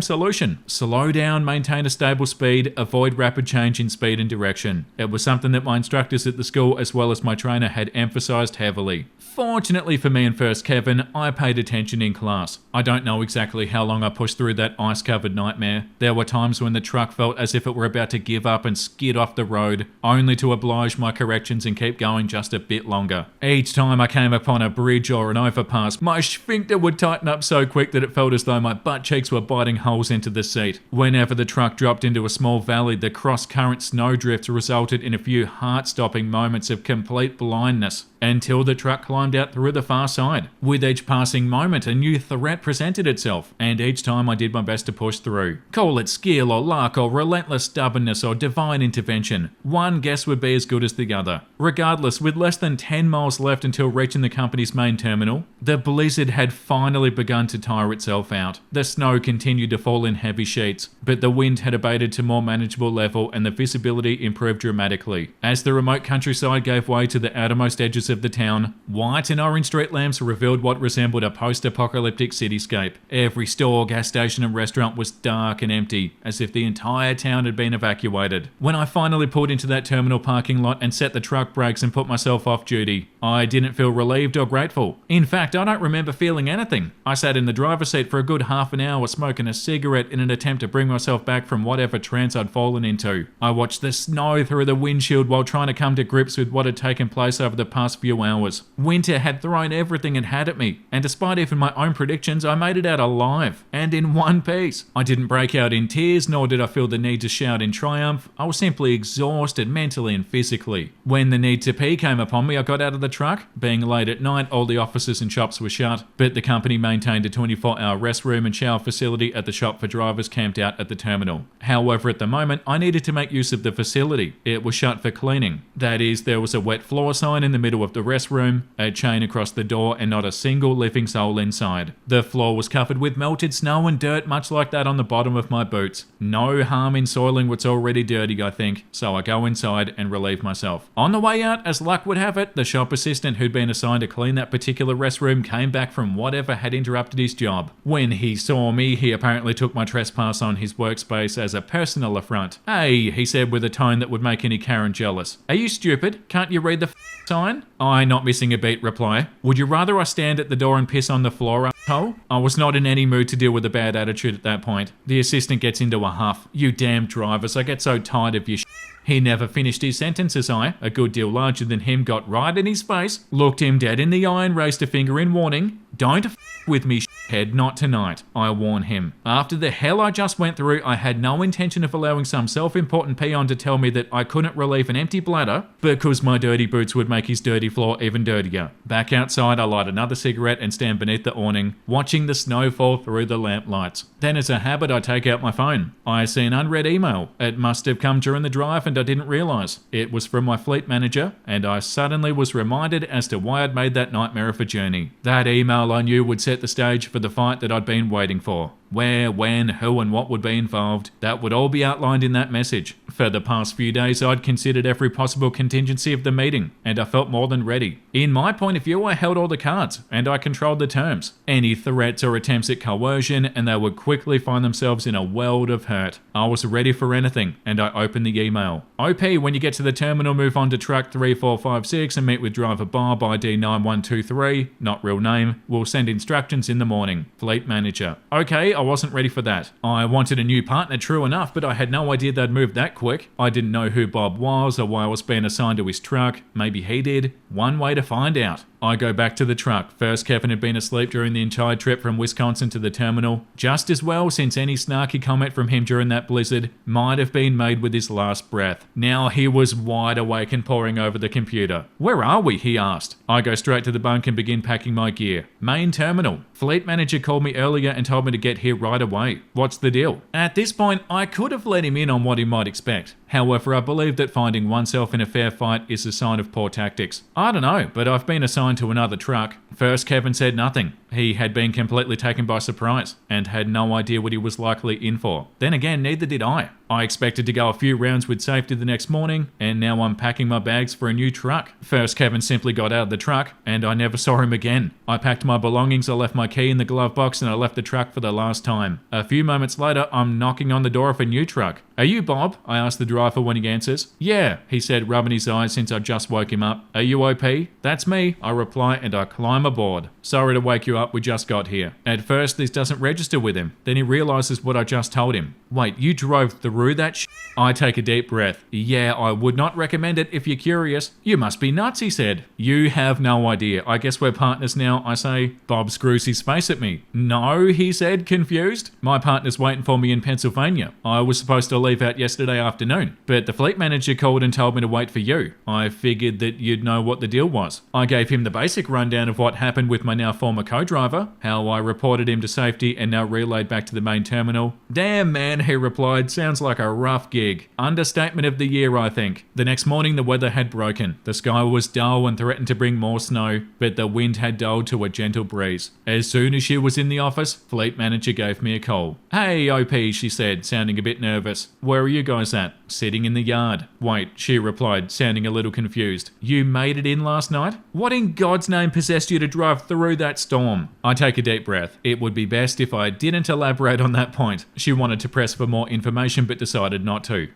solution. Slow down, maintain a stable speed, avoid rapid change in speed and direction. It was something that my instructors at the school as well as my trainer had emphasized heavily. Fortunately for me and First Kevin, I paid attention in class. I don't know exactly how long I pushed through that ice-covered nightmare. There were times when the truck felt as if it were about to give up and skid off the road, only to oblige my corrections and keep going just a bit longer. Each time I came upon a bridge or an overpass, my sphincter would tighten up so quick that it felt as though my butt cheeks were biting holes into the seat. Whenever the truck dropped into a small valley, the cross-current snowdrifts resulted in a few heart-stopping moments of complete blindness until the truck climbed out through the far side. With each passing moment, a new threat presented itself, and each time I did my best to push through. Call it skill or luck or relentless stubbornness or divine intervention. One guess would be as good as the other. Regardless, with less than 10 miles left until reaching the company's main terminal, the blizzard had finally begun to tire itself out. The snow continued to fall in heavy sheets, but the wind had abated to more manageable level and the visibility improved dramatically. As the remote countryside gave way to the outermost edges of the town, white and orange street lamps revealed what resembled a post-apocalyptic cityscape. Every store, gas station and restaurant was dark and empty, as if the entire town had been evacuated. When I finally pulled into that terminal parking lot and set the truck brakes and put myself off duty, I didn't feel relieved or grateful. In fact, I don't remember feeling anything. I sat in the driver's seat for a good half an hour smoking a cigarette in an attempt to bring myself back from whatever trance I'd fallen into. I watched the snow through the windshield while trying to come to grips with what had taken place over the past few hours. Winter had thrown everything it had at me, and despite even my own predictions, I made it out alive, and in one piece. I didn't break out in tears, nor did I feel the need to shout in triumph. I was simply exhausted mentally and physically. When the need to pee came upon me, I got out of the truck. Being late at night, all the offices and shops were shut, but the company maintained a 24-hour restroom and shower facility at the shop for drivers camped out at the terminal. However, at the moment, I needed to make use of the facility. It was shut for cleaning. That is, there was a wet floor sign in the middle of the restroom, a chain across the door, and not a single living soul inside. The floor was covered with melted snow and dirt, much like that on the bottom of my boots. No harm in soiling what's already dirty, I think, so I go inside and relieve myself. On the way out, as luck would have it, the shop assistant who'd been assigned to clean that particular restroom came back from whatever had interrupted his job. When he saw me, he apparently took my trespass on his workspace as a personal affront. "Hey," he said with a tone that would make any Karen jealous. "Are you stupid? Can't you read the sign?" I, not missing a beat, reply, "Would you rather I stand at the door and piss on the floor, asshole?" I was not in any mood to deal with a bad attitude at that point. The assistant gets into a huff. "You damn drivers, I get so tired of your shit." He never finished his sentence as I, a good deal larger than him, got right in his face, looked him dead in the eye and raised a finger in warning. "Don't f with me, Head not tonight, I warn him. After the hell I just went through, I had no intention of allowing some self-important peon to tell me that I couldn't relieve an empty bladder because my dirty boots would make his dirty floor even dirtier. Back outside, I light another cigarette and stand beneath the awning, watching the snow fall through the lamp lights. Then as a habit, I take out my phone. I see an unread email. It must have come during the drive and I didn't realise. It was from my fleet manager, and I suddenly was reminded as to why I'd made that nightmare of a journey. That email I knew would set the stage for the fight that I'd been waiting for. Where, when, who and what would be involved, that would all be outlined in that message. For the past few days, I'd considered every possible contingency of the meeting, and I felt more than ready. In my point of view, I held all the cards, and I controlled the terms. Any threats or attempts at coercion, and they would quickly find themselves in a world of hurt. I was ready for anything, and I opened the email. OP, when you get to the terminal, move on to truck 3456 and meet with driver Bob, ID 9123, not real name. We'll send instructions in the morning. Fleet manager. Okay, I wasn't ready for that. I wanted a new partner, true enough, but I had no idea they'd move that quick. I didn't know who Bob was or why I was being assigned to his truck. Maybe he did. One way to find out. I go back to the truck. First, Kevin had been asleep during the entire trip from Wisconsin to the terminal. Just as well, since any snarky comment from him during that blizzard might have been made with his last breath. Now he was wide awake and poring over the computer. Where are we? He asked. I go straight to the bunk and begin packing my gear. Main terminal. Fleet manager called me earlier and told me to get here right away. What's the deal? At this point, I could have let him in on what he might expect. However, I believe that finding oneself in a fair fight is a sign of poor tactics. I don't know, but I've been assigned to another truck. First, Kevin said nothing. He had been completely taken by surprise and had no idea what he was likely in for. Then again, neither did I. I expected to go a few rounds with safety the next morning, and now I'm packing my bags for a new truck. First, Kevin simply got out of the truck, and I never saw him again. I packed my belongings, I left my key in the glove box, and I left the truck for the last time. A few moments later, I'm knocking on the door of a new truck. Are you Bob? I asked the driver when he answers. Yeah, he said, rubbing his eyes since I just woke him up. Are you OP? That's me, I reply, and I climb aboard. Sorry to wake you up, we just got here. At first, this doesn't register with him. Then he realizes what I just told him. Wait, you drove through that shit? I take a deep breath. Yeah, I would not recommend it if you're curious. You must be nuts, he said. You have no idea. I guess we're partners now, I say. Bob screws his face at me. No, he said, confused. My partner's waiting for me in Pennsylvania. I was supposed to leave out yesterday afternoon, but the fleet manager called and told me to wait for you. I figured that you'd know what the deal was. I gave him the basic rundown of what happened with my now former co-driver, how I reported him to safety and now relayed back to the main terminal. Damn man, he replied, sounds like a rough gig. Understatement of the year, I think. The next morning the weather had broken. The sky was dull and threatened to bring more snow, but the wind had dulled to a gentle breeze. As soon as she was in the office, fleet manager gave me a call. Hey OP, she said, sounding a bit nervous. Where are you guys at? Sitting in the yard. Wait, she replied, sounding a little confused. You made it in last night? What in God's name possessed you to drive through that storm? I take a deep breath. It would be best if I didn't elaborate on that point. She wanted to press for more information but decided not to.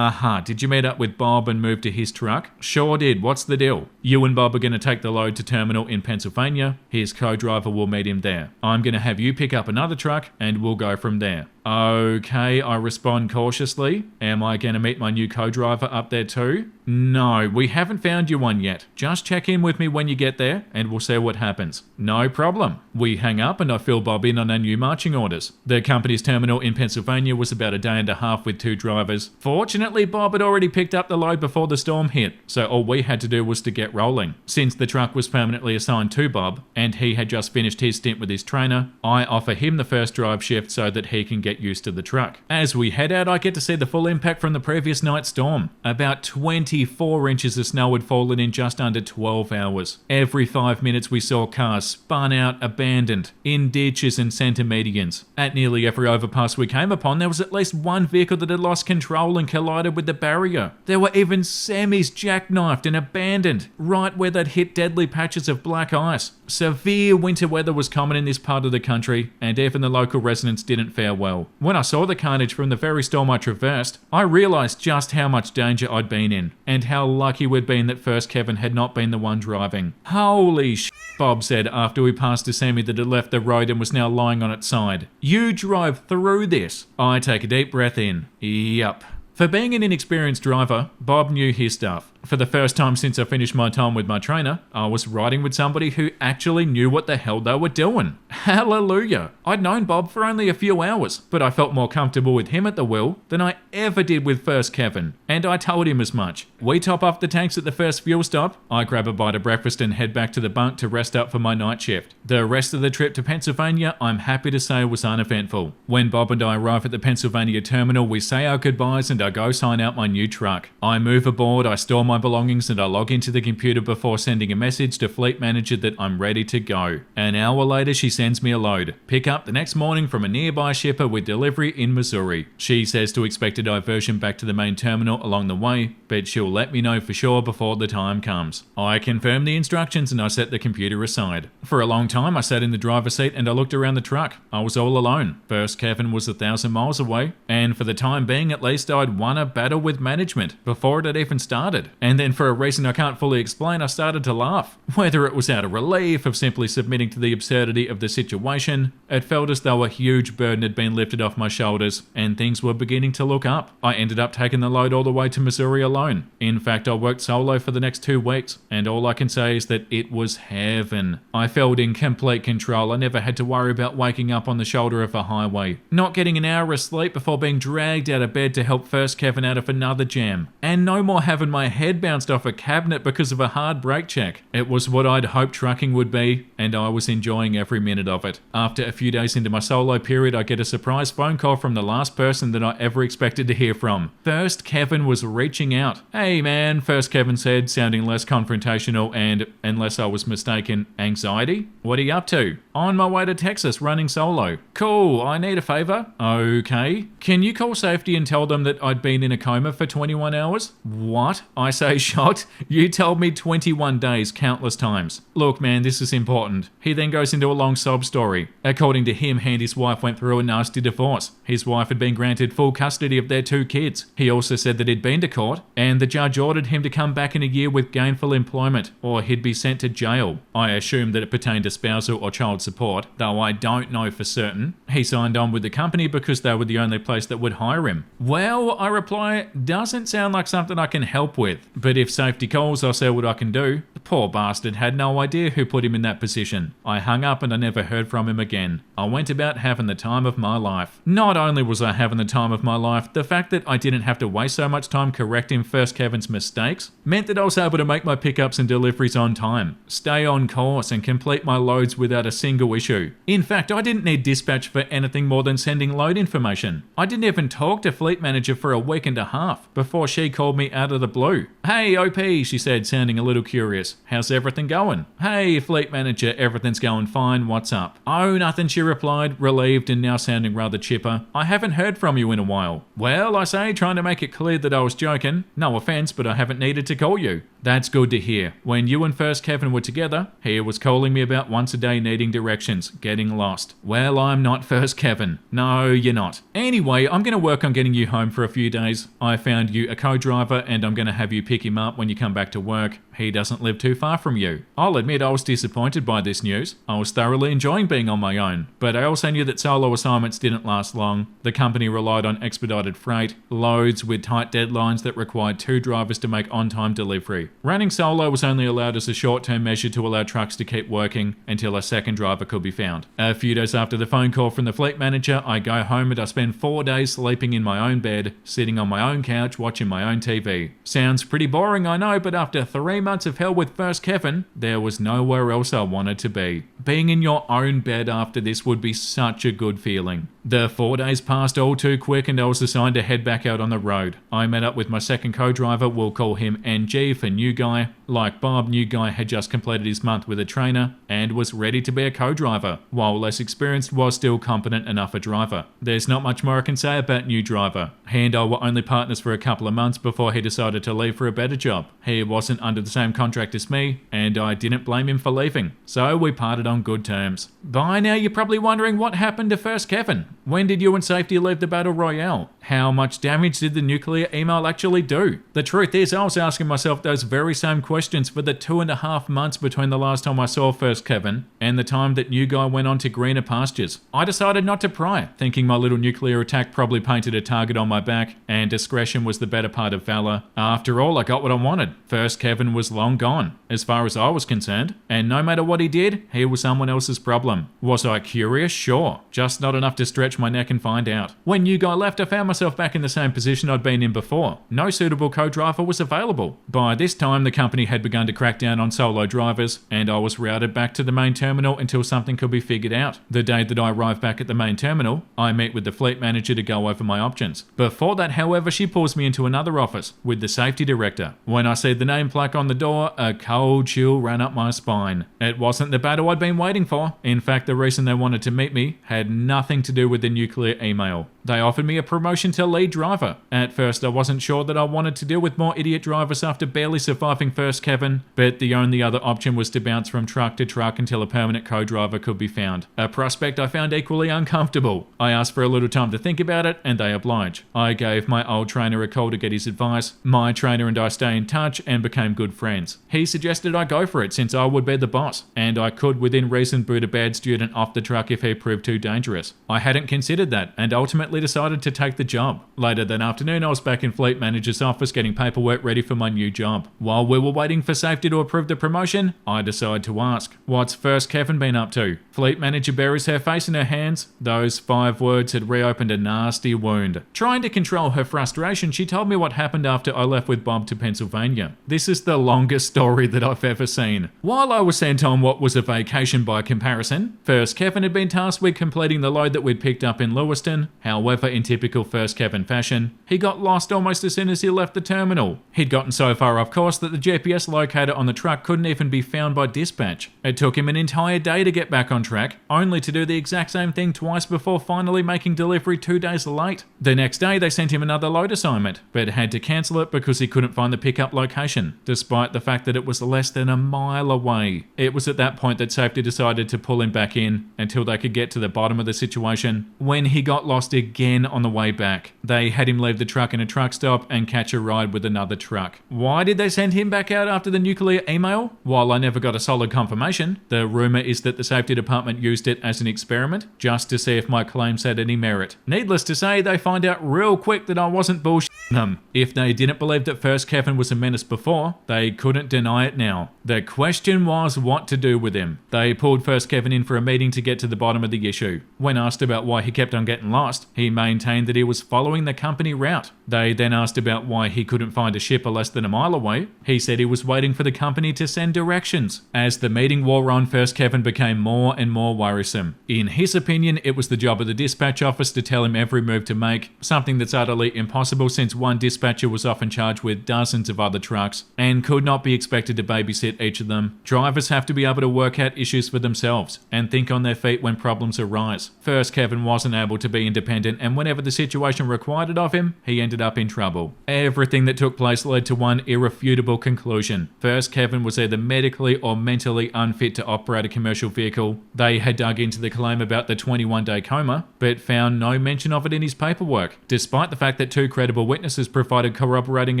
Did you meet up with Bob and move to his truck? Sure did. What's the deal? You and Bob are going to take the load to terminal in Pennsylvania. His co-driver will meet him there. I'm going to have you pick up another truck and we'll go from there. Okay, I respond cautiously. Am I going to meet my new co-driver up there too? No, we haven't found you one yet. Just check in with me when you get there and we'll see what happens. No problem. We hang up and I fill Bob in on our new marching orders. The company's terminal in Pennsylvania was about a day and a half with 2 drivers. Fortunately, Bob had already picked up the load before the storm hit, so all we had to do was to get rolling. Since the truck was permanently assigned to Bob and he had just finished his stint with his trainer, I offer him the first drive shift so that he can get used to the truck. As we head out, I get to see the full impact from the previous night's storm. About 24 inches of snow had fallen in just under 12 hours. Every 5 minutes we saw cars spun out, abandoned, in ditches and center medians. At nearly every overpass we came upon, there was at least one vehicle that had lost control and collided with the barrier. There were even semis jackknifed and abandoned, right where they'd hit deadly patches of black ice. Severe winter weather was common in this part of the country, and even the local residents didn't fare well. When I saw the carnage from the very storm I traversed, I realised just how much danger I'd been in, and how lucky we'd been that first Kevin had not been the one driving. Holy sh*, Bob said after we passed a semi that had left the road and was now lying on its side. You drove through this. I take a deep breath in. Yup. For being an inexperienced driver, Bob knew his stuff. For the first time since I finished my time with my trainer, I was riding with somebody who actually knew what the hell they were doing. Hallelujah! I'd known Bob for only a few hours, but I felt more comfortable with him at the wheel than I ever did with first Kevin, and I told him as much. We top off the tanks at the first fuel stop, I grab a bite of breakfast and head back to the bunk to rest up for my night shift. The rest of the trip to Pennsylvania, I'm happy to say, was uneventful. When Bob and I arrive at the Pennsylvania terminal, we say our goodbyes and I go sign out my new truck. I move aboard, I store my belongings, and I log into the computer before sending a message to Fleet Manager that I'm ready to go. An hour later, she sends me a load. Pick up the next morning from a nearby shipper with delivery in Missouri. She says to expect a diversion back to the main terminal along the way, but she'll let me know for sure before the time comes. I confirm the instructions and I set the computer aside. For a long time, I sat in the driver's seat and I looked around the truck. I was all alone. First Kevin was 1,000 miles away, and for the time being at least, I'd won a battle with management before it had even started. And then for a reason I can't fully explain, I started to laugh. Whether it was out of relief of simply submitting to the absurdity of the situation, it felt as though a huge burden had been lifted off my shoulders and things were beginning to look up. I ended up taking the load all the way to Missouri alone. In fact, I worked solo for the next 2 weeks, and all I can say is that it was heaven. I felt in complete control. I never had to worry about waking up on the shoulder of a highway, not getting an hour of sleep before being dragged out of bed to help first Kevin out of another jam, and no more having my head bounced off a cabinet because of a hard brake check. It was what I'd hoped trucking would be, and I was enjoying every minute of it. After a few days into my solo period, I get a surprise phone call from the last person that I ever expected to hear from. First Kevin was reaching out. "Hey man," First Kevin said, sounding less confrontational and, unless I was mistaken, anxiety. "What are you up to?" "On my way to Texas running solo." "Cool, I need a favor." "Okay. Can you call safety and tell them that I'd been in a coma for 21 hours? "What?" I say, shocked. "You told me 21 days countless times." "Look man, this is important." He then goes into a long sob story. According to him, he and his wife went through a nasty divorce. His wife had been granted full custody of their 2 kids. He also said that he'd been to court, and the judge ordered him to come back in a year with gainful employment, or he'd be sent to jail. I assumed that it pertained to spousal or child support, though I don't know for certain. He signed on with the company because they were the only place that would hire him. "Well," I reply, "doesn't sound like something I can help with, but if safety calls, I'll see what I can do." The poor bastard had no idea who put him in that position. I hung up and I never heard from him again. I went about having the time of my life. Not only was I having the time of my life, the fact that I didn't have to waste so much time correcting First Kevin's mistakes meant that I was able to make my pickups and deliveries on time, stay on course, and complete my loads without a single issue. In fact, I didn't need dispatch for anything more than sending load information. I didn't even talk to Fleet Manager for a week and a half before she called me out of the blue. "Hey OP," she said, sounding a little curious. "How's everything going?" "Hey Fleet Manager, everything's going fine, what's up?" "Oh, nothing," she replied, relieved and now sounding rather chipper. "I haven't heard from you in a while." "Well," I say, trying to make it clear that I was joking. "No offense, but I haven't needed to call you." "That's good to hear. When you and First Kevin were together, he was calling me about once a day needing directions, getting lost." "Well, I'm not First Kevin." "No, you're not. Anyway, I'm going to work on getting you home for a few days. I found you a co-driver and I'm going to have you pick him up when you come back to work. He doesn't live too far from you." I'll admit I was disappointed by this news. I was thoroughly enjoying being on my own, but I also knew that solo assignments didn't last long. The company relied on expedited freight, loads with tight deadlines that required 2 drivers to make on-time delivery. Running solo was only allowed as a short-term measure to allow trucks to keep working until a second driver could be found. A few days after the phone call from the Fleet Manager, I go home and I spend 4 days sleeping in my own bed, sitting on my own couch, watching my own TV. Sounds pretty boring, I know, but after 3 months of hell with First Kevin, there was nowhere else I wanted to be. Being in your own bed after this would be such a good feeling. The 4 days passed all too quick and I was assigned to head back out on the road. I met up with my second co-driver, we'll call him NG for New Guy. Like Bob, New Guy had just completed his month with a trainer and was ready to be a co-driver, while less experienced was still competent enough a driver. There's not much more I can say about New Driver. He and I were only partners for a couple of months before he decided to leave for a better job. He wasn't under the same contract as me, and I didn't blame him for leaving, so we parted on good terms. By now you're probably wondering what happened to First Kevin. When did you and safety leave the battle royale? How much damage did the nuclear email actually do? The truth is, I was asking myself those very same questions for the 2.5 months between the last time I saw First Kevin and the time that new guy went on to greener pastures. I decided not to pry, thinking my little nuclear attack probably painted a target on my back, and discretion was the better part of valor. After all, I got what I wanted. First Kevin was long gone, as far as I was concerned, and no matter what he did, he was someone else's problem. Was I curious? Sure. Just not enough to stretch my neck and find out. When new guy left, I found myself back in the same position I'd been in before. No suitable co-driver was available. By this time, the company had begun to crack down on solo drivers, and I was routed back to the main terminal until something could be figured out. The day that I arrived back at the main terminal, I meet with the fleet manager to go over my options. Before that, however, she pulls me into another office with the safety director. When I see the name plaque on the door, a cold chill ran up my spine. It wasn't the battle I'd been waiting for. In fact, the reason they wanted to meet me had nothing to do with the nuclear email. They offered me a promotion to lead driver. At first, I wasn't sure that I wanted to deal with more idiot drivers after barely surviving First Kevin, but the only other option was to bounce from truck to truck until a permanent co-driver could be found. A prospect I found equally uncomfortable. I asked for a little time to think about it, and they obliged. I gave my old trainer a call to get his advice. My trainer and I stay in touch and became good friends. He suggested I go for it since I would be the boss, and I could within reason boot a bad student off the truck if he proved too dangerous. I hadn't considered that, and ultimately decided to take the job. Later that afternoon, I was back in fleet manager's office getting paperwork ready for my new job. While we were waiting for safety to approve the promotion, I decided to ask, what's First Kevin been up to? Fleet manager buries her face in her hands. Those 5 words had reopened a nasty wound. Trying to control her frustration, she told me what happened after I left with Bob to Pennsylvania. This is the longest story that I've ever seen. While I was sent on what was a vacation by comparison, First Kevin had been tasked with completing the load that we'd picked up in Lewiston. However, in typical First Kevin fashion, he got lost almost as soon as he left the terminal. He'd gotten so far off course that the GPS locator on the truck couldn't even be found by dispatch. It took him an entire day to get back on track, only to do the exact same thing twice before finally making delivery 2 days late. The next day, they sent him another load assignment, but had to cancel it because he couldn't find the pickup location, despite the fact that it was less than a mile away. It was at that point that safety decided to pull him back in until they could get to the bottom of the situation. When he got lost again on the way back, they had him leave the truck in a truck stop and catch a ride with another truck. Why did they send him back out after the nuclear email? While I never got a solid confirmation, the rumor is that the safety department used it as an experiment just to see if my claims had any merit. Needless to say, they find out real quick that I wasn't bullshitting them. If they didn't believe that First Kevin was a menace before, they couldn't deny it now. The question was what to do with him. They pulled First Kevin in for a meeting to get to the bottom of the issue. When asked about why he kept on getting lost, he maintained that he was following the company route. They then asked about why he couldn't find a shipper less than a mile away. He said he was waiting for the company to send directions. As the meeting wore on, First Kevin became more and more worrisome. In his opinion, it was the job of the dispatch office to tell him every move to make, something that's utterly impossible since one dispatcher was often charged with dozens of other trucks and could not be expected to babysit each of them. Drivers have to be able to work out issues for themselves and think on their feet when problems arise. First Kevin wasn't able to be independent, and whenever the situation required it of him, he ended up in trouble. Everything that took place led to one irrefutable conclusion. First Kevin was either medically or mentally unfit to operate a commercial vehicle. They had dug into the claim about the 21-day coma, but found no mention of it in his paperwork, despite the fact that 2 credible witnesses provided corroborating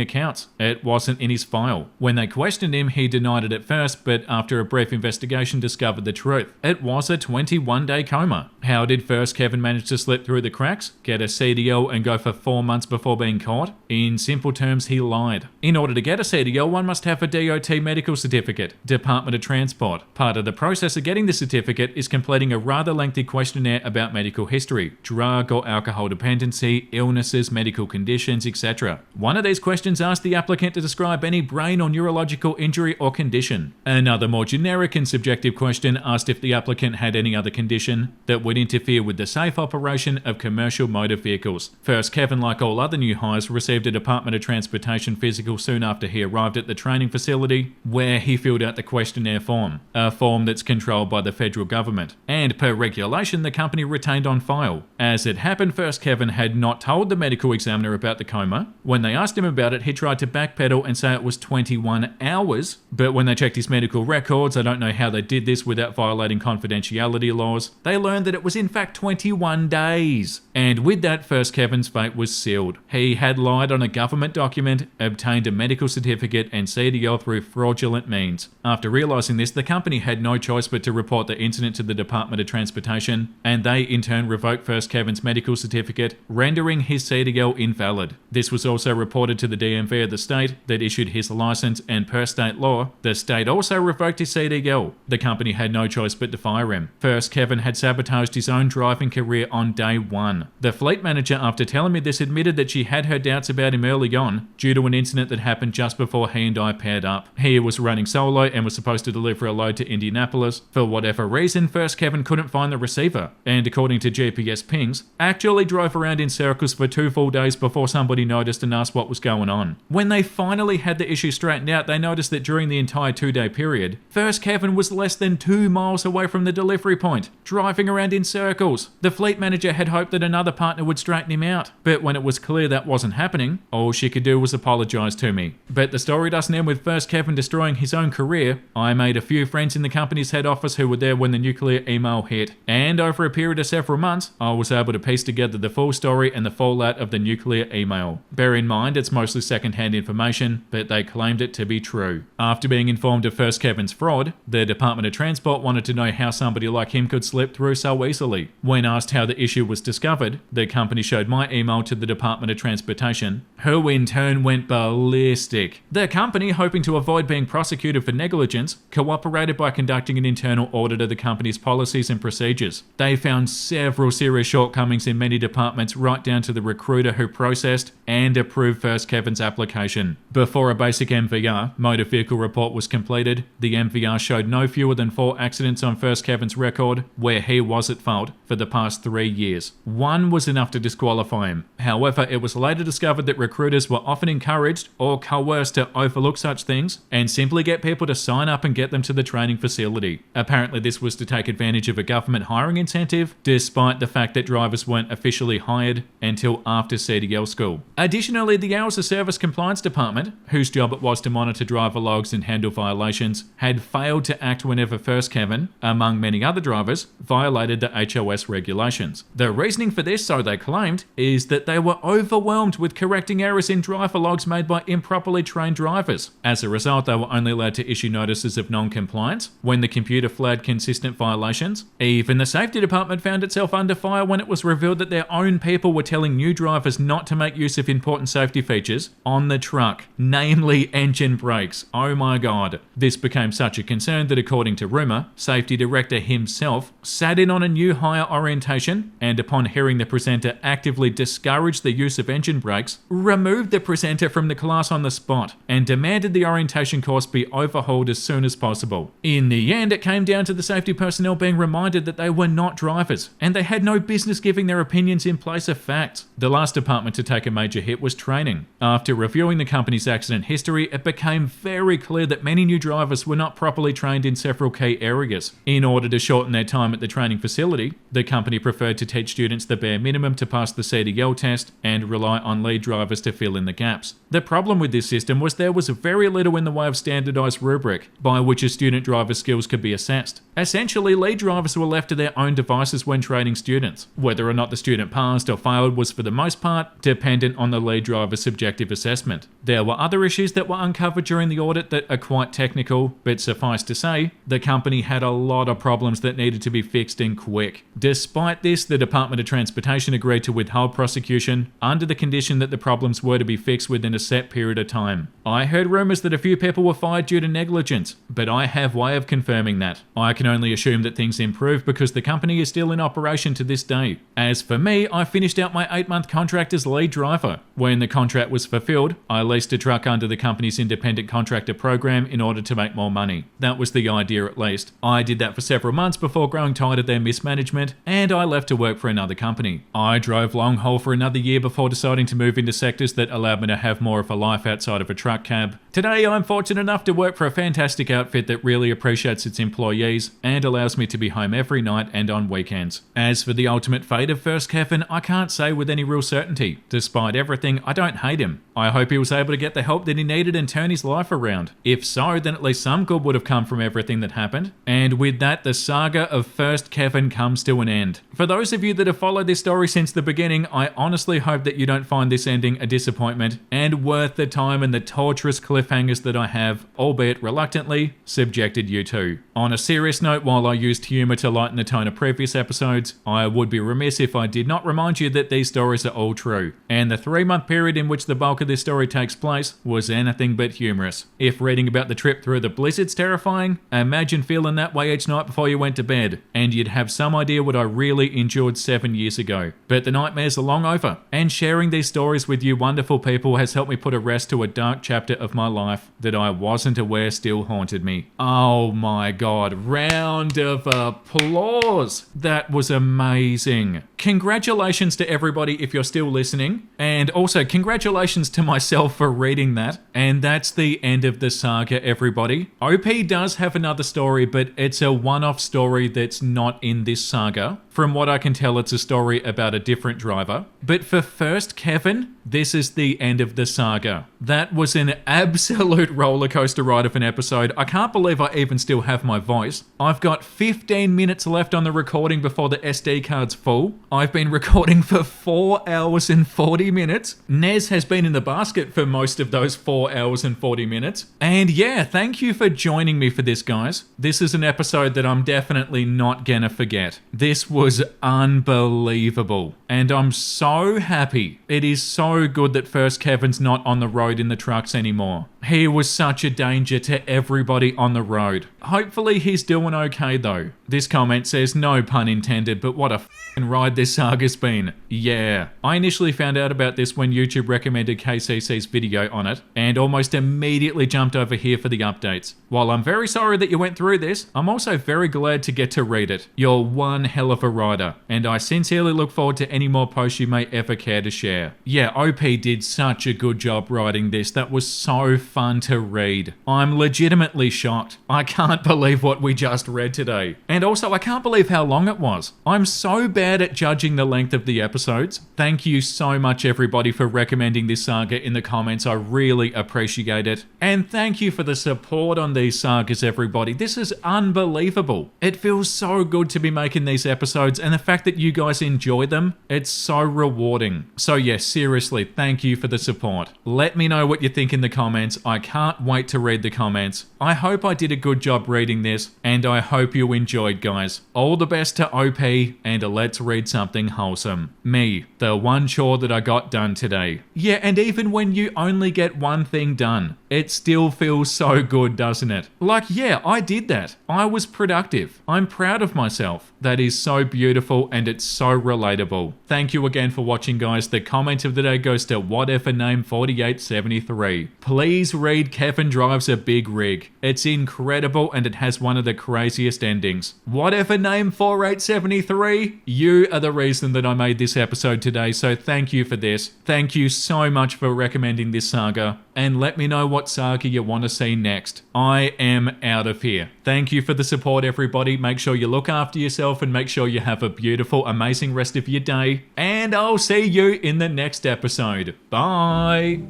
accounts. It wasn't in his file. When they questioned him, he denied it at first, but after a brief investigation discovered the truth. It was a 21-day coma. How did First Kevin manage to slip through the cracks, get a CDL and go for 4 months before being caught? In simple terms, he lied. In order to get a CDL, one must have a DOT medical certificate, Department of Transport. Part of the process of getting the certificate is completing a rather lengthy questionnaire about medical history, drug or alcohol dependency, illnesses, medical conditions, etc. One of these questions asked the applicant to describe any brain or neurological injury or condition. Another more generic and subjective question asked if the applicant had any other condition that would interfere with the safe operation of commercial motor vehicles. First Kevin, like all other new hires, received a Department of Transportation physical soon after he arrived at the training facility, where he filled out the questionnaire form, a form that's controlled by the federal government, and per regulation the company retained on file. As it happened, First Kevin had not told the medical examiner about the coma. When they asked him about it, he tried to backpedal and say it was 21 hours, but when they checked his medical records, I don't know how they did this without violating confidentiality laws, they learned that it was in fact 21 21 days. And with that, First Kevin's fate was sealed. He had lied on a government document, obtained a medical certificate and CDL through fraudulent means. After realising this, the company had no choice but to report the incident to the Department of Transportation, and they in turn revoked First Kevin's medical certificate, rendering his CDL invalid. This was also reported to the DMV of the state that issued his licence, and per state law, the state also revoked his CDL. The company had no choice but to fire him. First Kevin had sabotaged his own driving career on day one. The fleet manager, after telling me this, admitted that she had her doubts about him early on due to an incident that happened just before he and I paired up. He was running solo and was supposed to deliver a load to Indianapolis. For whatever reason, First Kevin couldn't find the receiver, and according to GPS pings, actually drove around in circles for 2 full days before somebody noticed and asked what was going on. When they finally had the issue straightened out, they noticed that during the entire 2-day period, First Kevin was less than 2 miles away from the delivery point, driving around in circles. The fleet manager had hoped that another partner would straighten him out, but when it was clear that wasn't happening, all she could do was apologise to me. But the story doesn't end with First Kevin destroying his own career. I made a few friends in the company's head office who were there when the nuclear email hit, and over a period of several months, I was able to piece together the full story and the fallout of the nuclear email. Bear in mind, it's mostly second-hand information, but they claimed it to be true. After being informed of First Kevin's fraud, the Department of Transport wanted to know how somebody like him could slip through so easily. When asked how the issue was discovered, the company showed my email to the Department of Transportation, who in turn went ballistic. The company, hoping to avoid being prosecuted for negligence, cooperated by conducting an internal audit of the company's policies and procedures. They found several serious shortcomings in many departments, right down to the recruiter who processed and approved First Kevin's application. Before a basic MVR, motor vehicle report, was completed, the MVR showed no fewer than 4 accidents on First Kevin's record where he was at fault for the past 3 years. One was enough to disqualify him. However, it was later discovered that recruiters were often encouraged or coerced to overlook such things and simply get people to sign up and get them to the training facility. Apparently, this was to take advantage of a government hiring incentive, despite the fact that drivers weren't officially hired until after CDL school. Additionally, the Hours of Service Compliance Department, whose job it was to monitor driver logs and handle violations, had failed to act whenever First Kevin, among many other drivers, violated the HOS regulations. The reasoning for this, so they claimed, is that they were overwhelmed with correcting errors in driver logs made by improperly trained drivers. As a result, they were only allowed to issue notices of non-compliance when the computer flagged consistent violations. Even the safety department found itself under fire when it was revealed that their own people were telling new drivers not to make use of important safety features on the truck, namely engine brakes. Oh my god. This became such a concern that, according to rumour, safety director himself sat in on a new hire orientation and, upon hearing the presenter actively discourage the use of engine brakes, removed the presenter from the class on the spot and demanded the orientation course be overhauled as soon as possible. In the end, it came down to the safety personnel being reminded that they were not drivers and they had no business giving their opinions in place of facts. The last department to take a major hit was training. After reviewing the company's accident history, it became very clear that many new drivers were not properly trained in several key areas. In order to shorten their time at the training facility, the company preferred to teach students the bare minimum to pass the CDL test and rely on lead drivers to fill in the gaps. The problem with this system was there was very little in the way of standardised rubric by which a student driver's skills could be assessed. Essentially, lead drivers were left to their own devices when training students. Whether or not the student passed or failed was for the most part dependent on the lead driver's subjective assessment. There were other issues that were uncovered during the audit that are quite technical, but suffice to say, the company had a lot of problems that needed to be fixed and quick. Despite this, the Department of Transportation agreed to withhold prosecution under the condition that the problems were to be fixed within a set period of time. I heard rumours that a few people were fired due to negligence, but I have way of confirming that. I can only assume that things improved because the company is still in operation to this day. As for me, I finished out my 8-month contract as lead driver. When the contract was fulfilled, I leased a truck under the company's independent contractor program in order to make more money. That was the idea, at least. I did that for several months before growing tired of their mismanagement, and I left to work for another company. I drove long haul for another year before deciding to move into sectors that allowed me to have more of a life outside of a truck cab. Today, I'm fortunate enough to work for a fantastic outfit that really appreciates its employees and allows me to be home every night and on weekends. As for the ultimate fate of First Kevin, I can't say with any real certainty. Despite everything, I don't hate him. I hope he was able to get the help that he needed and turn his life around. If so, then at least some good would have come from everything that happened. And with that, the saga of First Kevin comes to an end. For those of you that have followed this story since the beginning, I honestly hope that you don't find this ending a disappointment and worth the time and the torturous cliffhangers that I have, albeit reluctantly, subjected you to. On a serious note, while I used humour to lighten the tone of previous episodes, I would be remiss if I did not remind you that these stories are all true, and the 3-month period in which the bulk of this story takes place was anything but humorous. If reading about the trip through the blizzard's terrifying, imagine feeling that way each night before you went to bed, and you'd have some idea what I really endured 7 years ago. But the nightmares are long over, and sharing these stories with you wonderful people has helped me put a rest to a dark chapter of my life that I wasn't aware still haunted me. Oh my god, round of applause! That was amazing. Congratulations to everybody if you're still listening, and also congratulations to myself for reading that. And that's the end of the saga, everybody. OP does have another story, but it's a one-off story that's not in this saga. From what I can tell, it's a story about a different driver. But for First Kevin, this is the end of the saga. That was an absolute rollercoaster ride of an episode. I can't believe I even still have my voice. I've got 15 minutes left on the recording before the SD card's full. I've been recording for 4 hours and 40 minutes. Nez has been in the basket for most of those 4 hours and 40 minutes. And yeah, thank you for joining me for this, guys. This is an episode that I'm definitely not gonna forget. This was unbelievable. And I'm so happy. It is so good that First Kevin's not on the road in the trucks anymore. He was such a danger to everybody on the road. Hopefully he's doing okay though. This comment says no pun intended, but what a f***ing ride this saga's been. Yeah. I initially found out about this when YouTube recommended KCC's video on it, and almost immediately jumped over here for the updates. While I'm very sorry that you went through this, I'm also very glad to get to read it. You're one hell of a writer, and I sincerely look forward to any more posts you may ever care to share. Yeah, OP did such a good job writing this. That was so fun to read. I'm legitimately shocked. I can't believe what we just read today. And also, I can't believe how long it was. I'm so bad at judging the length of the episodes. Thank you so much, everybody, for recommending this saga in the comments. I really appreciate it. And thank you for the support on these sagas, everybody. This is unbelievable. It feels so good to be making these episodes, and the fact that you guys enjoy them, it's so rewarding. So yes, seriously, thank you for the support. Let me know what you think in the comments. I can't wait to read the comments. I hope I did a good job reading this, and I hope you enjoyed, guys. All the best to OP, and let's read something wholesome. Me, the one chore that I got done today. Yeah, and even when you only get one thing done, it still feels so good, doesn't it? Like, yeah, I did that. I was productive. I'm proud of myself. That is so beautiful, and it's so relatable. Thank you again for watching, guys. The comment of the day goes to whatever name 4873. Please read Kevin Drives a Big Rig. It's incredible, and it has one of the craziest endings. Whatever name 4873, you are the reason that I made this episode today, so thank you for this. Thank you so much for recommending this saga, and let me know what saga you want to see next. I am out of here. Thank you for the support, everybody. Make sure you look after yourself, and make sure you have a beautiful, amazing rest of your day, and I'll see you in the next episode. Bye!